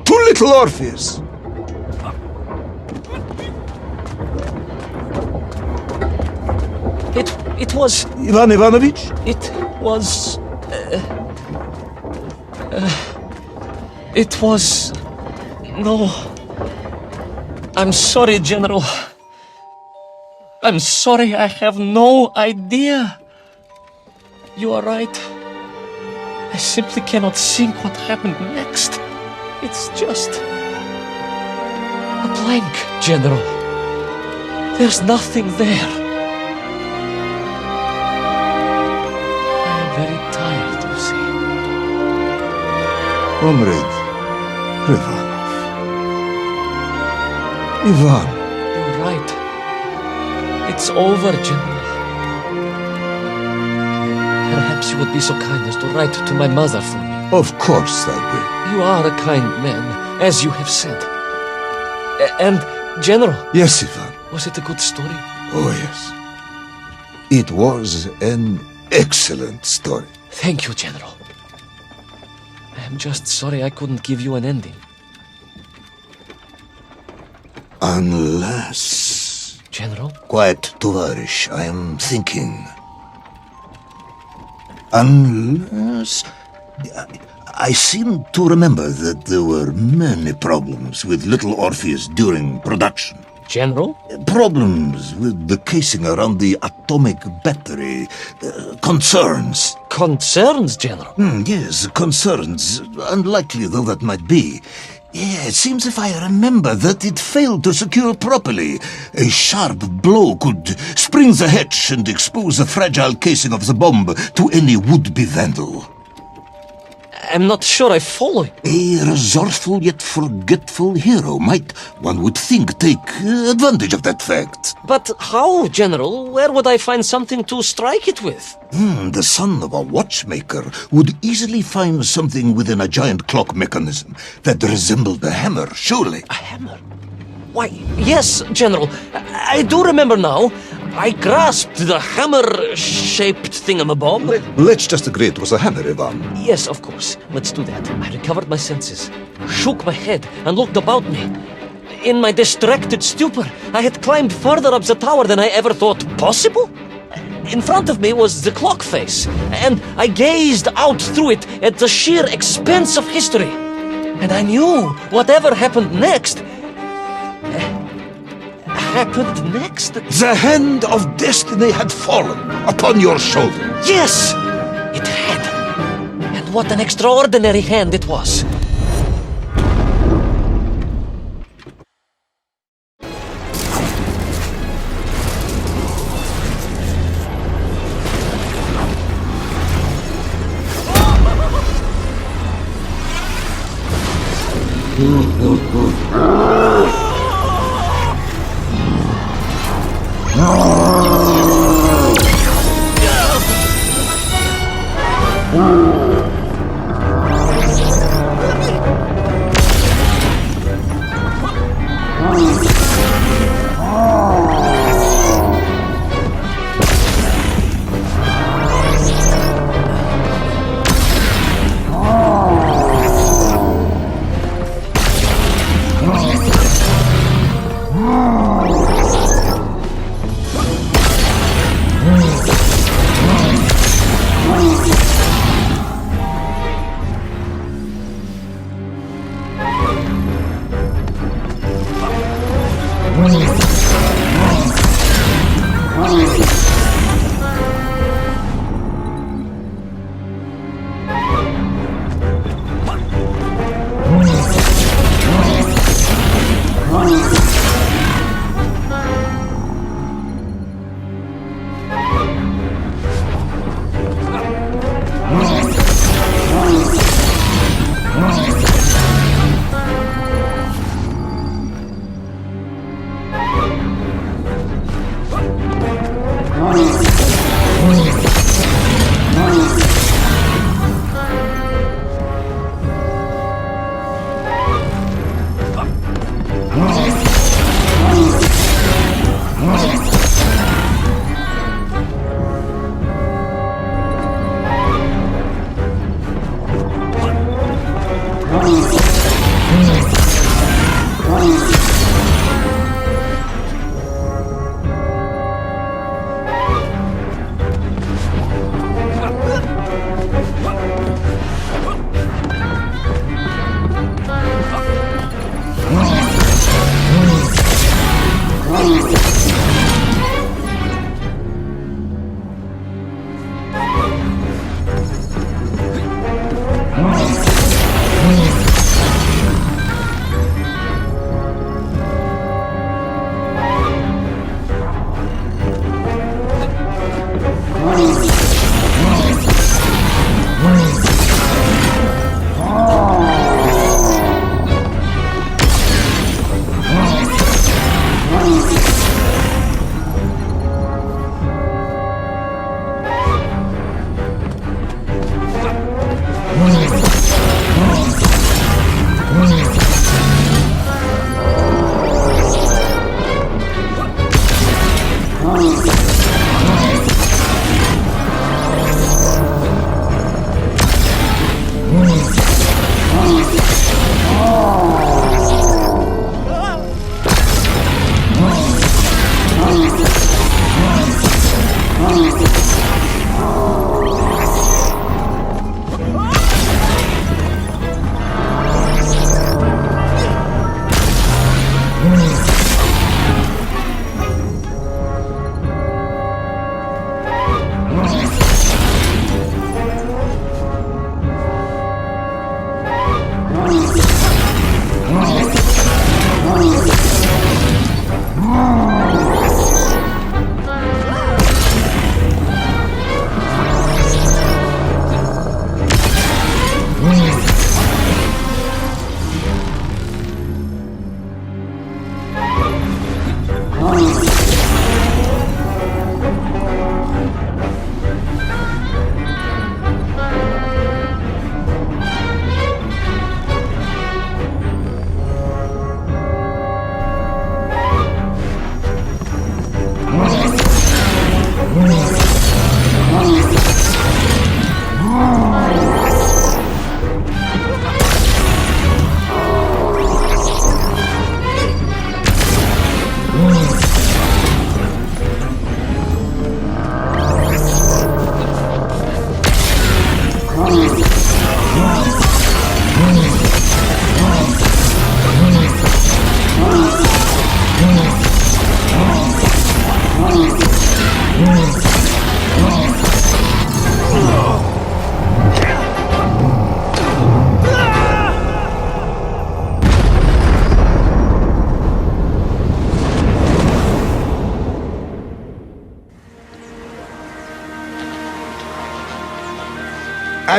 to Little Orpheus. It was. Ivan Ivanovich? It was. It was. No. I'm sorry, General. I'm sorry, I have no idea. You are right. I simply cannot think what happened next. It's just a blank, General. There's nothing there. I am very tired, you see. Comrade Privalov. Ivan. You're right. It's over, General. Perhaps you would be so kind as to write to my mother for me. Of course I will. You are a kind man, as you have said. And, General, Yes, Ivan. was it a good story? Oh, yes. It was an excellent story. Thank you, General. I am just sorry I couldn't give you an ending. Unless... General? Quiet, Tovarish. I am thinking. Unless... I seem to remember that there were many problems with Little Orpheus during production. General? Problems with the casing around the atomic battery. Concerns. Concerns, General? Yes, concerns. Unlikely though that might be. Yeah, it seems if I remember that it failed to secure properly. A sharp blow could spring the hatch and expose the fragile casing of the bomb to any would-be vandal. I'm not sure I follow you. A resourceful yet forgetful hero might, one would think, take advantage of that fact. But how, General? Where would I find something to strike it with? The son of a watchmaker would easily find something within a giant clock mechanism that resembled a hammer, surely. A hammer? Why, yes, General. I do remember now. I grasped the hammer-shaped thingamabob. Let's just agree it was a hammer, Ivan. Yes, of course. Let's do that. I recovered my senses, shook my head, and looked about me. In my distracted stupor, I had climbed further up the tower than I ever thought possible. In front of me was the clock face, and I gazed out through it at the sheer expanse of history. And I knew whatever happened next... happened next? The hand of destiny had fallen upon your shoulder. Yes! It had. And what an extraordinary hand it was.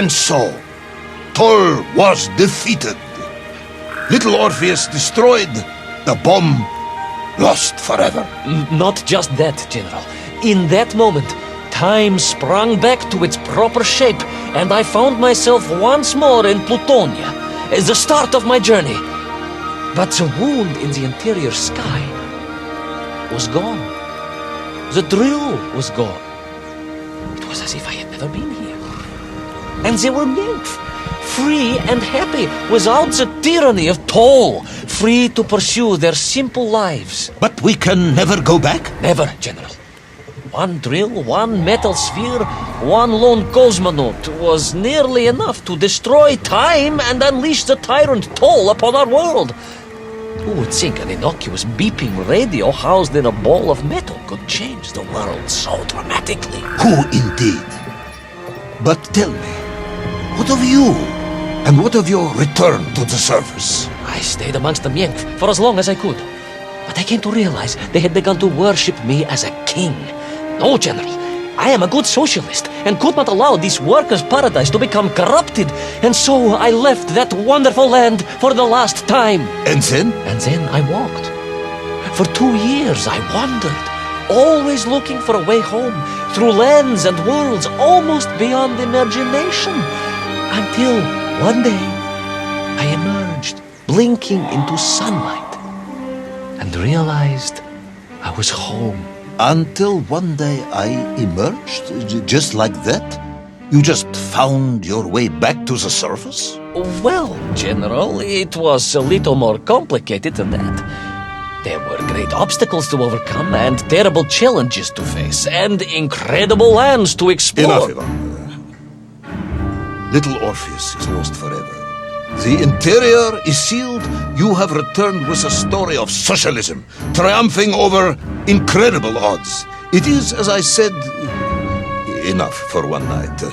And so, Tol was defeated. Little Orpheus destroyed, the bomb Lost forever. Not just that, General. In that moment, time sprung back to its proper shape, and I found myself once more in Plutonia, as the start of my journey. But the wound in the interior sky was gone. The drill was gone. It was as if I had never been here. And they were nymph, free and happy, without the tyranny of toll, free to pursue their simple lives. But we can never go back? Never, General. One drill, one metal sphere, one lone cosmonaut was nearly enough to destroy time and unleash the tyrant toll upon our world. Who would think an innocuous beeping radio housed in a ball of metal could change the world so dramatically? Who indeed? But tell me, what of you? And what of your return to the surface? I stayed amongst the Myenk for as long as I could. But I came to realize they had begun to worship me as a king. No, General. I am a good socialist and could not allow this workers' paradise to become corrupted. And so I left that wonderful land for the last time. And then? And then I walked. For 2 years I wandered, always looking for a way home, through lands and worlds almost beyond imagination. Until one day I emerged, blinking into sunlight, and realized I was home. Until one day I emerged, just like that? You just found your way back to the surface? Well, General, it was a little more complicated than that. There were great obstacles to overcome, and terrible challenges to face, and incredible lands to explore. Enough, Ivan. Little Orpheus is lost forever. The interior is sealed. You have returned with a story of socialism, triumphing over incredible odds. It is, as I said, enough for one night.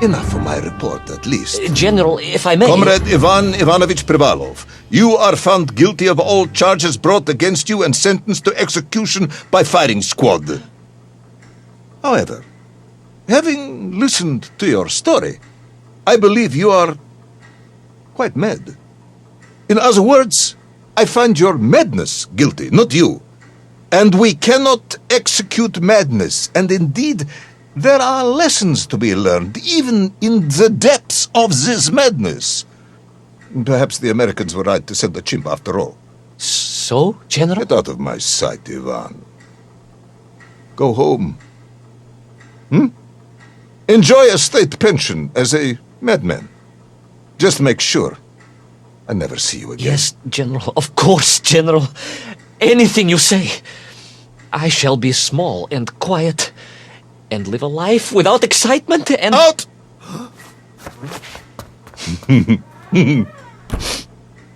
Enough for my report, at least. General, if I may... Comrade Ivan Ivanovich Privalov, you are found guilty of all charges brought against you and sentenced to execution by firing squad. However, having listened to your story, I believe you are quite mad. In other words, I find your madness guilty, not you. And we cannot execute madness. And indeed, there are lessons to be learned, even in the depths of this madness. Perhaps the Americans were right to send the chimp after all. So, General? Get out of my sight, Ivan. Go home. Enjoy a state pension as a madman. Just make sure I never see you again. Yes, General. Of course, General. Anything you say. I shall be small and quiet and live a life without excitement and... Out!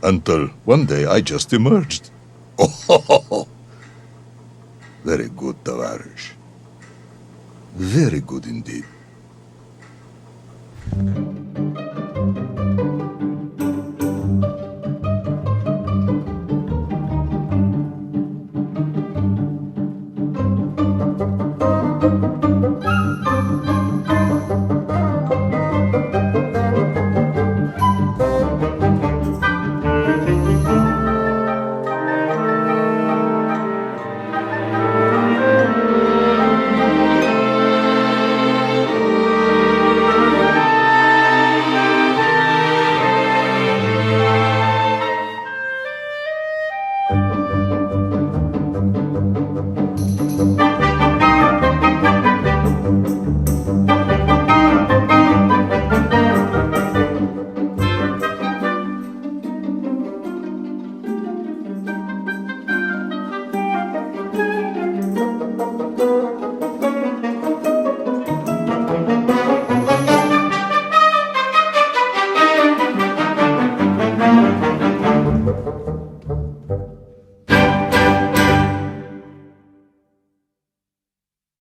Until one day I just emerged. Oh, very good, Tavarish. Very good indeed.